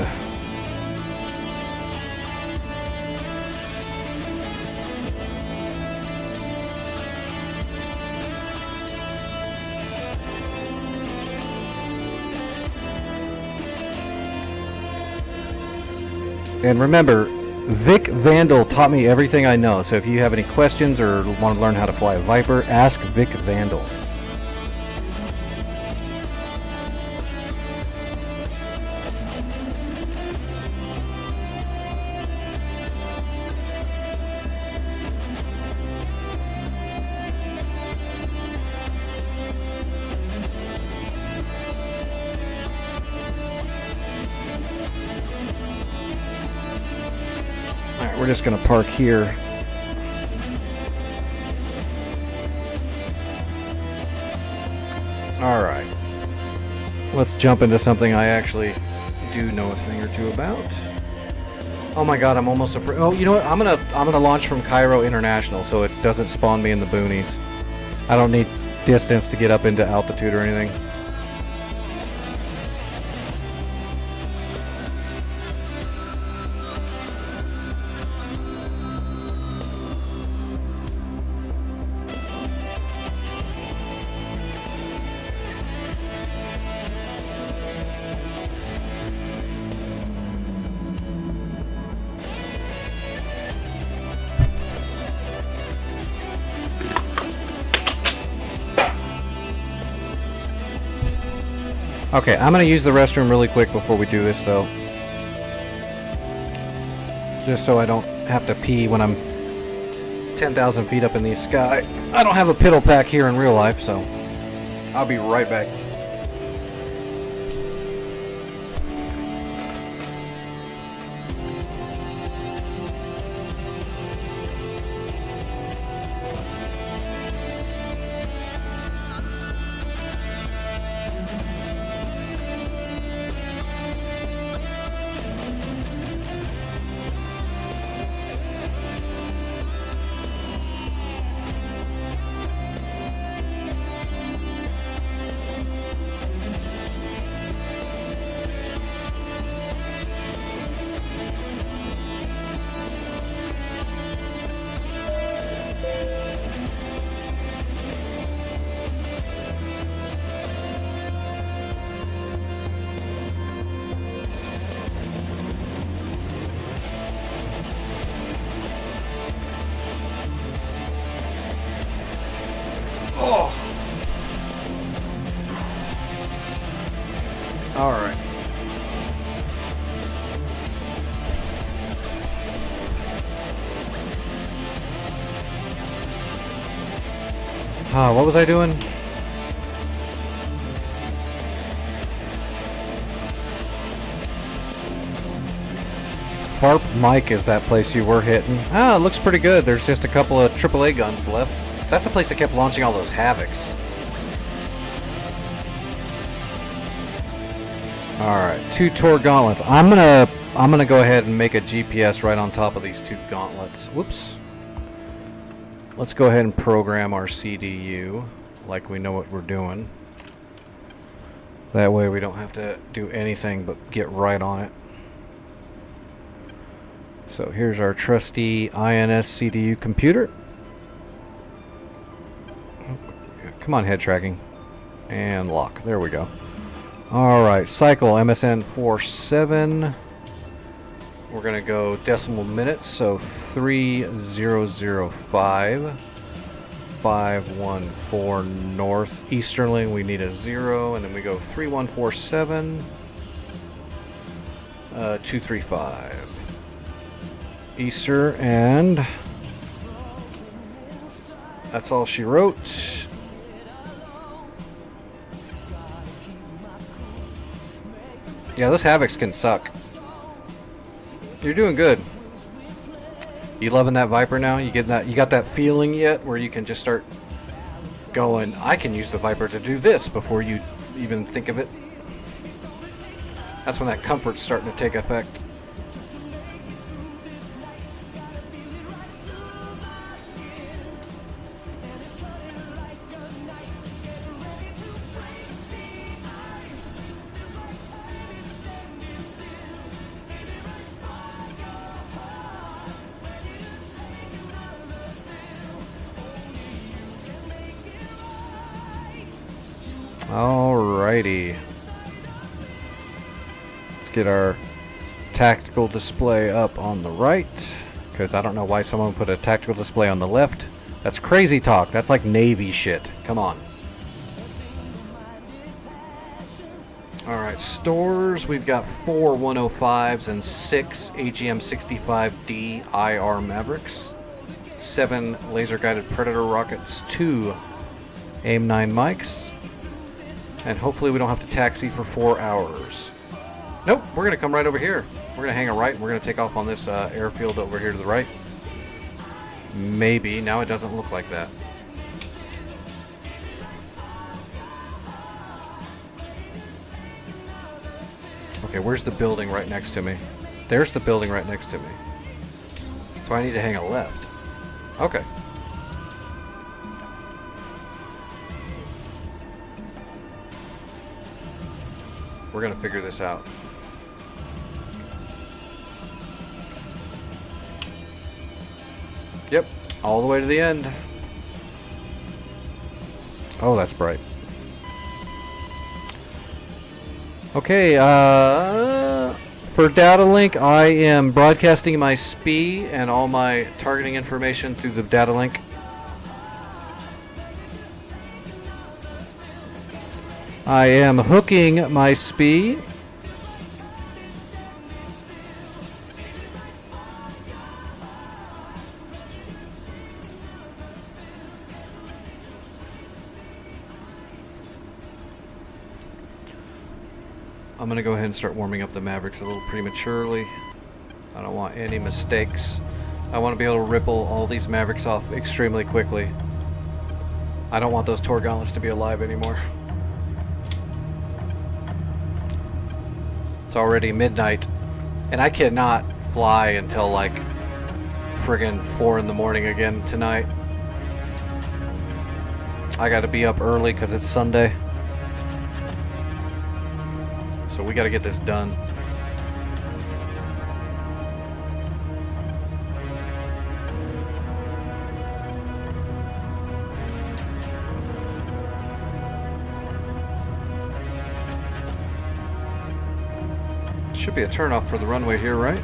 S1: And remember, Vic Vandal taught me everything I know, so if you have any questions or want to learn how to fly a Viper, ask Vic Vandal. Alright, we're just going to park here. Alright. Let's jump into something I actually do know a thing or two about. Oh my god, I'm almost afraid. Oh, you know what? I'm gonna launch from Cairo International so it doesn't spawn me in the boonies. I don't need distance to get up into altitude or anything. Okay, I'm going to use the restroom really quick before we do this, though. Just so I don't have to pee when I'm 10,000 feet up in the sky. I don't have a piddle pack here in real life, so I'll be right back. Oh. All right. What was I doing? Farp Mike is that place you were hitting. It looks pretty good. There's just a couple of AAA guns left. That's the place that kept launching all those Havocs. Alright, 2 Tor gauntlets. I'm gonna go ahead and make a GPS right on top of these 2 gauntlets. Whoops. Let's go ahead and program our CDU. like we know what we're doing. That way we don't have to do anything but get right on it. So here's our trusty INS CDU computer. Come on, head tracking. And lock. There we go. Alright, cycle MSN 47. We're going to go decimal minutes, so 3005. 514 north easterly. We need a 0, and then we go 3147. 235. Easter, and that's all she wrote. Yeah, those Havocs can suck. You're doing good. You loving that Viper now? You get that? You got that feeling yet where you can just start going, I can use the Viper to do this before you even think of it? That's when that comfort's starting to take effect. Alrighty. Let's get our tactical display up on the right, because I don't know why someone put a tactical display on the left. That's crazy talk. That's like Navy shit. Come on. Alright, stores. We've got 4 105s and 6 AGM-65D IR Mavericks, 7 laser-guided Predator rockets, 2 AIM-9 mics, and hopefully we don't have to taxi for 4 hours. Nope, we're going to come right over here. We're going to hang a right, and we're going to take off on this airfield over here to the right. Maybe. Now it doesn't look like that. Okay, where's the building right next to me? There's the building right next to me. So I need to hang a left. Okay. We're going to figure this out. Yep, all the way to the end. Oh, that's bright. Okay, for data link, I am broadcasting my SPI and all my targeting information through the data link. I am hooking my SPI. I'm going to go ahead and start warming up the Mavericks a little prematurely. I don't want any mistakes. I want to be able to ripple all these Mavericks off extremely quickly. I don't want those Tor gauntlets to be alive anymore. It's already midnight, and I cannot fly until like friggin' 4 in the morning again tonight. I gotta be up early because it's Sunday. So we gotta get this done. Should be a turnoff for the runway here, right?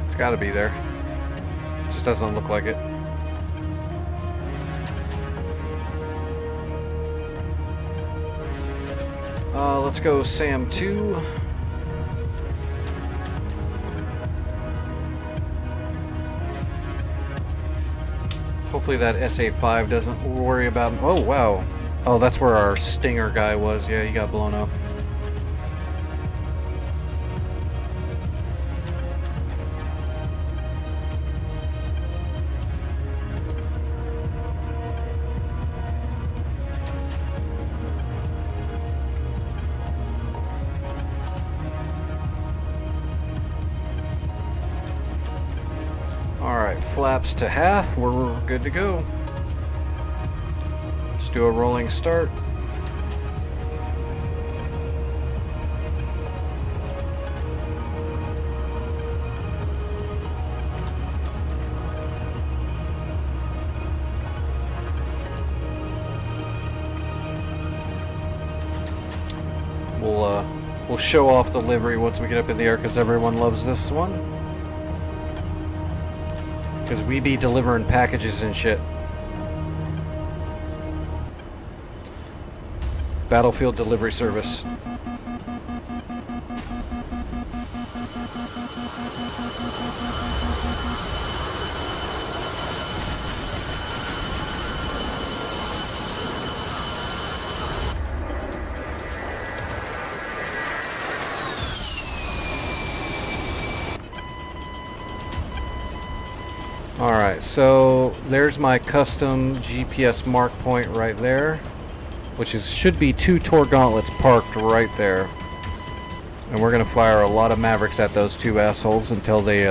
S1: It's gotta be there. Just doesn't look like it. Let's go SAM 2. Hopefully that SA5 doesn't worry about... Oh, wow. Oh, that's where our Stinger guy was. Yeah, he got blown up. Alright, flaps to half, we're good to go. Let's do a rolling start. We'll show off the livery once we get up in the air because everyone loves this one. Because we be delivering packages and shit. Battlefield delivery service. Alright, so there's my custom GPS mark point right there, which should be 2 Tor gauntlets parked right there. And we're gonna fire a lot of Mavericks at those 2 assholes until they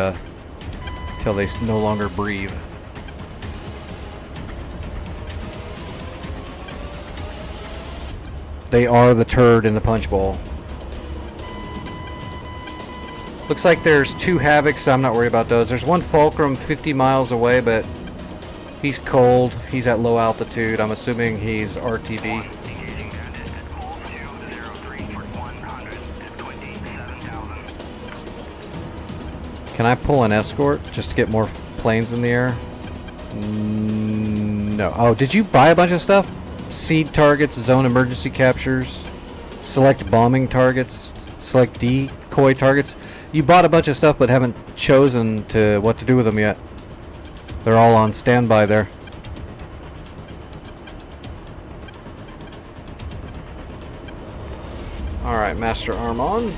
S1: no longer breathe. They are the turd in the punch bowl. Looks like there's 2 Havocs, so I'm not worried about those. There's one Fulcrum 50 miles away, but he's cold. He's at low altitude. I'm assuming he's RTB.
S3: Engaging bandit at pole 203 for 100 at 27,000.
S1: Can I pull an escort just to get more planes in the air? No. Oh, did you buy a bunch of stuff? Seed targets, zone emergency captures, select bombing targets, select decoy targets. You bought a bunch of stuff but haven't chosen what to do with them yet. They're all on standby there. Alright, Master Arm on.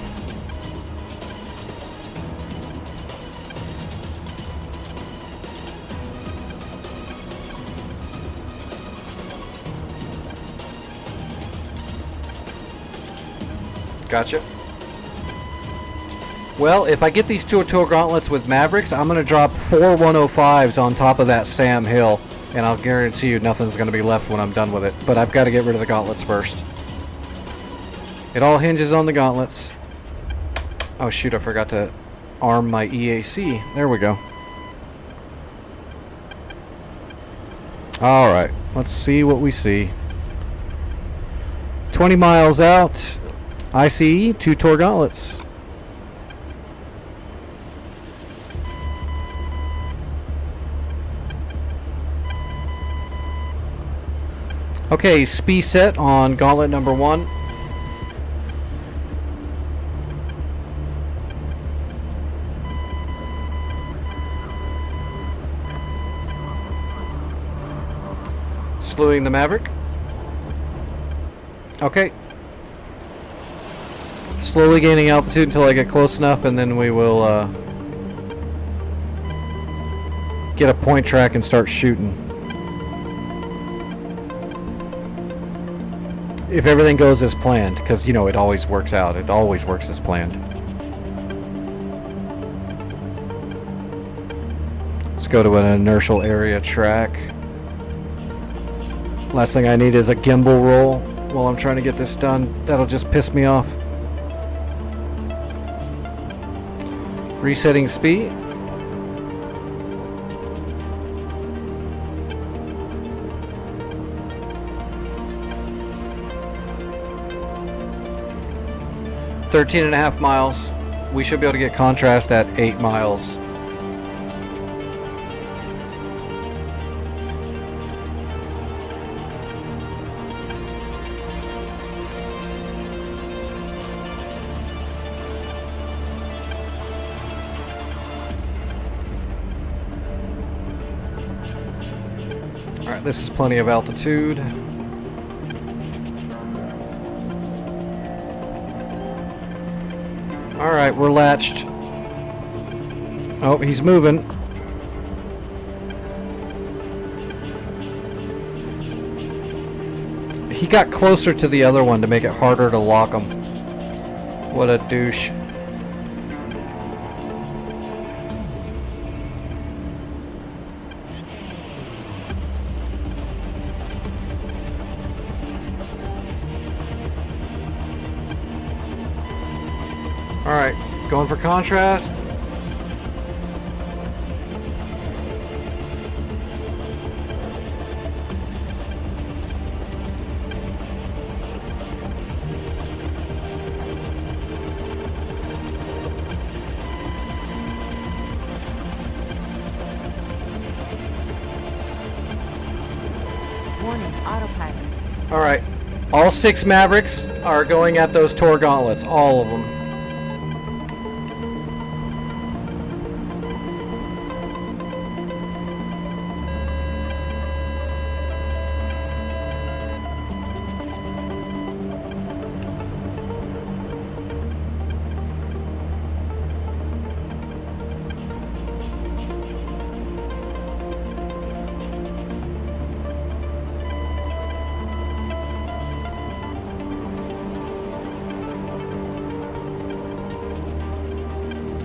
S1: Gotcha. Well, if I get these 2 Tor gauntlets with Mavericks, I'm going to drop 4 105s on top of that Sam Hill, and I'll guarantee you nothing's going to be left when I'm done with it. But I've got to get rid of the gauntlets first. It all hinges on the gauntlets. Oh shoot, I forgot to arm my EAC. There we go. Alright, let's see what we see. 20 miles out, ICE, 2 Tor gauntlets. Okay, SPI set on gauntlet number 1. Slewing the Maverick. Okay. Slowly gaining altitude until I get close enough, and then we will get a point track and start shooting. If everything goes as planned, because, you know, it always works out. It always works as planned. Let's go to an inertial area track. Last thing I need is a gimbal roll while I'm trying to get this done. That'll just piss me off. Resetting speed. .5 miles. We should be able to get contrast at 8 miles. Alright, this is plenty of altitude. Alright, we're latched. Oh, he's moving. He got closer to the other one to make it harder to lock him. What a douche. Alright, going for contrast.
S5: Warning, autopilot.
S1: Alright, all 6 Mavericks are going at those Tor gauntlets, all of them.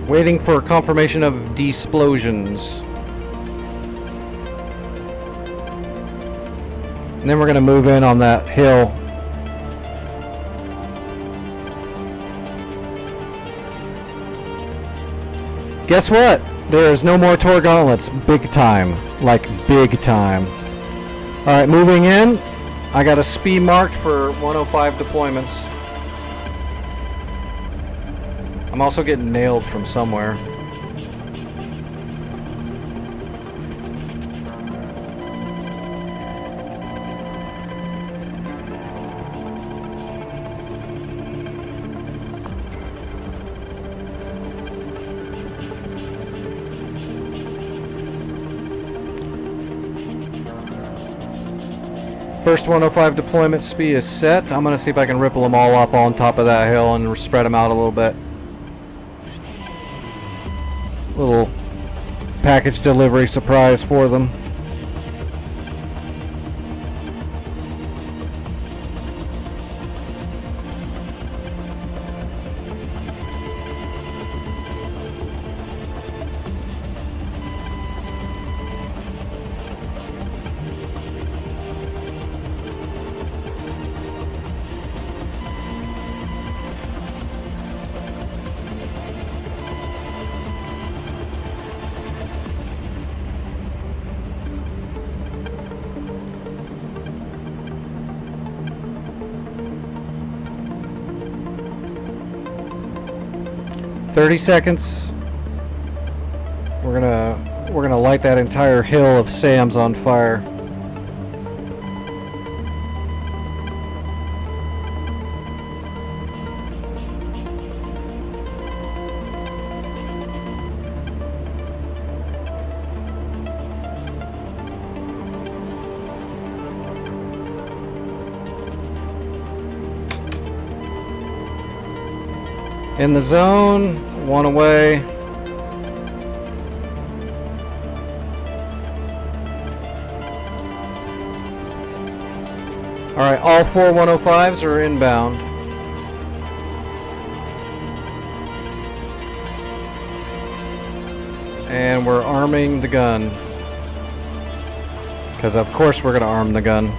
S1: Waiting for confirmation of desplosions. And then we're going to move in on that hill. Guess what? There is no more Tor gauntlets. Big time. Like big time. Alright, moving in. I got a speed marked for 105 deployments. I'm also getting nailed from somewhere. First 105 deployment speed is set. I'm going to see if I can ripple them all up on top of that hill and spread them out a little bit. Little package delivery surprise for them. "30 seconds. We're gonna light that entire hill of SAMs on fire." In the zone, 1 away. Alright, all 4 105s are inbound. And we're arming the gun. Because of course we're going to arm the gun.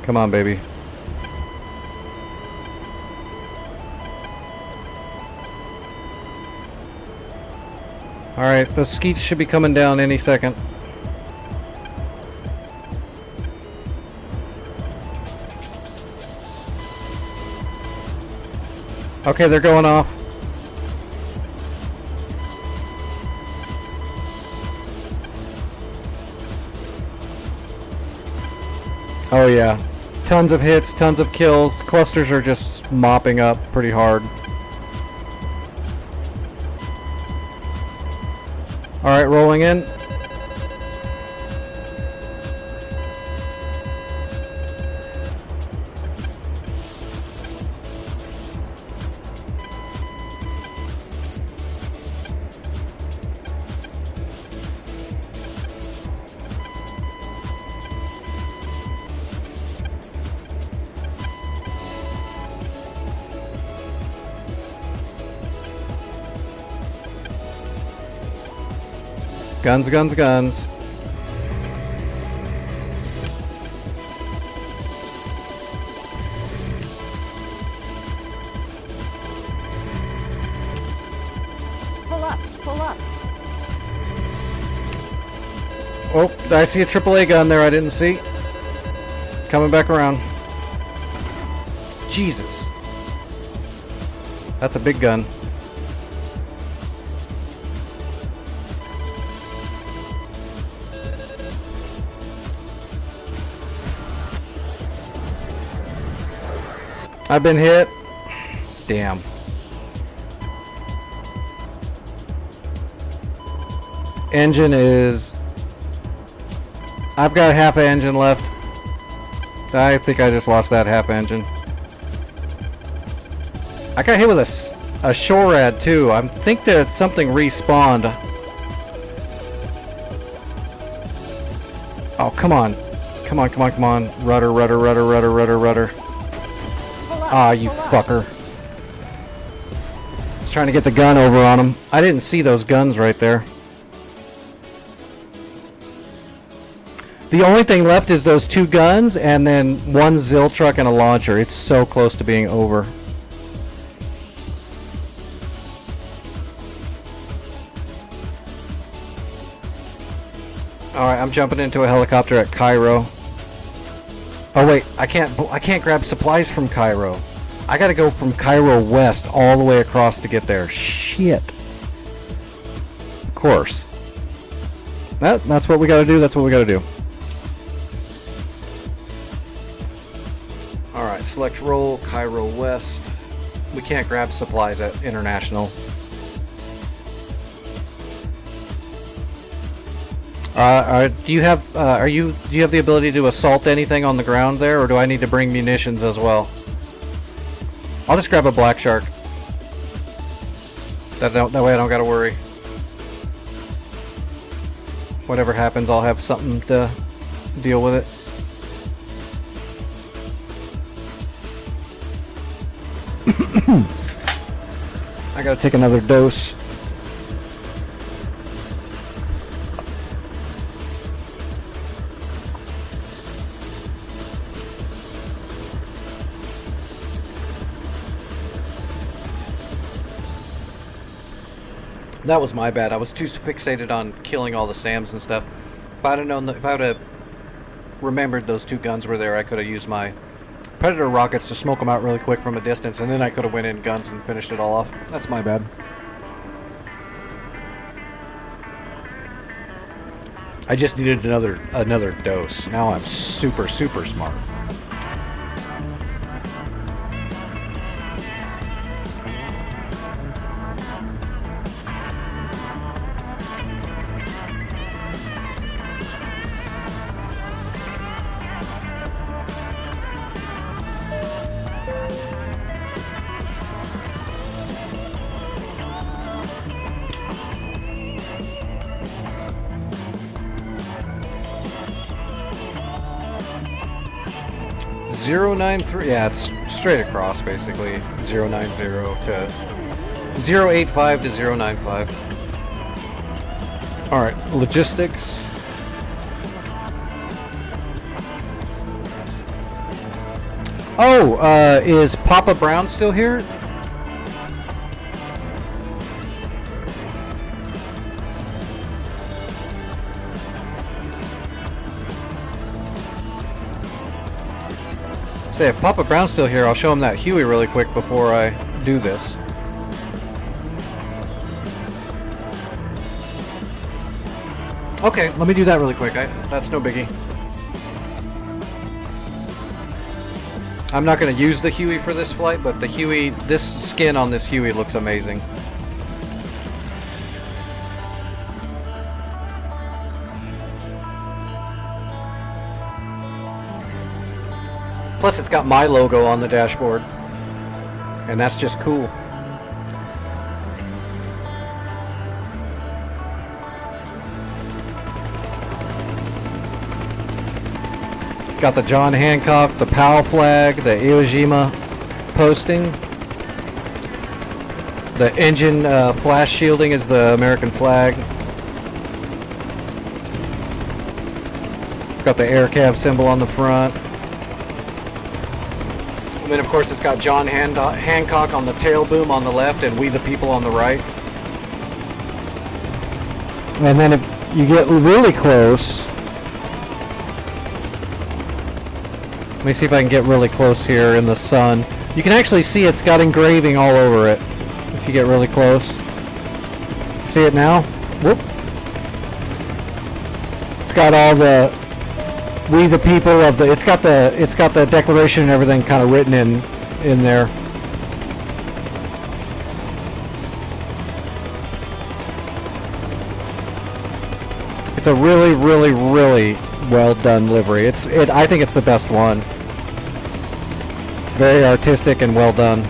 S1: Come on, baby. Alright, those skeets should be coming down any second. Okay, they're going off. Oh yeah. Tons of hits, tons of kills. Clusters are just mopping up pretty hard. Alright, rolling in. Guns, guns, guns.
S5: Pull up, pull up.
S1: Oh, I see a AAA gun there I didn't see. Coming back around. Jesus. That's a big gun. I've been hit. Damn. Engine is... I've got half an engine left. I think I just lost that half engine. I got hit with a SHORAD too. I think that something respawned. Oh, come on. Come on, come on, come on. Rudder, rudder, rudder, rudder, rudder, rudder. Ah, you fucker. I was trying to get the gun over on him. I didn't see those guns right there. The only thing left is those two guns and then one ZIL truck and a launcher. It's so close to being over. Alright, I'm jumping into a helicopter at Cairo. Oh wait, I can't grab supplies from Cairo. I gotta go from Cairo west all the way across to get there. Shit. Of course. That's what we gotta do, that's what we gotta do. Alright, select role, Cairo west. We can't grab supplies at International. Do you have the ability to assault anything on the ground there, or do I need to bring munitions as well? I'll just grab a black shark. That way I don't gotta worry. Whatever happens, I'll have something to deal with it. I gotta take another dose. That was my bad. I was too fixated on killing all the SAMs and stuff. If I'd have known that, if I would have remembered those two guns were there, I could have used my Predator rockets to smoke them out really quick from a distance, and then I could have went in guns and finished it all off. That's my bad. I just needed another dose. Now I'm super smart. .093, yeah, it's straight across basically. 090 to 085 to 095. Alright, logistics. Oh, is Papa Brown still here? Say, if Papa Brown's still here, I'll show him that Huey really quick before I do this. Okay, let me do that really quick. That's no biggie. I'm not going to use the Huey for this flight, but the Huey, this skin on this Huey looks amazing. Plus, it's got my logo on the dashboard, and that's just cool. Got the John Hancock, the POW flag, the Iwo Jima posting. The engine flash shielding is the American flag. It's got the AirCav symbol on the front. And then, of course, it's got John Hancock on the tail boom on the left and We the People on the right.
S7: And then if you get really close,
S1: Let me see if I can get really close here in the sun. You can actually see it's got engraving all over it if you get really close. See it now? Whoop. It's got all the We the People of the it's got the declaration and everything kind of written in there. It's a really, really, really well done livery. I think it's the best one. Very artistic and well done.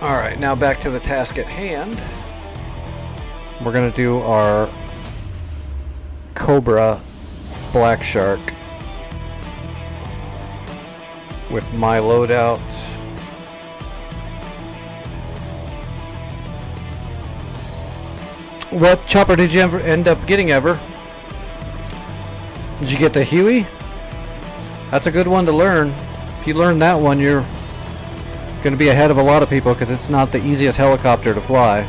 S1: All right, now back to the task at hand. We're gonna do our Cobra Black Shark with my loadout. What chopper did you ever end up getting, Ever? Did you get the Huey? That's a good one to learn. If you learn that one, you're going to be ahead of a lot of people because it's not the easiest helicopter to fly.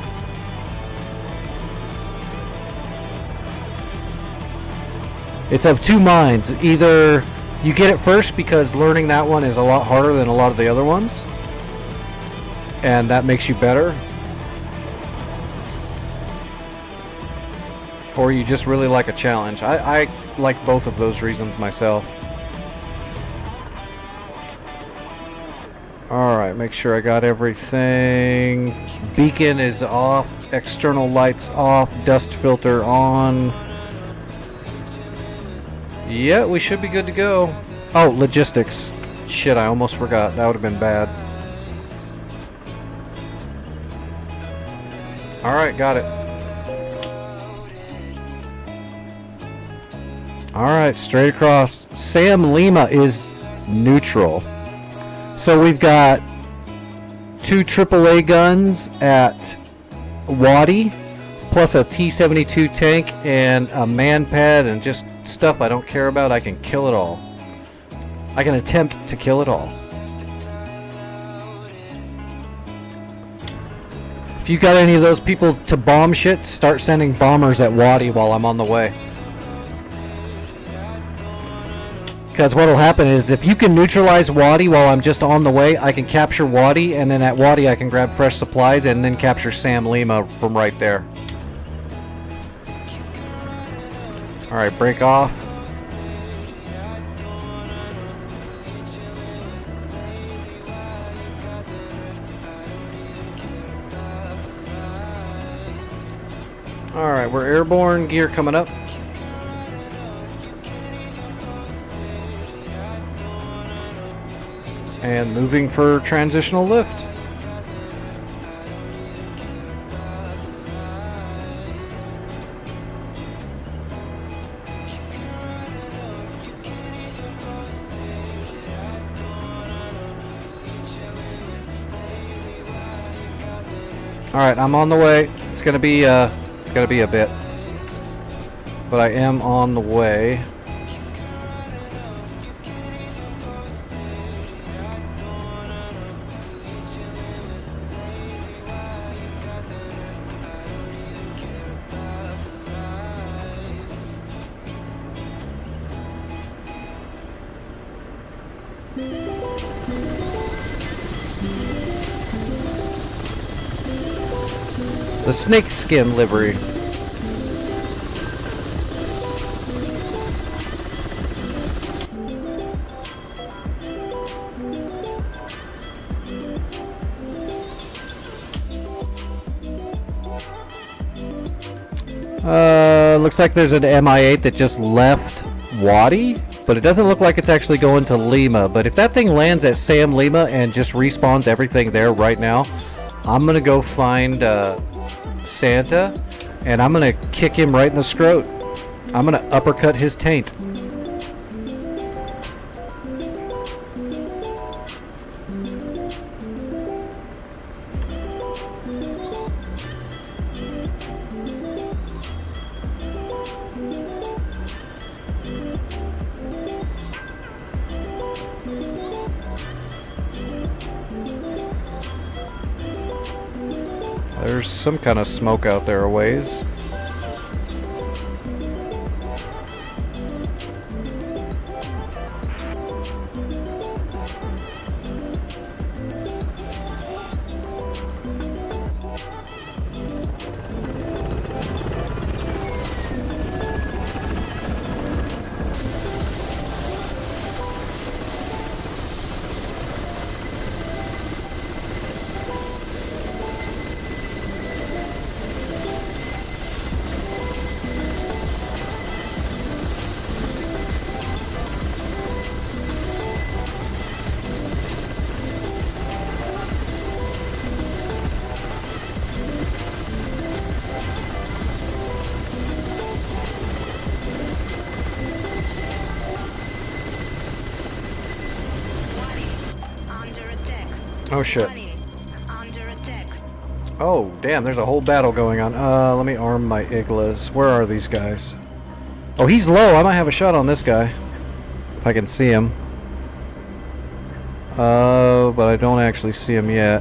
S1: It's of two minds. Either you get it first because learning that one is a lot harder than a lot of the other ones, and that makes you better, or you just really like a challenge. I like both of those reasons myself. Alright, make sure I got everything. Beacon is off, external lights off, dust filter on. Yeah, we should be good to go. Oh, logistics. Shit, I almost forgot. That would have been bad. Alright, got it. Alright, straight across. Sam Lima is neutral. So we've got 2 AAA guns at Wadi, plus a T-72 tank and a man pad and just stuff I don't care about. I can kill it all. I can attempt to kill it all. If you got any of those people to bomb shit, start sending bombers at Wadi while I'm on the way. Because what will happen is if you can neutralize Wadi while I'm just on the way, I can capture Wadi, and then at Wadi I can grab fresh supplies and then capture Sam Lima from right there. Alright, break off. Alright, we're airborne, gear coming up. And moving for transitional lift. All right, I'm on the way. It's gonna be a bit, but I am on the way. The snakeskin livery. Looks like there's an MI8 that just left Wadi, but it doesn't look like it's actually going to Lima. But if that thing lands at Sam Lima and just respawns everything there right now, I'm gonna go find Santa And I'm gonna kick him right in the scrot. I'm gonna uppercut his taint. There's some kind of smoke out there a ways. Oh shit.
S4: Under attack.
S1: Oh, damn, there's a whole battle going on. Let me arm my Iglas. Where are these guys? Oh, he's low. I might have a shot on this guy. If I can see him. But I don't actually see him yet.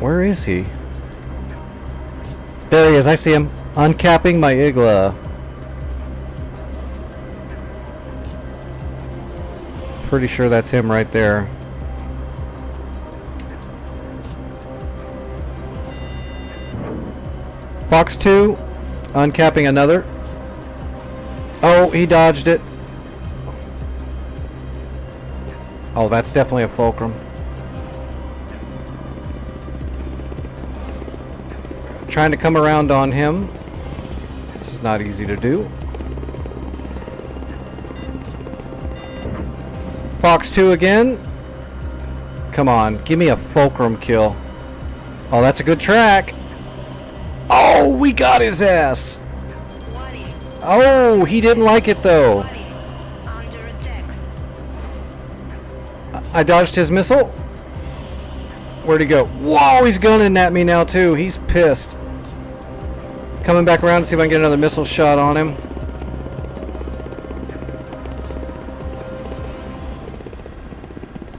S1: Where is he? There he is. I see him. Uncapping my Igla. Pretty sure that's him right there. Fox 2, uncapping another. Oh, he dodged it. Oh, that's definitely a fulcrum. Trying to come around on him. This is not easy to do. Fox 2 again. Come on, give me a fulcrum kill. Oh, that's a good track. Oh, we got his ass. Oh, he didn't like it though.
S4: Under attack.
S1: I dodged his missile. Where'd he go? Whoa, he's gunning at me now too. He's pissed. Coming back around to see if I can get another missile shot on him.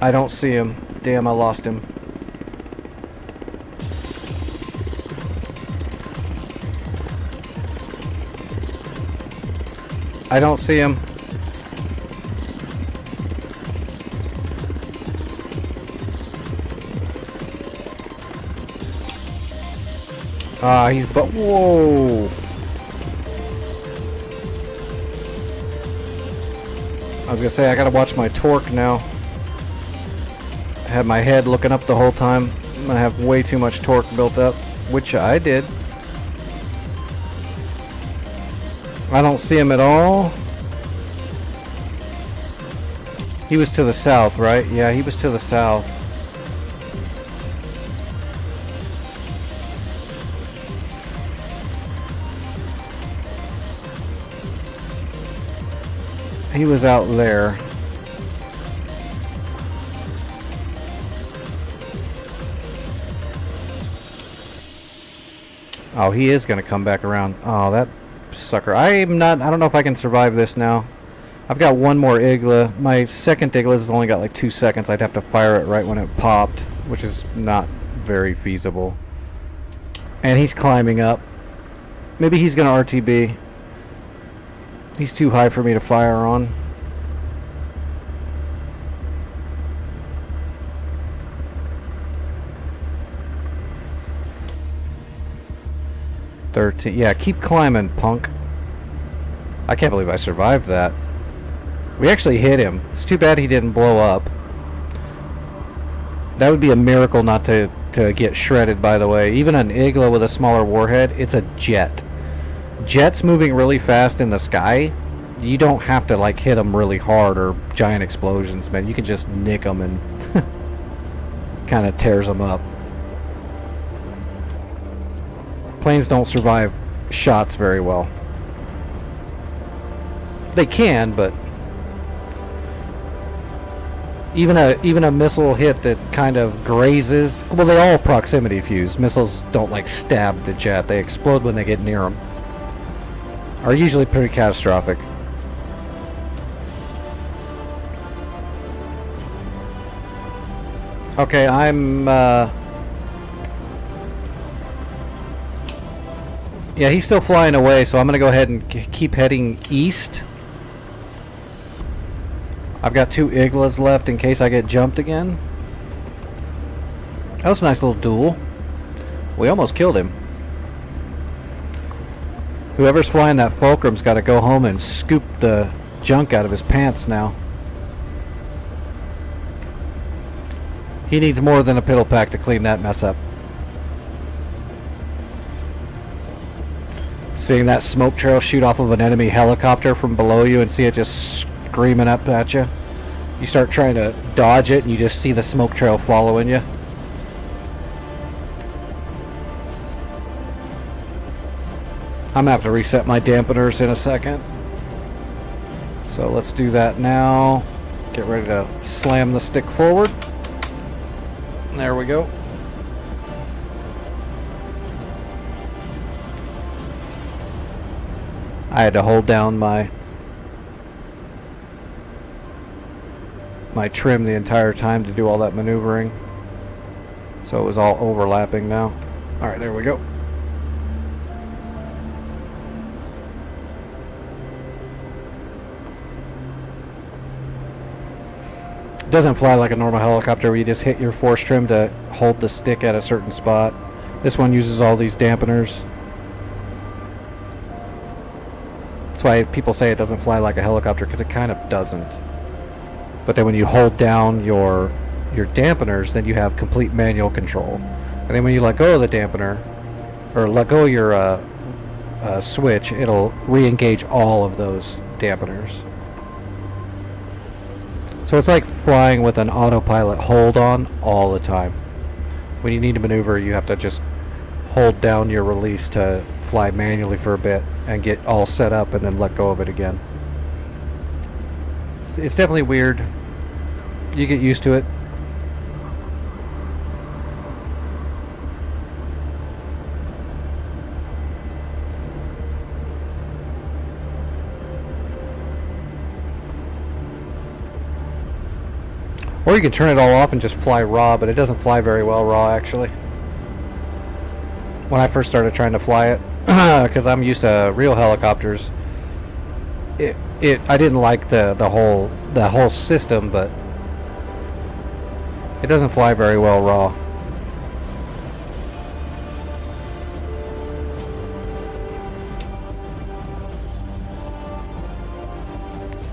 S1: I don't see him. Damn, I lost him. I don't see him. He's but whoa. I was gonna say I gotta watch my torque now. I had my head looking up the whole time. I'm gonna have way too much torque built up, which I did. I don't see him at all. He was to the south, right? Yeah, he was to the south. He was out there. Oh, he is going to come back around. Oh, that sucker. I don't know if I can survive this now. I've got one more Igla. My second Igla has only got like 2 seconds. I'd have to fire it right when it popped, which is not very feasible. And he's climbing up. Maybe he's going to RTB. He's too high for me to fire on. Yeah, keep climbing, punk. I can't believe I survived that. We actually hit him. It's too bad he didn't blow up. That would be a miracle not to get shredded, by the way. Even an Igla with a smaller warhead, it's a jet. Jets moving really fast in the sky, you don't have to like hit them really hard or giant explosions, man. You can just nick them and kind of tears them up. Planes don't survive shots very well. They can, but even a missile hit that kind of grazes, well, they all proximity fuse. Missiles don't like stab the jet. They explode when they get near them. Are usually pretty catastrophic. Okay, I'm yeah, he's still flying away, so I'm gonna go ahead and keep heading east. I've got 2 Iglas left in case I get jumped again. That was a nice little duel. We almost killed him. Whoever's flying that Fulcrum's got to go home and scoop the junk out of his pants now. He needs more than a piddle pack to clean that mess up. Seeing that smoke trail shoot off of an enemy helicopter from below you and see it just screaming up at you. You start trying to dodge it and you just see the smoke trail following you. I'm gonna have to reset my dampeners in a second. So let's do that now. Get ready to slam the stick forward. There we go. I had to hold down my trim the entire time to do all that maneuvering. So it was all overlapping now. Alright, there we go. It doesn't fly like a normal helicopter where you just hit your force trim to hold the stick at a certain spot. This one uses all these dampeners. That's why people say it doesn't fly like a helicopter, because it kind of doesn't. But then when you hold down your dampeners, then you have complete manual control. And then when you let go of the dampener, or let go of your switch, it'll re-engage all of those dampeners. So it's like flying with an autopilot hold on all the time. When you need to maneuver, you have to just hold down your release to fly manually for a bit and get all set up and then let go of it again. It's definitely weird. You get used to it. Or you can turn it all off and just fly raw, but it doesn't fly very well raw, actually. When I first started trying to fly it, because I'm used to real helicopters, I didn't like the whole system, but it doesn't fly very well raw.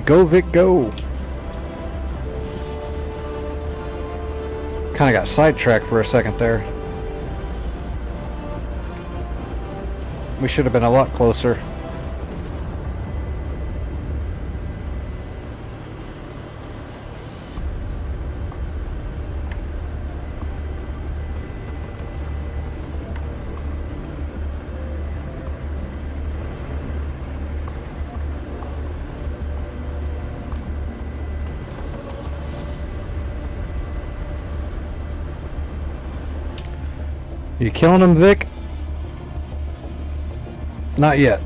S1: Go Vic, go! Kind of got sidetracked for a second there. We should have been a lot closer. You killing him, Vic? Not yet.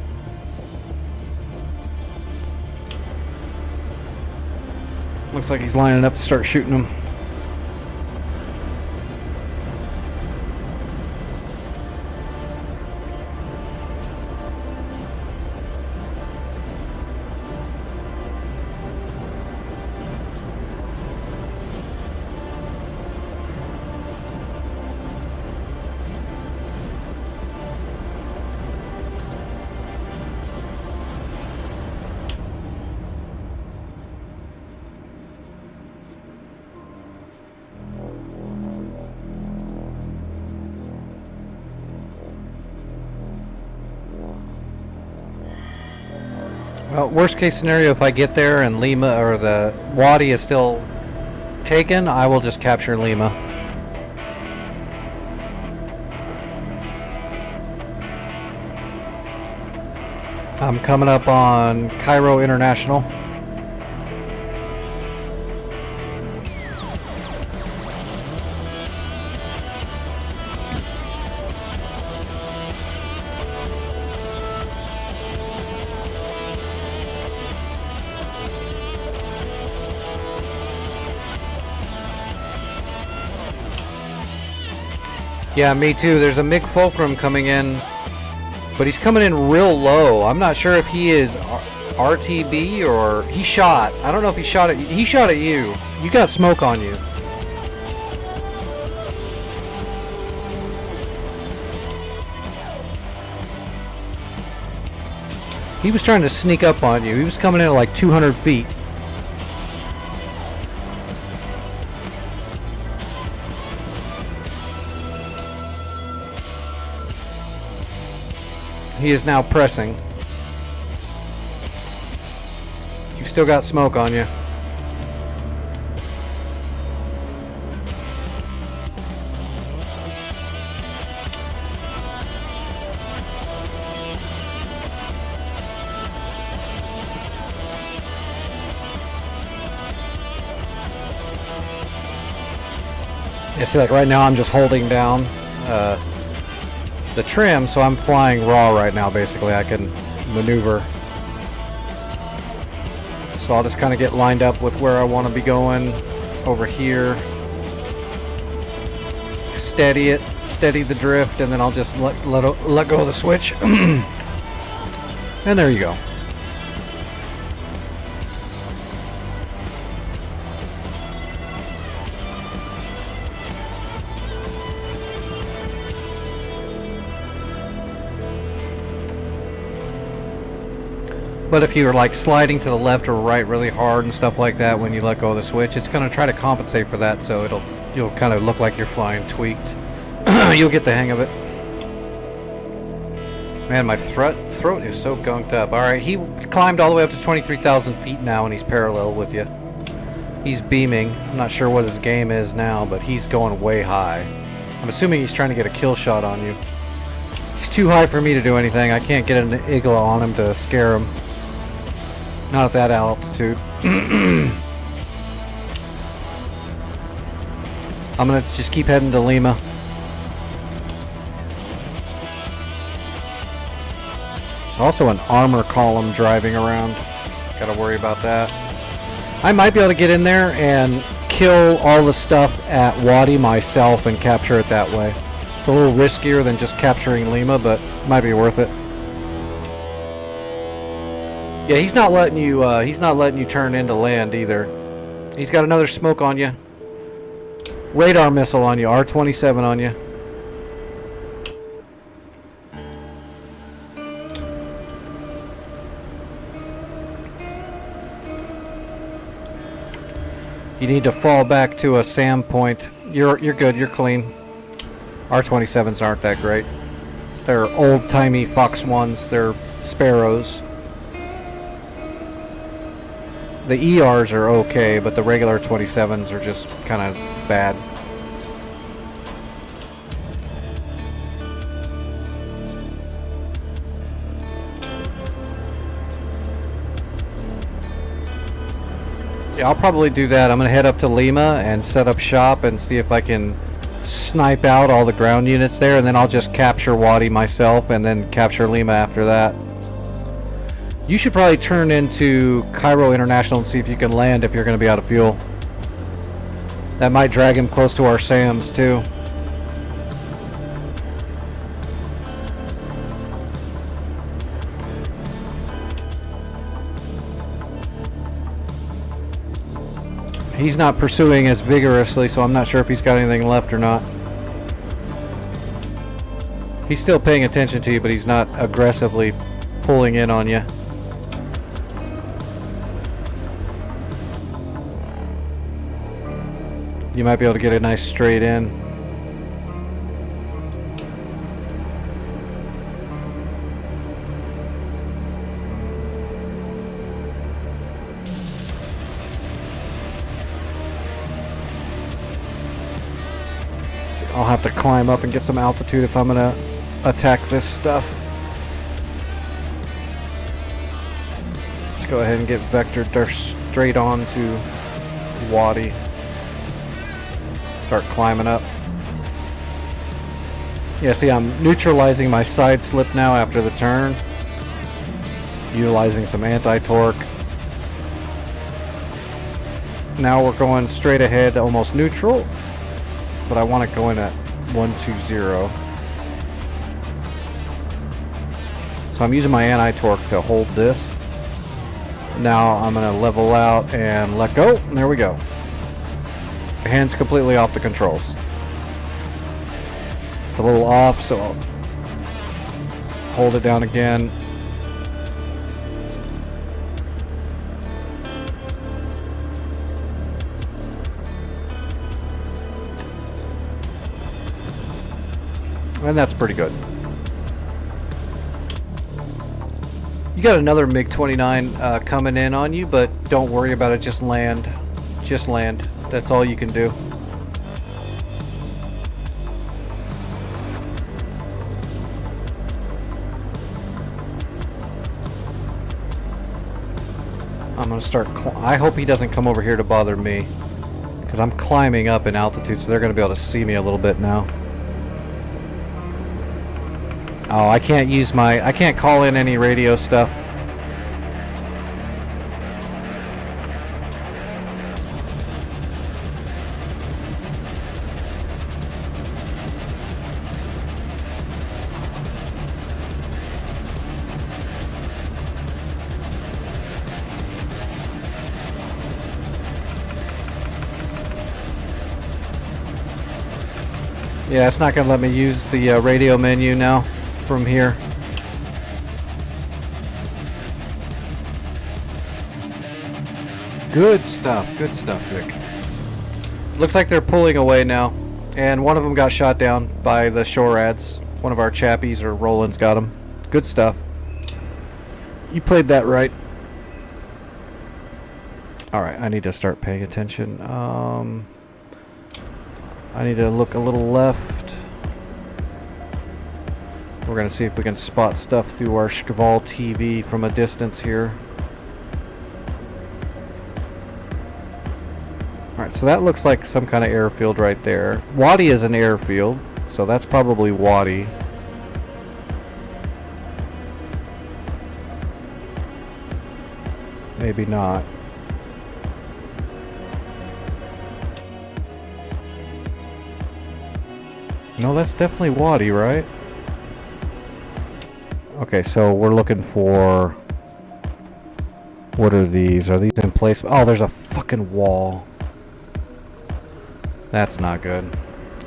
S1: Looks like he's lining up to start shooting him. Well, worst case scenario, if I get there and Lima or the Wadi is still taken, I will just capture Lima. I'm coming up on Cairo International. Yeah, me too. There's a MiG Fulcrum coming in, but he's coming in real low. I'm not sure if he is RTB or he shot. I don't know if he shot at you. He shot at you. You got smoke on you. He was trying to sneak up on you. He was coming in at like 200 feet. He is now pressing. You've still got smoke on you. Yeah, see, like right now I'm just holding down the trim, so I'm flying raw right now. Basically, I can maneuver. So I'll just kind of get lined up with where I want to be going over here. Steady it, steady the drift, and then I'll just let go of the switch. And there you go. But if you're like sliding to the left or right really hard and stuff like that when you let go of the switch, it's going to try to compensate for that, so you'll kind of look like you're flying tweaked. You'll get the hang of it. Man, my throat is so gunked up. Alright, he climbed all the way up to 23,000 feet now and he's parallel with you. He's beaming. I'm not sure what his game is now, but he's going way high. I'm assuming he's trying to get a kill shot on you. He's too high for me to do anything. I can't get an eagle on him to scare him. Not at that altitude. I'm gonna just keep heading to Lima. There's also an armor column driving around. Gotta worry about that. I might be able to get in there and kill all the stuff at Wadi myself and capture it that way. It's a little riskier than just capturing Lima, but might be worth it. Yeah, he's not letting you turn into land either. He's got another smoke on you. Radar missile on you, R-27 on you. You need to fall back to a SAM point. You're good, you're clean. R-27s aren't that great. They're old-timey Fox 1s, they're Sparrows. The ERs are okay, but the regular 27s are just kind of bad. Yeah, I'll probably do that. I'm going to head up to Lima and set up shop and see if I can snipe out all the ground units there, and then I'll just capture Wadi myself and then capture Lima after that. You should probably turn into Cairo International and see if you can land if you're going to be out of fuel. That might drag him close to our SAMs too. He's not pursuing as vigorously, so I'm not sure if he's got anything left or not. He's still paying attention to you, but he's not aggressively pulling in on you. You might be able to get a nice straight in.
S7: I'll have to climb up and get some altitude if I'm gonna attack this stuff. Let's go ahead and get vectored straight on to Wadi. Start climbing up. Yeah, see, I'm neutralizing my side slip now after the turn. Utilizing some anti-torque. Now we're going straight ahead, almost neutral. But I want to go in at 120. So I'm using my anti-torque to hold this. Now I'm going to level out and let go. And there we go. Hands completely off the controls. It's a little off, so I'll hold it down again. And that's pretty good. You got another MiG-29 coming in on you, but don't worry about it. Just land. Just land. That's all you can do. I'm gonna start. I hope he doesn't come over here to bother me, because I'm climbing up in altitude, so they're gonna be able to see me a little bit now. Oh, I can't use my. I can't call in any radio stuff. Yeah, it's not going to let me use the radio menu now from here. Good stuff, Vic. Looks like they're pulling away now, and one of them got shot down by the shore ads. One of our chappies, or Roland's, got him. Good stuff. You played that right. Alright, I need to start paying attention. I need to look a little left. We're going to see if we can spot stuff through our Shkval TV from a distance here. Alright, so that looks like some kind of airfield right there. Wadi is an airfield, so that's probably Wadi. Maybe not. No, that's definitely Wadi, right? Okay, so we're looking for... What are these? Are these in place? Oh, there's a fucking wall. That's not good.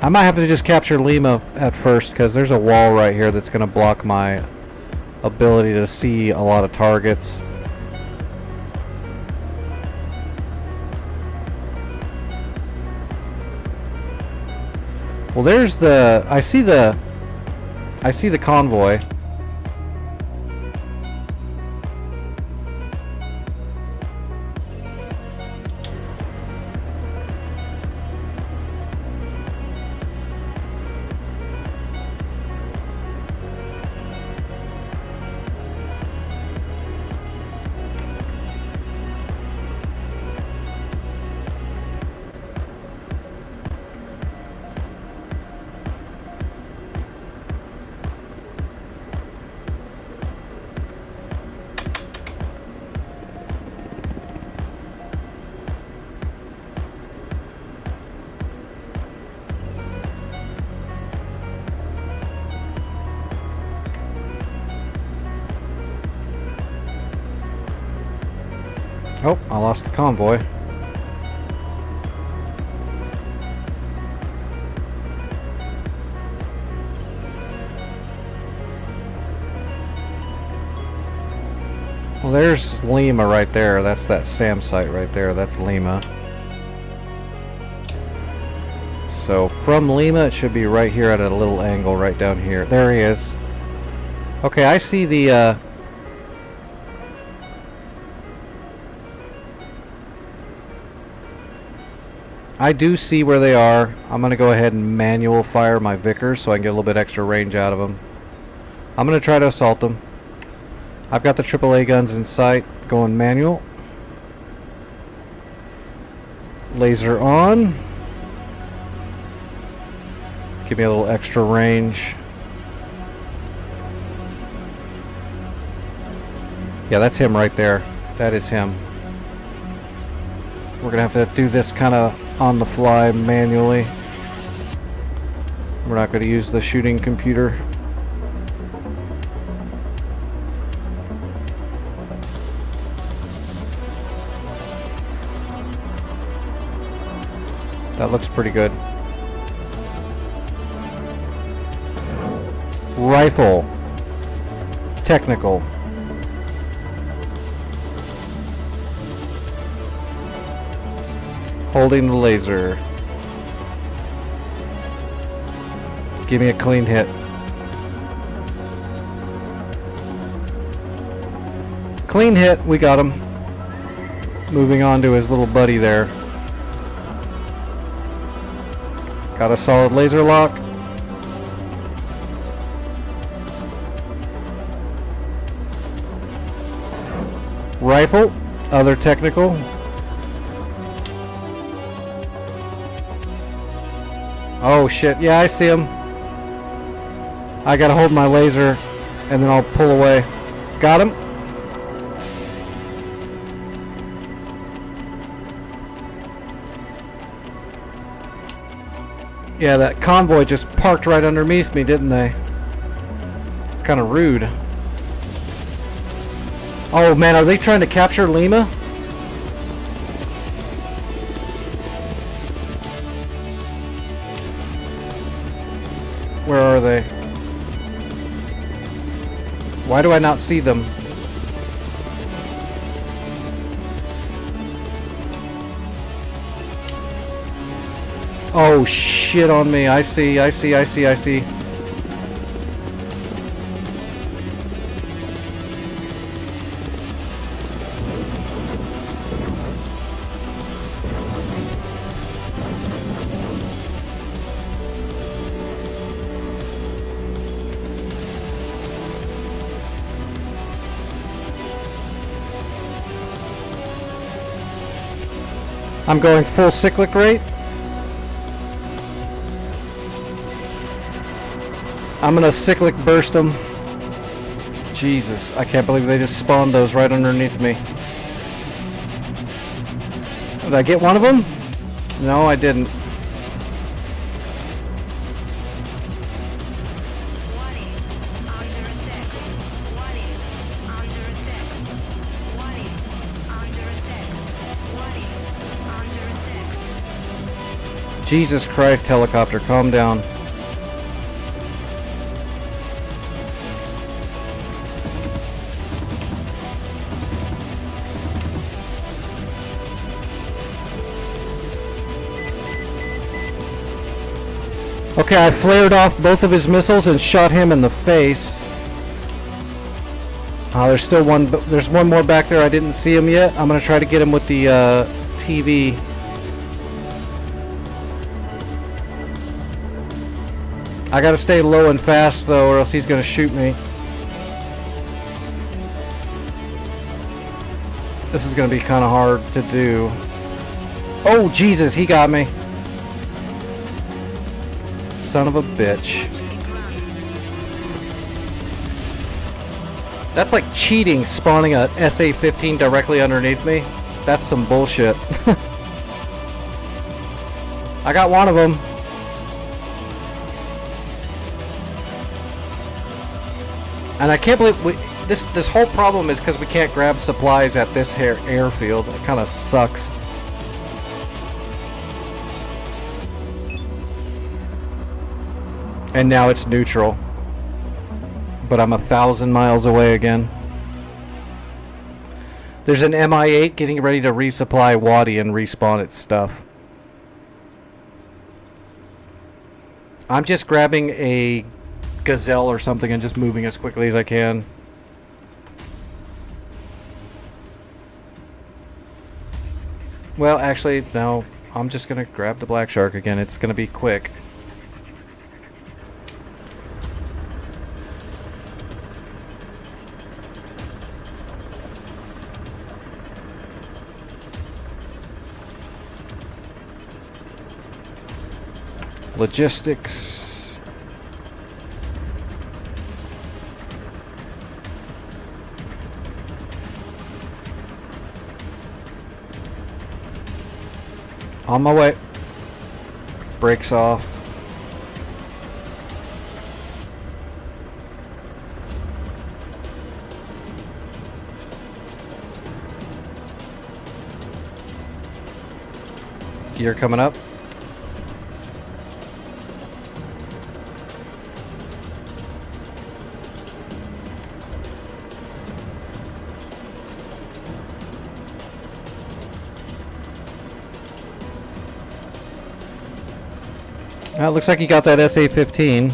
S7: I might have to just capture Lima at first, because there's a wall right here that's going to block my ability to see a lot of targets. Well, there's the... I see the convoy. Oh, I lost the convoy. Well, there's Lima right there. That's that SAM site right there. That's Lima. So from Lima, it should be right here at a little angle right down here. There he is. Okay, I see the... I do see where they are. I'm going to go ahead and manual fire my Vickers so I can get a little bit extra range out of them. I'm going to try to assault them. I've got the AAA guns in sight. Going manual. Laser on. Give me a little extra range. Yeah, that's him right there. That is him. We're going to have to do this kind of on the fly manually. We're not going to use the shooting computer. That looks pretty good. Rifle. Technical. Holding the laser. Give me a clean hit. Clean hit, we got him. Moving on to his little buddy there. Got a solid laser lock. Rifle, other technical. Oh shit, yeah, I see him. I gotta hold my laser and then I'll pull away. Got him. Yeah, that convoy just parked right underneath me, didn't they? It's kind of rude. Oh man, are they trying to capture Lima? Where are they? Why do I not see them? Oh shit on me. I see. I'm going full cyclic rate. I'm gonna cyclic burst them. Jesus, I can't believe they just spawned those right underneath me. Did I get one of them? No, I didn't. Jesus Christ, helicopter, calm down. Okay, I flared off both of his missiles and shot him in the face. There's still one. There's one more back there. I didn't see him yet. I'm gonna try to get him with the TV. I gotta stay low and fast though, or else he's gonna shoot me. This is gonna be kind of hard to do. Oh Jesus, he got me. Son of a bitch. That's like cheating, spawning a SA-15 directly underneath me. That's some bullshit. I got one of them. And I can't believe this whole problem is because we can't grab supplies at this airfield. It kind of sucks. And now it's neutral. But I'm 1,000 miles away again. There's an MI-8 getting ready to resupply Wadi and respawn its stuff. I'm just grabbing a Gazelle or something and just moving as quickly as I can. Well, actually, no. I'm just gonna grab the black shark again. It's gonna be quick. Logistics. On my way. Brakes off. Gear coming up. It looks like you got that SA-15.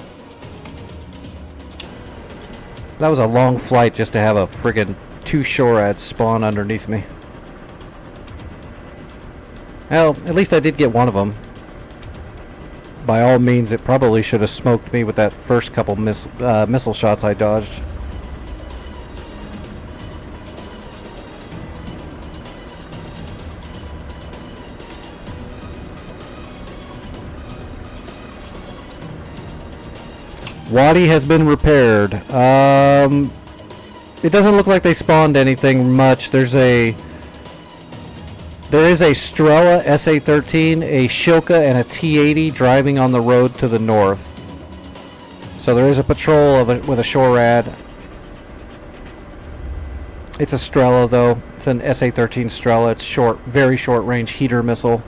S7: That was a long flight just to have a friggin' 2 SHORADs spawn underneath me. Well, at least I did get one of them. By all means, it probably should have smoked me with that first couple missile shots I dodged. Wadi has been repaired. It doesn't look like they spawned anything much. There is a Strela SA-13, a Shilka, and a T-80 driving on the road to the north. So there is a patrol with a SHORAD. It's a Strela though. It's an SA-13 Strela. It's short, very short range heater missile.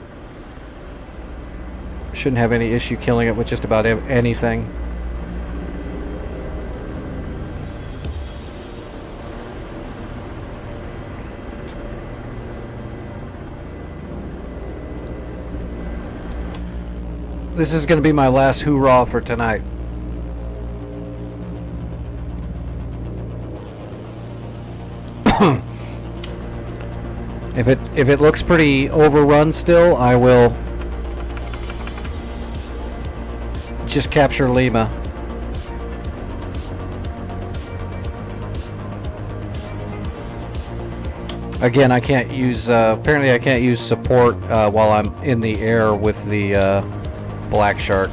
S7: Shouldn't have any issue killing it with just about anything. This is going to be my last hoorah for tonight. If it looks pretty overrun still, I will just capture Lima. Again, I can't use apparently I can't use support while I'm in the air with the black shark.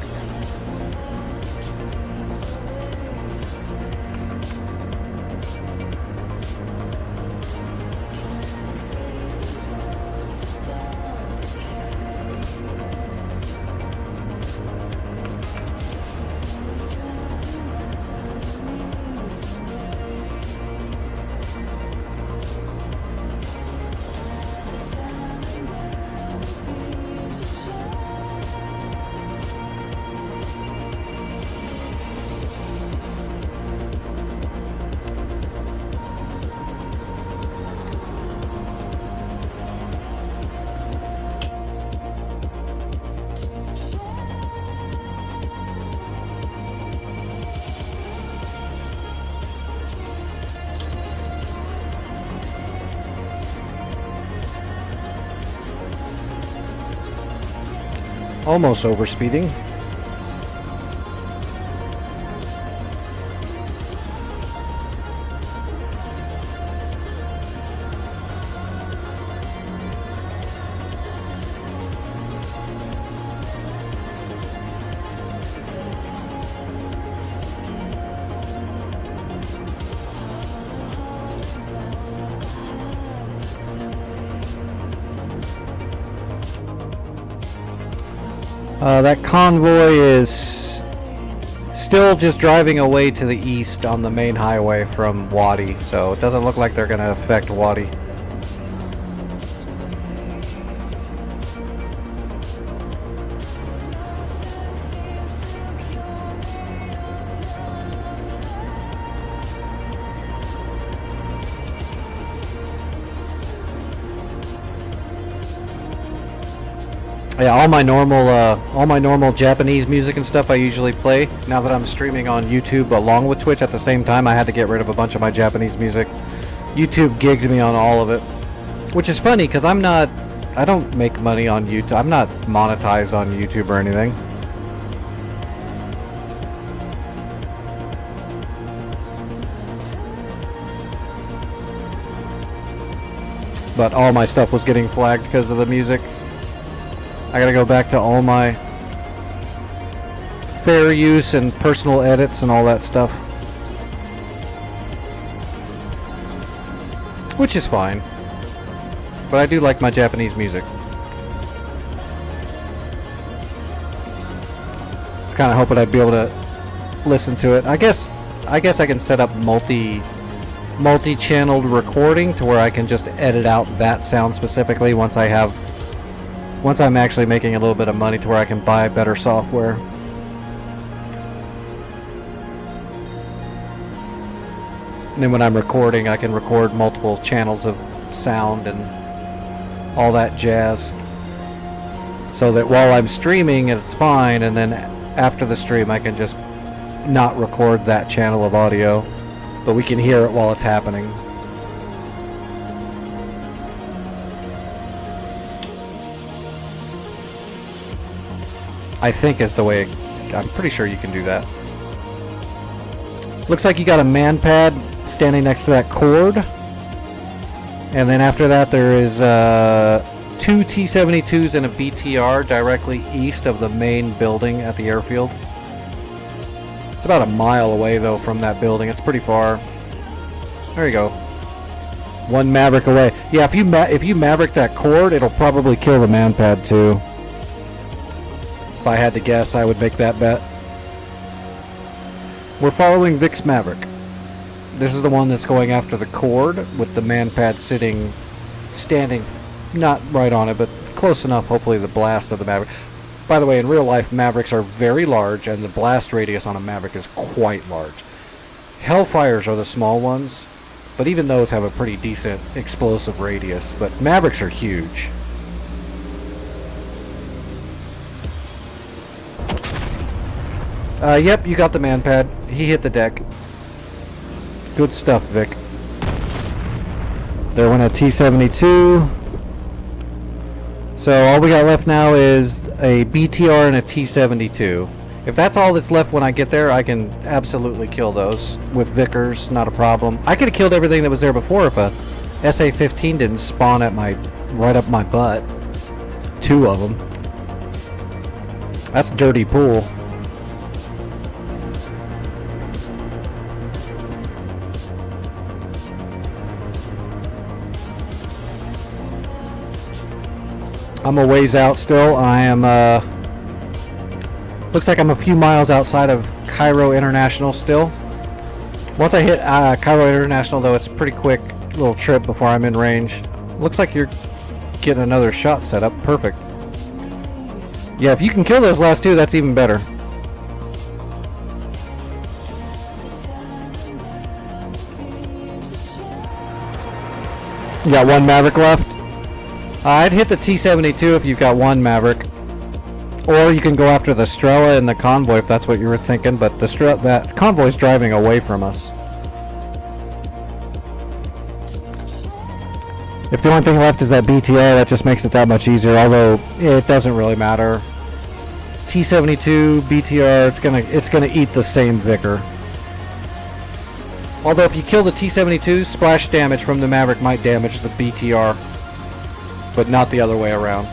S7: Almost overspeeding. That convoy is still just driving away to the east on the main highway from Wadi, so it doesn't look like they're going to affect Wadi. Yeah, all my normal Japanese music and stuff I usually play. Now that I'm streaming on YouTube along with Twitch at the same time, I had to get rid of a bunch of my Japanese music. YouTube gigged me on all of it, which is funny because I'm not I don't make money on YouTube. I'm not monetized on YouTube or anything. But all my stuff was getting flagged because of the music. I gotta go back to all my fair use and personal edits and all that stuff. Which is fine. But I do like my Japanese music. Just kind of hoping I'd be able to listen to it. I guess I can set up multi-channeled recording to where I can just edit out that sound specifically once I'm actually making a little bit of money, to where I can buy better software. And then when I'm recording, I can record multiple channels of sound and all that jazz, so that while I'm streaming it's fine, and then after the stream I can just not record that channel of audio, but we can hear it while it's happening. I think is the way. I'm pretty sure you can do that. Looks like you got a man pad standing next to that cord. And then after that there is 2 T-72s and a BTR directly east of the main building at the airfield. It's about a mile away though from that building. It's pretty far. There you go. One Maverick away. Yeah, if you Maverick that cord, it'll probably kill the man pad too. If I had to guess, I would make that bet. We're following Vic's Maverick. This is the one that's going after the cord, with the man pad standing, not right on it, but close enough, hopefully, the blast of the Maverick. By the way, in real life, Mavericks are very large, and the blast radius on a Maverick is quite large. Hellfires are the small ones, but even those have a pretty decent explosive radius, but Mavericks are huge. Yep, you got the man pad. He hit the deck. Good stuff, Vic. There went a T-72. So all we got left now is a BTR and a T-72. If that's all that's left when I get there, I can absolutely kill those with Vickers, not a problem. I could have killed everything that was there before if a SA-15 didn't spawn at right up my butt. 2 of them. That's dirty pool. I'm a ways out still. I am, looks like I'm a few miles outside of Cairo International still. Once I hit Cairo International though, it's a pretty quick little trip before I'm in range. Looks like you're getting another shot set up. Perfect. Yeah, if you can kill those last 2, that's even better. You got 1 Maverick left? I'd hit the T-72 if you've got 1 Maverick. Or you can go after the Strela and the convoy if that's what you were thinking, but that convoy's driving away from us. If the only thing left is that BTR, that just makes it that much easier, although it doesn't really matter. T-72, BTR, it's gonna eat the same Vicker. Although if you kill the T-72, splash damage from the Maverick might damage the BTR. But not the other way around.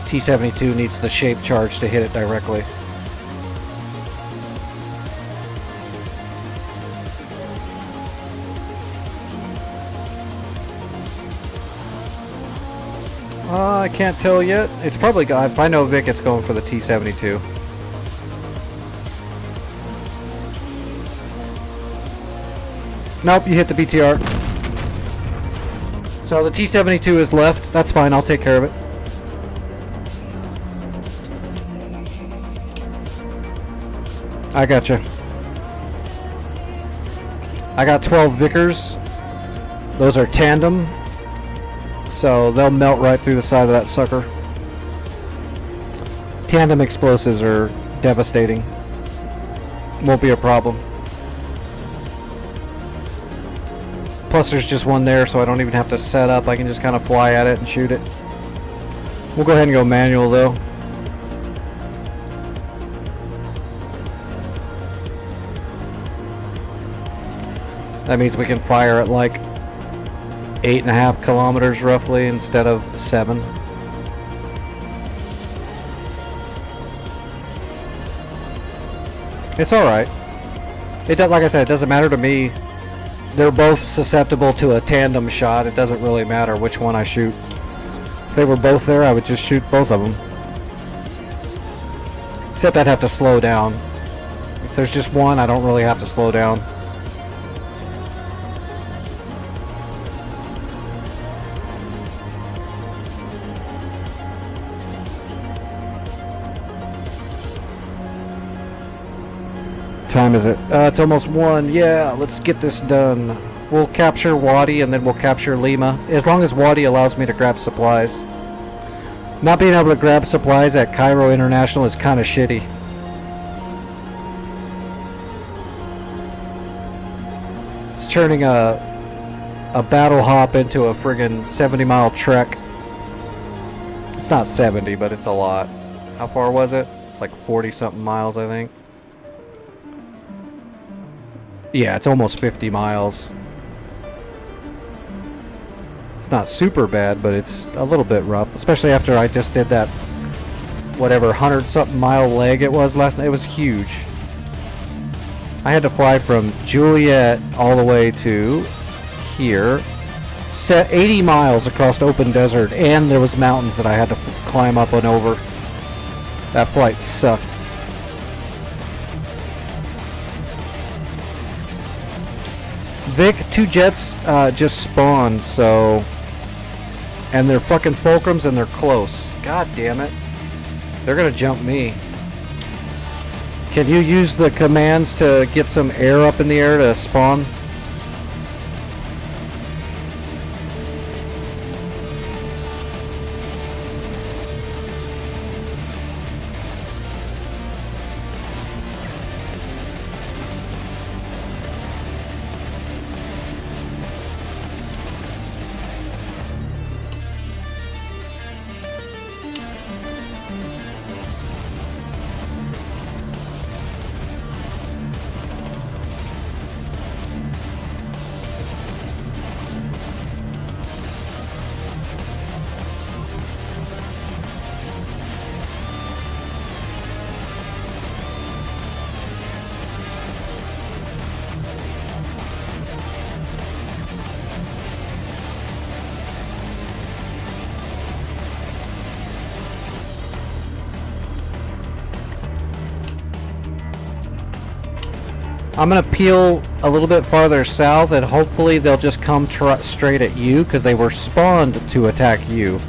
S7: T-72 needs the shape charge to hit it directly. I can't tell yet. It's probably, if I know Vic, it's going for the T-72. Nope, you hit the BTR. So the T-72 is left. That's fine, I'll take care of it. I gotcha. I got 12 Vickers. Those are tandem. So they'll melt right through the side of that sucker. Tandem explosives are devastating. Won't be a problem. Plus there's just one there, so I don't even have to set up. I can just kind of fly at it and shoot it. We'll go ahead and go manual though. That means we can fire at like 8.5 kilometers roughly instead of 7. It's alright. It does, like I said, it doesn't matter to me. They're both susceptible to a tandem shot. It doesn't really matter which one I shoot. If they were both there, I would just shoot both of them. Except I'd have to slow down. If there's just one, I don't really have to slow down. Time is it? It's almost 1. Yeah, let's get this done. We'll capture Wadi and then we'll capture Lima. As long as Wadi allows me to grab supplies. Not being able to grab supplies at Cairo International is kind of shitty. It's turning a battle hop into a friggin' 70-mile trek. It's not 70, but it's a lot. How far was it? It's like 40-something miles, I think. Yeah, it's almost 50 miles. It's not super bad, but it's a little bit rough. Especially after I just did that, whatever, 100-something mile leg it was last night. It was huge. I had to fly from Juliet all the way to here. 80 miles across open desert, and there was mountains that I had to climb up and over. That flight sucked. Vic, 2 jets just spawned, so... And they're fucking fulcrums and they're close. God damn it. They're gonna jump me. Can you use the commands to get some air up in the air to spawn? I'm gonna peel a little bit farther south and hopefully they'll just come straight at you because they were spawned to attack you.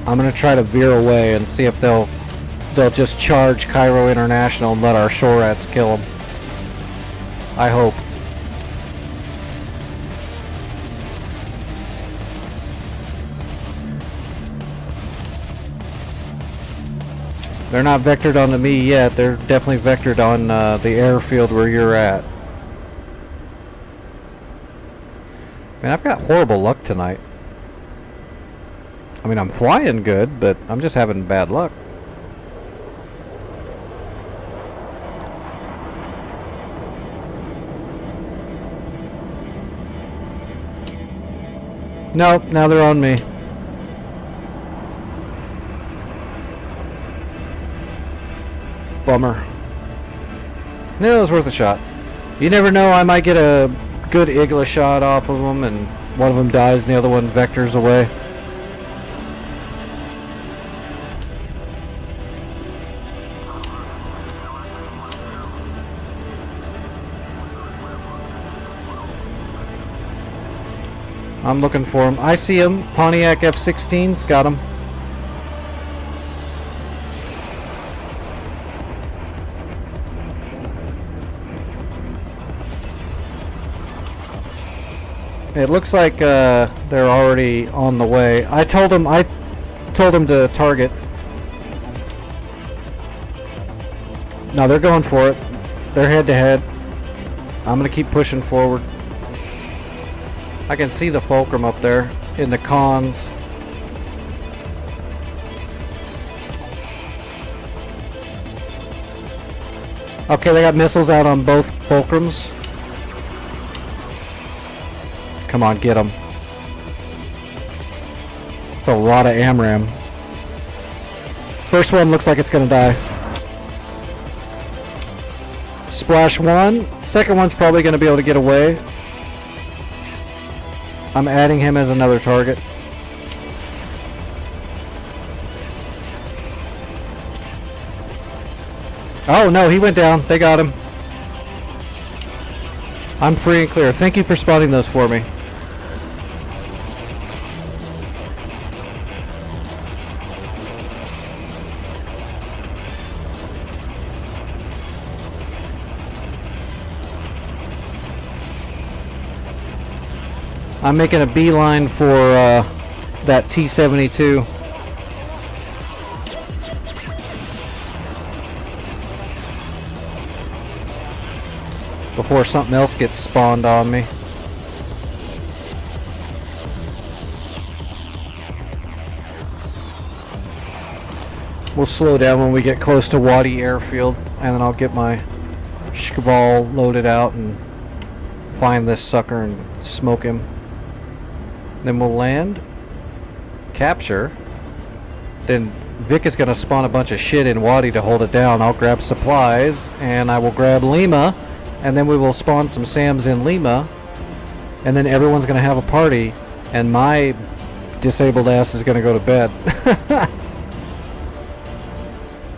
S7: I'm gonna try to veer away and see if they'll just charge Cairo International and let our shore rats kill them. I hope. They're not vectored onto me yet. They're definitely vectored on the airfield where you're at. Man, I've got horrible luck tonight. I mean, I'm flying good, but I'm just having bad luck. Nope, now they're on me. Bummer. No, it was worth a shot. You never know, I might get a good Igla shot off of them and one of them dies and the other one vectors away. I'm looking for him. I see him. Pontiac F-16's got him. It looks like they're already on the way. I told them to target. No, they're going for it. They're head to head. I'm gonna keep pushing forward. I can see the fulcrum up there in the cons. Okay, they got missiles out on both fulcrums. Come on, get them. It's a lot of AMRAAM. First one looks like it's gonna die. Splash one. Second one's probably gonna be able to get away. I'm adding him as another target. Oh no, he went down. They got him. I'm free and clear. Thank you for spotting those for me. I'm making a beeline for that T-72. Before something else gets spawned on me. We'll slow down when we get close to Wadi Airfield, and then I'll get my Shkval loaded out and find this sucker and smoke him. Then we'll land, capture, then Vic is going to spawn a bunch of shit in Wadi to hold it down. I'll grab supplies, and I will grab Lima, and then we will spawn some SAMs in Lima, and then everyone's going to have a party, and my disabled ass is going to go to bed.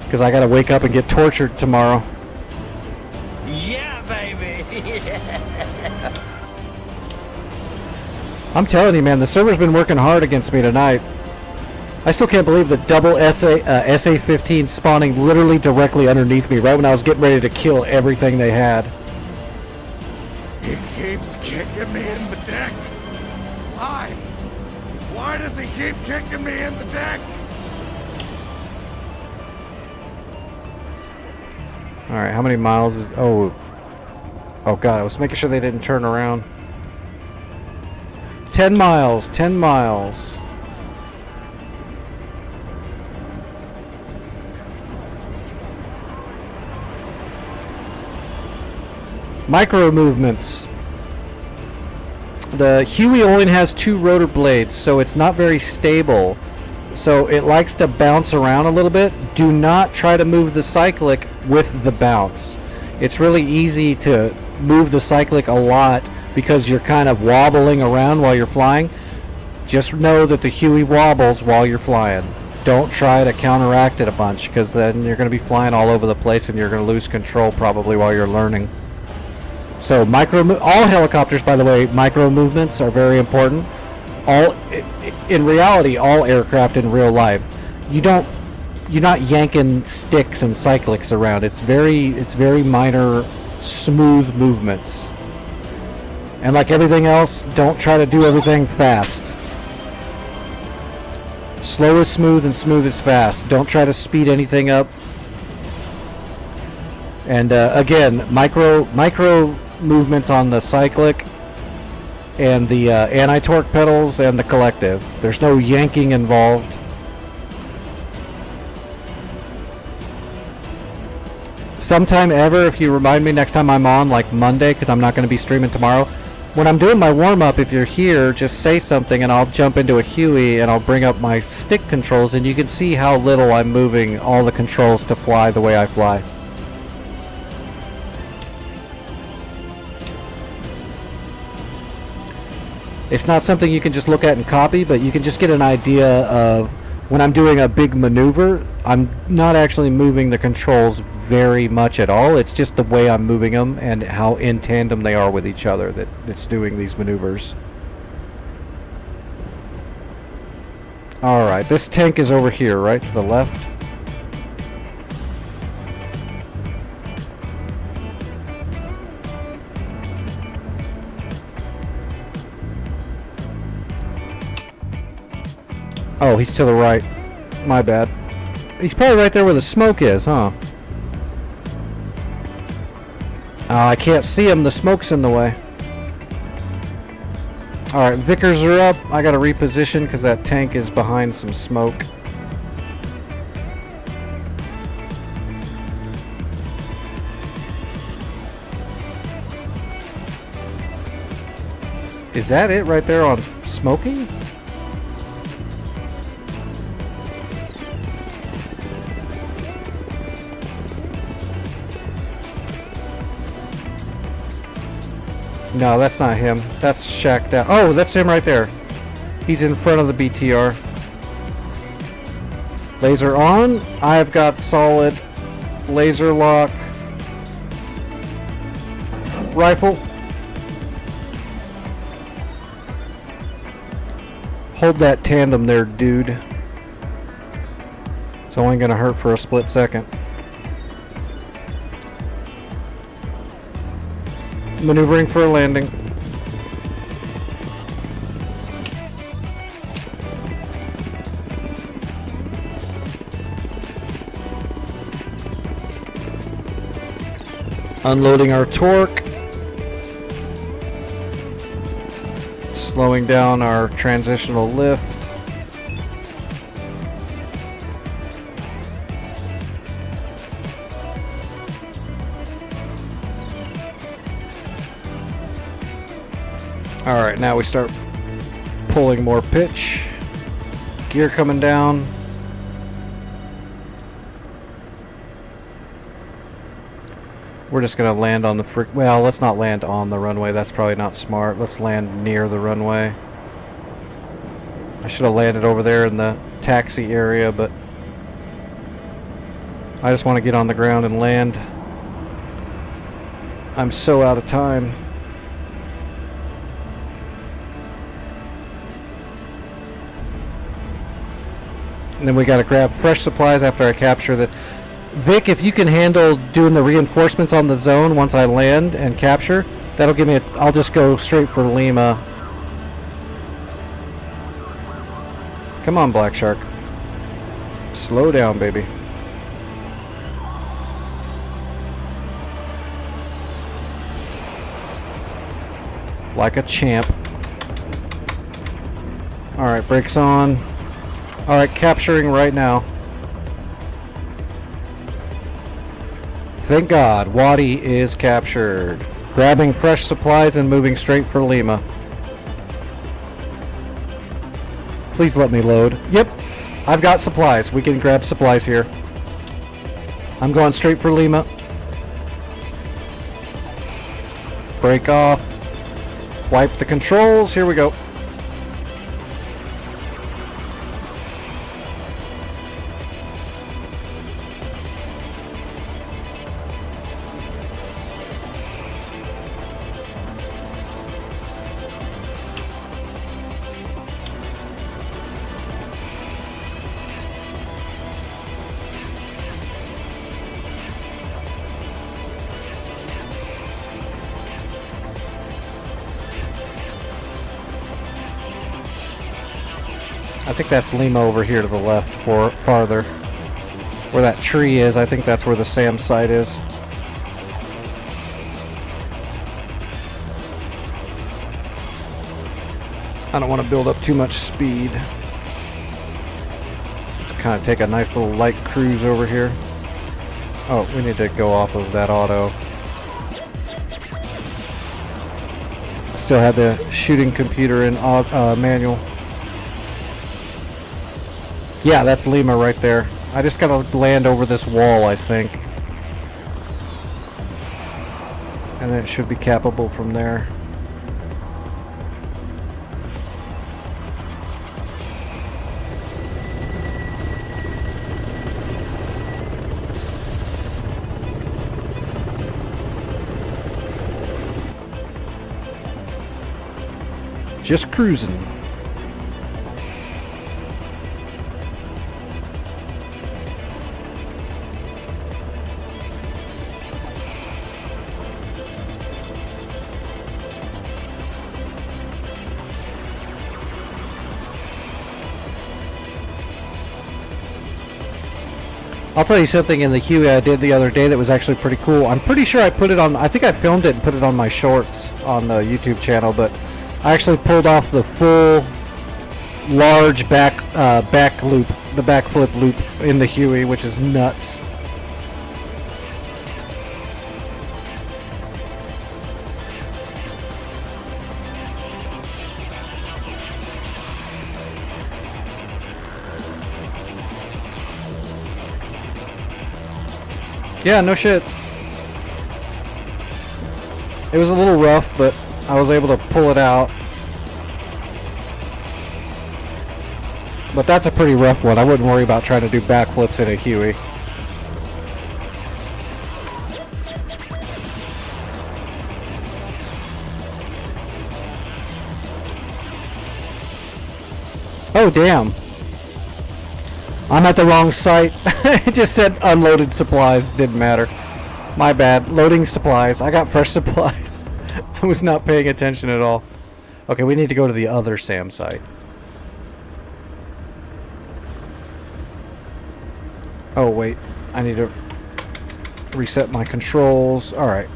S7: Because I got to wake up and get tortured tomorrow.
S8: Yeah, baby!
S7: I'm telling you, man, the server's been working hard against me tonight. I still can't believe the double SA-15 spawning literally directly underneath me right when I was getting ready to kill everything they had.
S9: He keeps kicking me in the dick. Why? Why does he keep kicking me in the dick?
S7: Alright, how many miles is... Oh god, I was making sure they didn't turn around. 10 miles, 10 miles. Micro movements. The Huey only has 2 rotor blades, so it's not very stable. So it likes to bounce around a little bit. Do not try to move the cyclic with the bounce. It's really easy to move the cyclic a lot because you're kind of wobbling around while you're flying. Just know that the Huey wobbles while you're flying. Don't try to counteract it a bunch, because then you're going to be flying all over the place and you're going to lose control probably while you're learning. So all helicopters, by the way, micro movements are very important. In reality, all aircraft in real life, you're not yanking sticks and cyclics around. It's very minor, smooth movements. And like everything else, don't try to do everything fast. Slow is smooth and smooth is fast. Don't try to speed anything up. And again, micro movements on the cyclic and the anti-torque pedals and the collective. There's no yanking involved. Sometime ever, if you remind me next time I'm on, like Monday, because I'm not going to be streaming tomorrow, when I'm doing my warm-up, if you're here, just say something and I'll jump into a Huey and I'll bring up my stick controls and you can see how little I'm moving all the controls to fly the way I fly. It's not something you can just look at and copy, but you can just get an idea of when I'm doing a big maneuver, I'm not actually moving the controls very much at all. It's just the way I'm moving them and how in tandem they are with each other that's doing these maneuvers. Alright, this tank is over here, right to the left. Oh, he's to the right. My bad. He's probably right there where the smoke is, huh? I can't see him. The smoke's in the way. Alright, Vickers are up. I gotta reposition because that tank is behind some smoke. Is that it right there on Smokey? No, that's not him. That's shacked out. Oh, that's him right there. He's in front of the BTR. Laser on. I've got solid laser lock. Rifle. Hold that tandem there, dude. It's only gonna hurt for a split second. Maneuvering for a landing. Unloading our torque. Slowing down our transitional lift. Alright, now we start pulling more pitch. Gear coming down. We're just gonna land on the well, let's not land on the runway. That's probably not smart. Let's land near the runway. I should have landed over there in the taxi area, but I just want to get on the ground and land. I'm so out of time. And then we got to grab fresh supplies after I capture the... Vic, if you can handle doing the reinforcements on the zone once I land and capture, that'll give me a... I'll just go straight for Lima. Come on, Black Shark. Slow down, baby. Like a champ. Alright, brakes on. Alright, capturing right now. Thank God, Wadi is captured. Grabbing fresh supplies and moving straight for Lima. Please let me load. Yep, I've got supplies. We can grab supplies here. I'm going straight for Lima. Break off. Wipe the controls. Here we go. I think that's Lima over here to the left, farther. Where that tree is, I think that's where the SAM site is. I don't want to build up too much speed. Just kind of take a nice little light cruise over here. Oh, we need to go off of that auto. Still have the shooting computer in manual. Yeah, that's Lima right there. I just gotta land over this wall, I think. And then it should be capable from there. Just cruising. I'll tell you something in the Huey I did the other day that was actually pretty cool. I'm pretty sure I put it on, I think I filmed it and put it on my shorts on the YouTube channel, but I actually pulled off the full large back loop, the backflip loop in the Huey, which is nuts. Yeah, no shit. It was a little rough, but I was able to pull it out. But that's a pretty rough one. I wouldn't worry about trying to do backflips in a Huey. Oh, damn. I'm at the wrong site. It just said unloaded supplies. Didn't matter. My bad. Loading supplies. I got fresh supplies. I was not paying attention at all. Okay, we need to go to the other SAM site. Oh, wait. I need to reset my controls. Alright.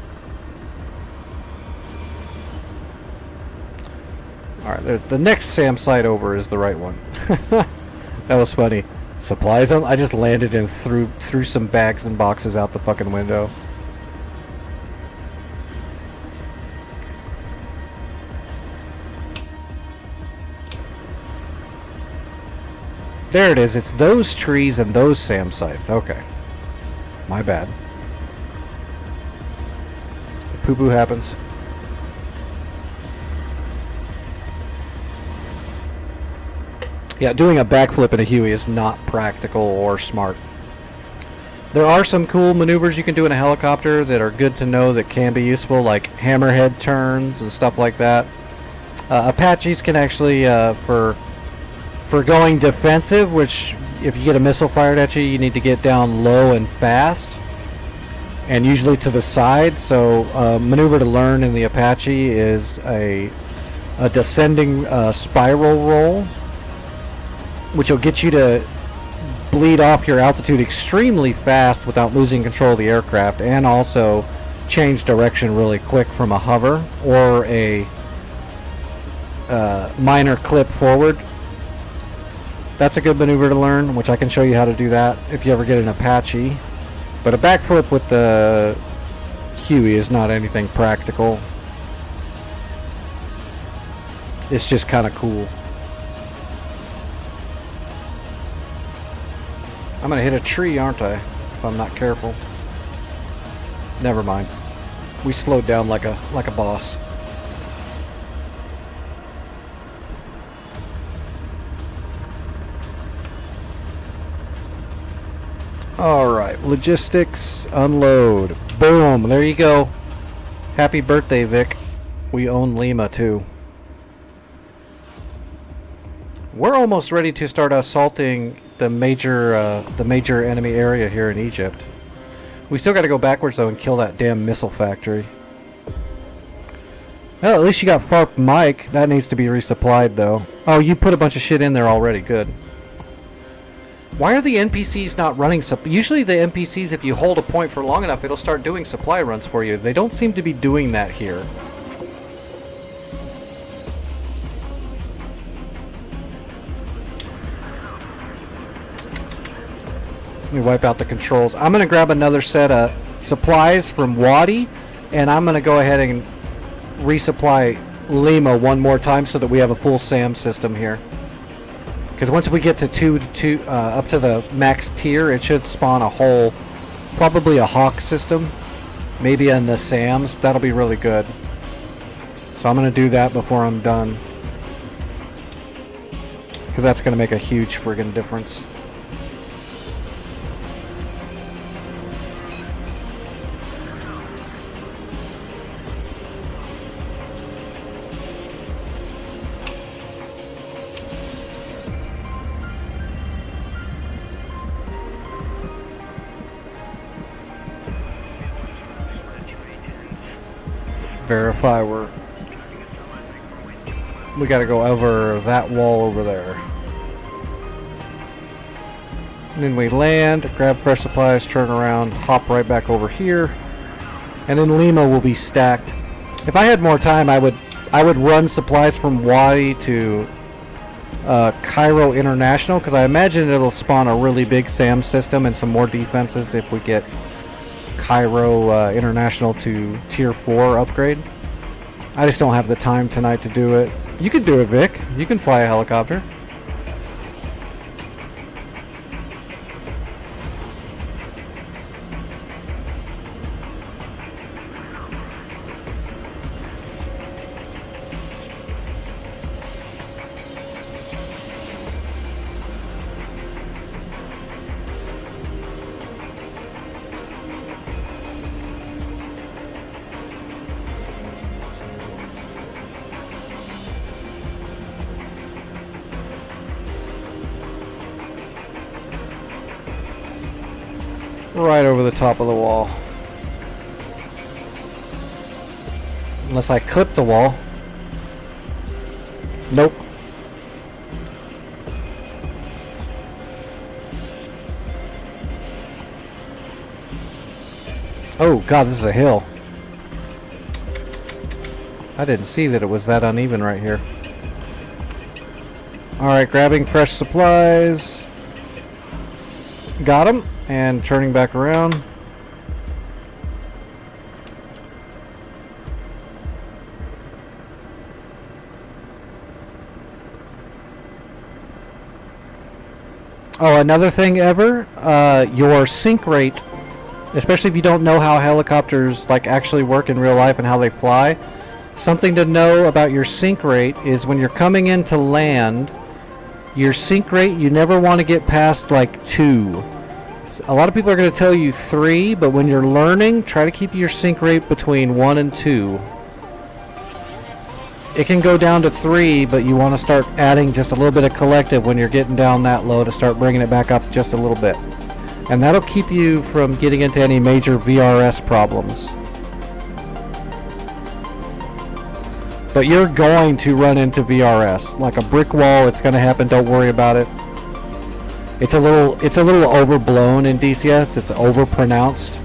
S7: Alright, the next SAM site over is the right one. That was funny. Supplies on? I just landed and threw some bags and boxes out the fucking window. There it is. It's those trees and those SAM sites. Okay. My bad. Poo-poo happens. Yeah, doing a backflip in a Huey is not practical or smart. There are some cool maneuvers you can do in a helicopter that are good to know that can be useful, like hammerhead turns and stuff like that. Apaches can actually, for going defensive, which if you get a missile fired at you, you need to get down low and fast, and usually to the side. So maneuver to learn in the Apache is a descending spiral roll, which will get you to bleed off your altitude extremely fast without losing control of the aircraft, and also change direction really quick from a hover or a minor clip forward. That's a good maneuver to learn, which I can show you how to do that if you ever get an Apache. But a backflip with the Huey is not anything practical. It's just kind of cool. I'm gonna hit a tree, aren't I? If I'm not careful. Never mind. We slowed down like a boss. Alright, logistics, unload. Boom, there you go. Happy birthday, Vic. We own Lima too. We're almost ready to start assaulting the major enemy area here in Egypt. We still got to go backwards though and kill that damn missile factory. Well, at least you got FARP Mike. That needs to be resupplied though. Oh, you put a bunch of shit in there already. Good. Why are the NPCs not running usually the NPCs, if you hold a point for long enough, it'll start doing supply runs for you. They don't seem to be doing that here. Let me wipe out the controls. I'm going to grab another set of supplies from Wadi, and I'm going to go ahead and resupply Lima one more time so that we have a full SAM system here. Because once we get to up to the max tier, it should spawn a whole, probably a Hawk system, maybe in the SAMs. That'll be really good. So I'm going to do that before I'm done, because that's going to make a huge friggin' difference. Verify we gotta go over that wall over there. And then we land, grab fresh supplies, turn around, hop right back over here. And then Lima will be stacked. If I had more time, I would run supplies from Wadi to Cairo International, because I imagine it'll spawn a really big SAM system and some more defenses if we get Cairo International to Tier 4 upgrade. I just don't have the time tonight to do it. You can do it, Vic. You can fly a helicopter. Right over the top of the wall. Unless I clip the wall. Nope. Oh god, this is a hill. I didn't see that it was that uneven right here. Alright, grabbing fresh supplies. Got him. And turning back around. Oh, another thing ever, your sync rate, especially if you don't know how helicopters like actually work in real life and how they fly, something to know about your sync rate is when you're coming in to land, your sync rate, you never want to get past like 2. A lot of people are going to tell you 3, but when you're learning, try to keep your sync rate between 1 and 2. It can go down to 3, but you want to start adding just a little bit of collective when you're getting down that low to start bringing it back up just a little bit. And that'll keep you from getting into any major VRS problems. But you're going to run into VRS. Like a brick wall, it's going to happen, don't worry about it. It's a little overblown in DCS. It's overpronounced,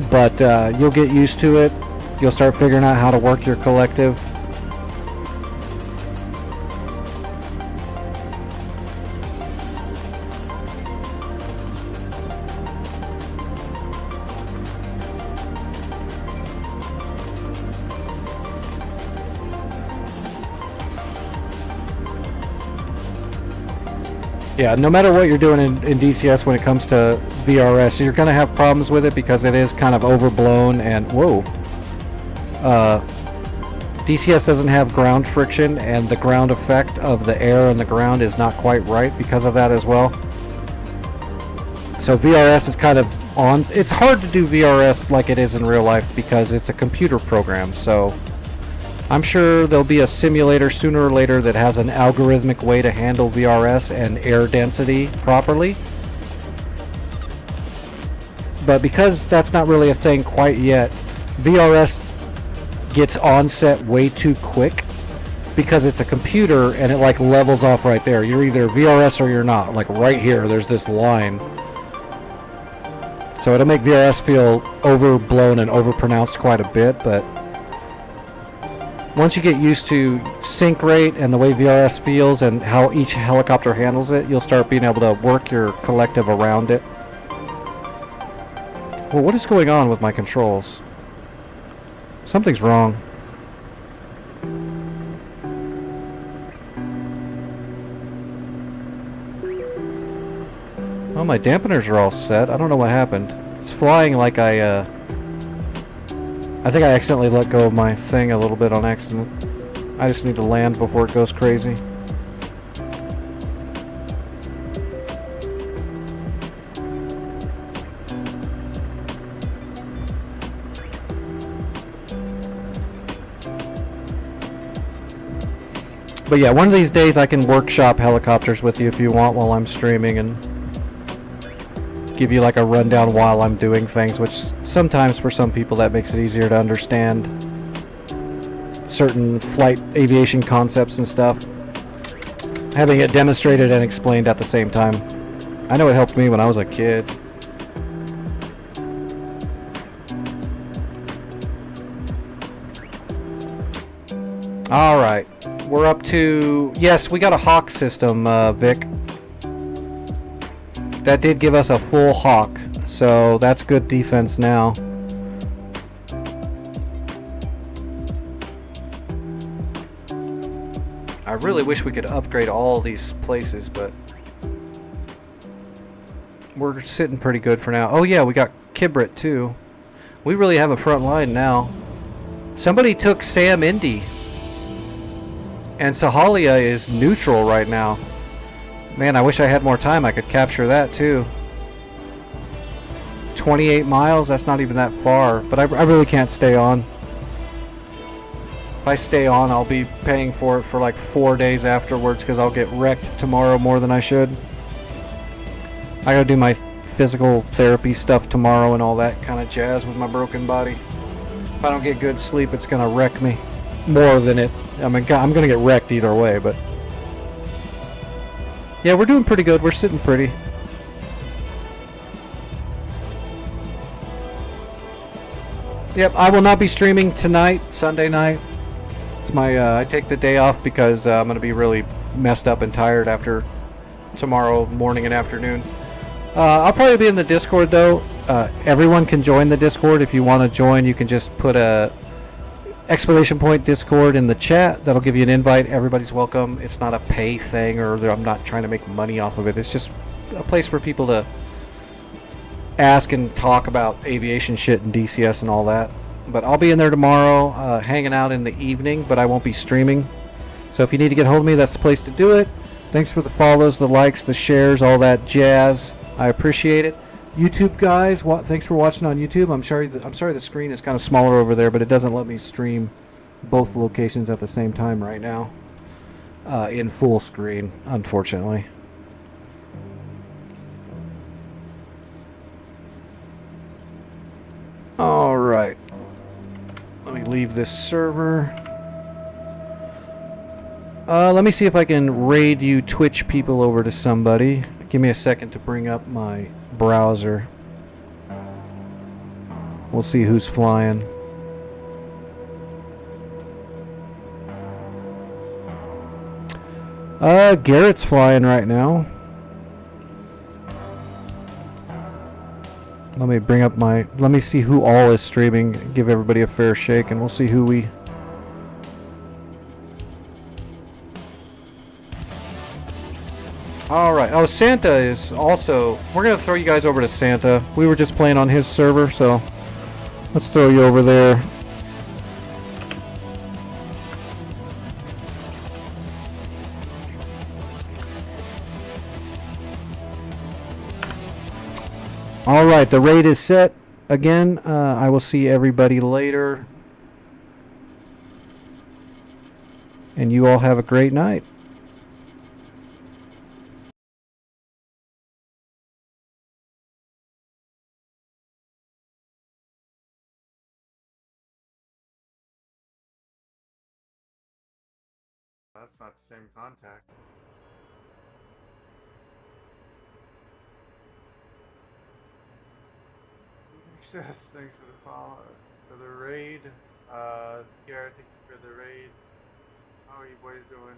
S7: but you'll get used to it. You'll start figuring out how to work your collective. Yeah, no matter what you're doing in DCS when it comes to VRS, you're going to have problems with it because it is kind of overblown and, whoa. DCS doesn't have ground friction, and the ground effect of the air and the ground is not quite right because of that as well. So VRS is kind of on. It's hard to do VRS like it is in real life because it's a computer program, so I'm sure there'll be a simulator sooner or later that has an algorithmic way to handle VRS and air density properly. But because that's not really a thing quite yet, VRS gets onset way too quick because it's a computer and it like levels off right there. You're either VRS or you're not. Like right here, there's this line. So it'll make VRS feel overblown and overpronounced quite a bit, but once you get used to sync rate and the way VRS feels and how each helicopter handles it, you'll start being able to work your collective around it. Well, what is going on with my controls? Something's wrong. Oh, my dampeners are all set. I don't know what happened. It's flying like I think I accidentally let go of my thing a little bit on accident. I just need to land before it goes crazy. But yeah, one of these days I can workshop helicopters with you if you want while I'm streaming and give you like a rundown while I'm doing things, which sometimes for some people that makes it easier to understand certain flight aviation concepts and stuff. Having it demonstrated and explained at the same time. I know it helped me when I was a kid. Alright. We're up to... Yes, we got a Hawk system, Vic. That did give us a full Hawk. So that's good defense now. I really wish we could upgrade all these places, but... we're sitting pretty good for now. Oh yeah, we got Kibrit too. We really have a front line now. Somebody took Sam Indy. And Sahalia is neutral right now. Man, I wish I had more time. I could capture that too. 28 miles? That's not even that far. But I really can't stay on. If I stay on, I'll be paying for it for like 4 days afterwards because I'll get wrecked tomorrow more than I should. I gotta do my physical therapy stuff tomorrow and all that kind of jazz with my broken body. If I don't get good sleep, it's gonna wreck me more than it. I mean, I'm gonna get wrecked either way, but yeah, we're doing pretty good. We're sitting pretty. Yep, I will not be streaming tonight, Sunday night. It's my I take the day off because I'm gonna be really messed up and tired after tomorrow morning and afternoon. I'll probably be in the Discord though. Everyone can join the Discord. If you want to join, you can just put a exclamation point Discord in the chat. That'll give you an invite. Everybody's welcome. It's not a pay thing, or I'm not trying to make money off of it. It's just a place for people to ask and talk about aviation shit and DCS and all that. But I'll be in there tomorrow, hanging out in the evening, but I won't be streaming. So if you need to get hold of me, that's the place to do it. Thanks for the follows, the likes, the shares, all that jazz. I appreciate it. YouTube guys, thanks for watching on YouTube. I'm sorry the screen is kind of smaller over there, but it doesn't let me stream both locations at the same time right now in full screen, unfortunately. All right. Let me leave this server. Let me see if I can raid you Twitch people over to somebody. Give me a second to bring up my browser. We'll see who's flying. Garrett's flying right now. Let me bring up my... Let me see who all is streaming. Give everybody a fair shake, and we'll see who we... Alright. Oh, Santa is also... We're going to throw you guys over to Santa. We were just playing on his server, so... Let's throw you over there. Alright, the raid is set. Again, I will see everybody later. And you all have a great night.
S1: That's not the same contact. Success, thanks for the follow, for the raid. Garrett, thank you for the raid. How are you boys doing?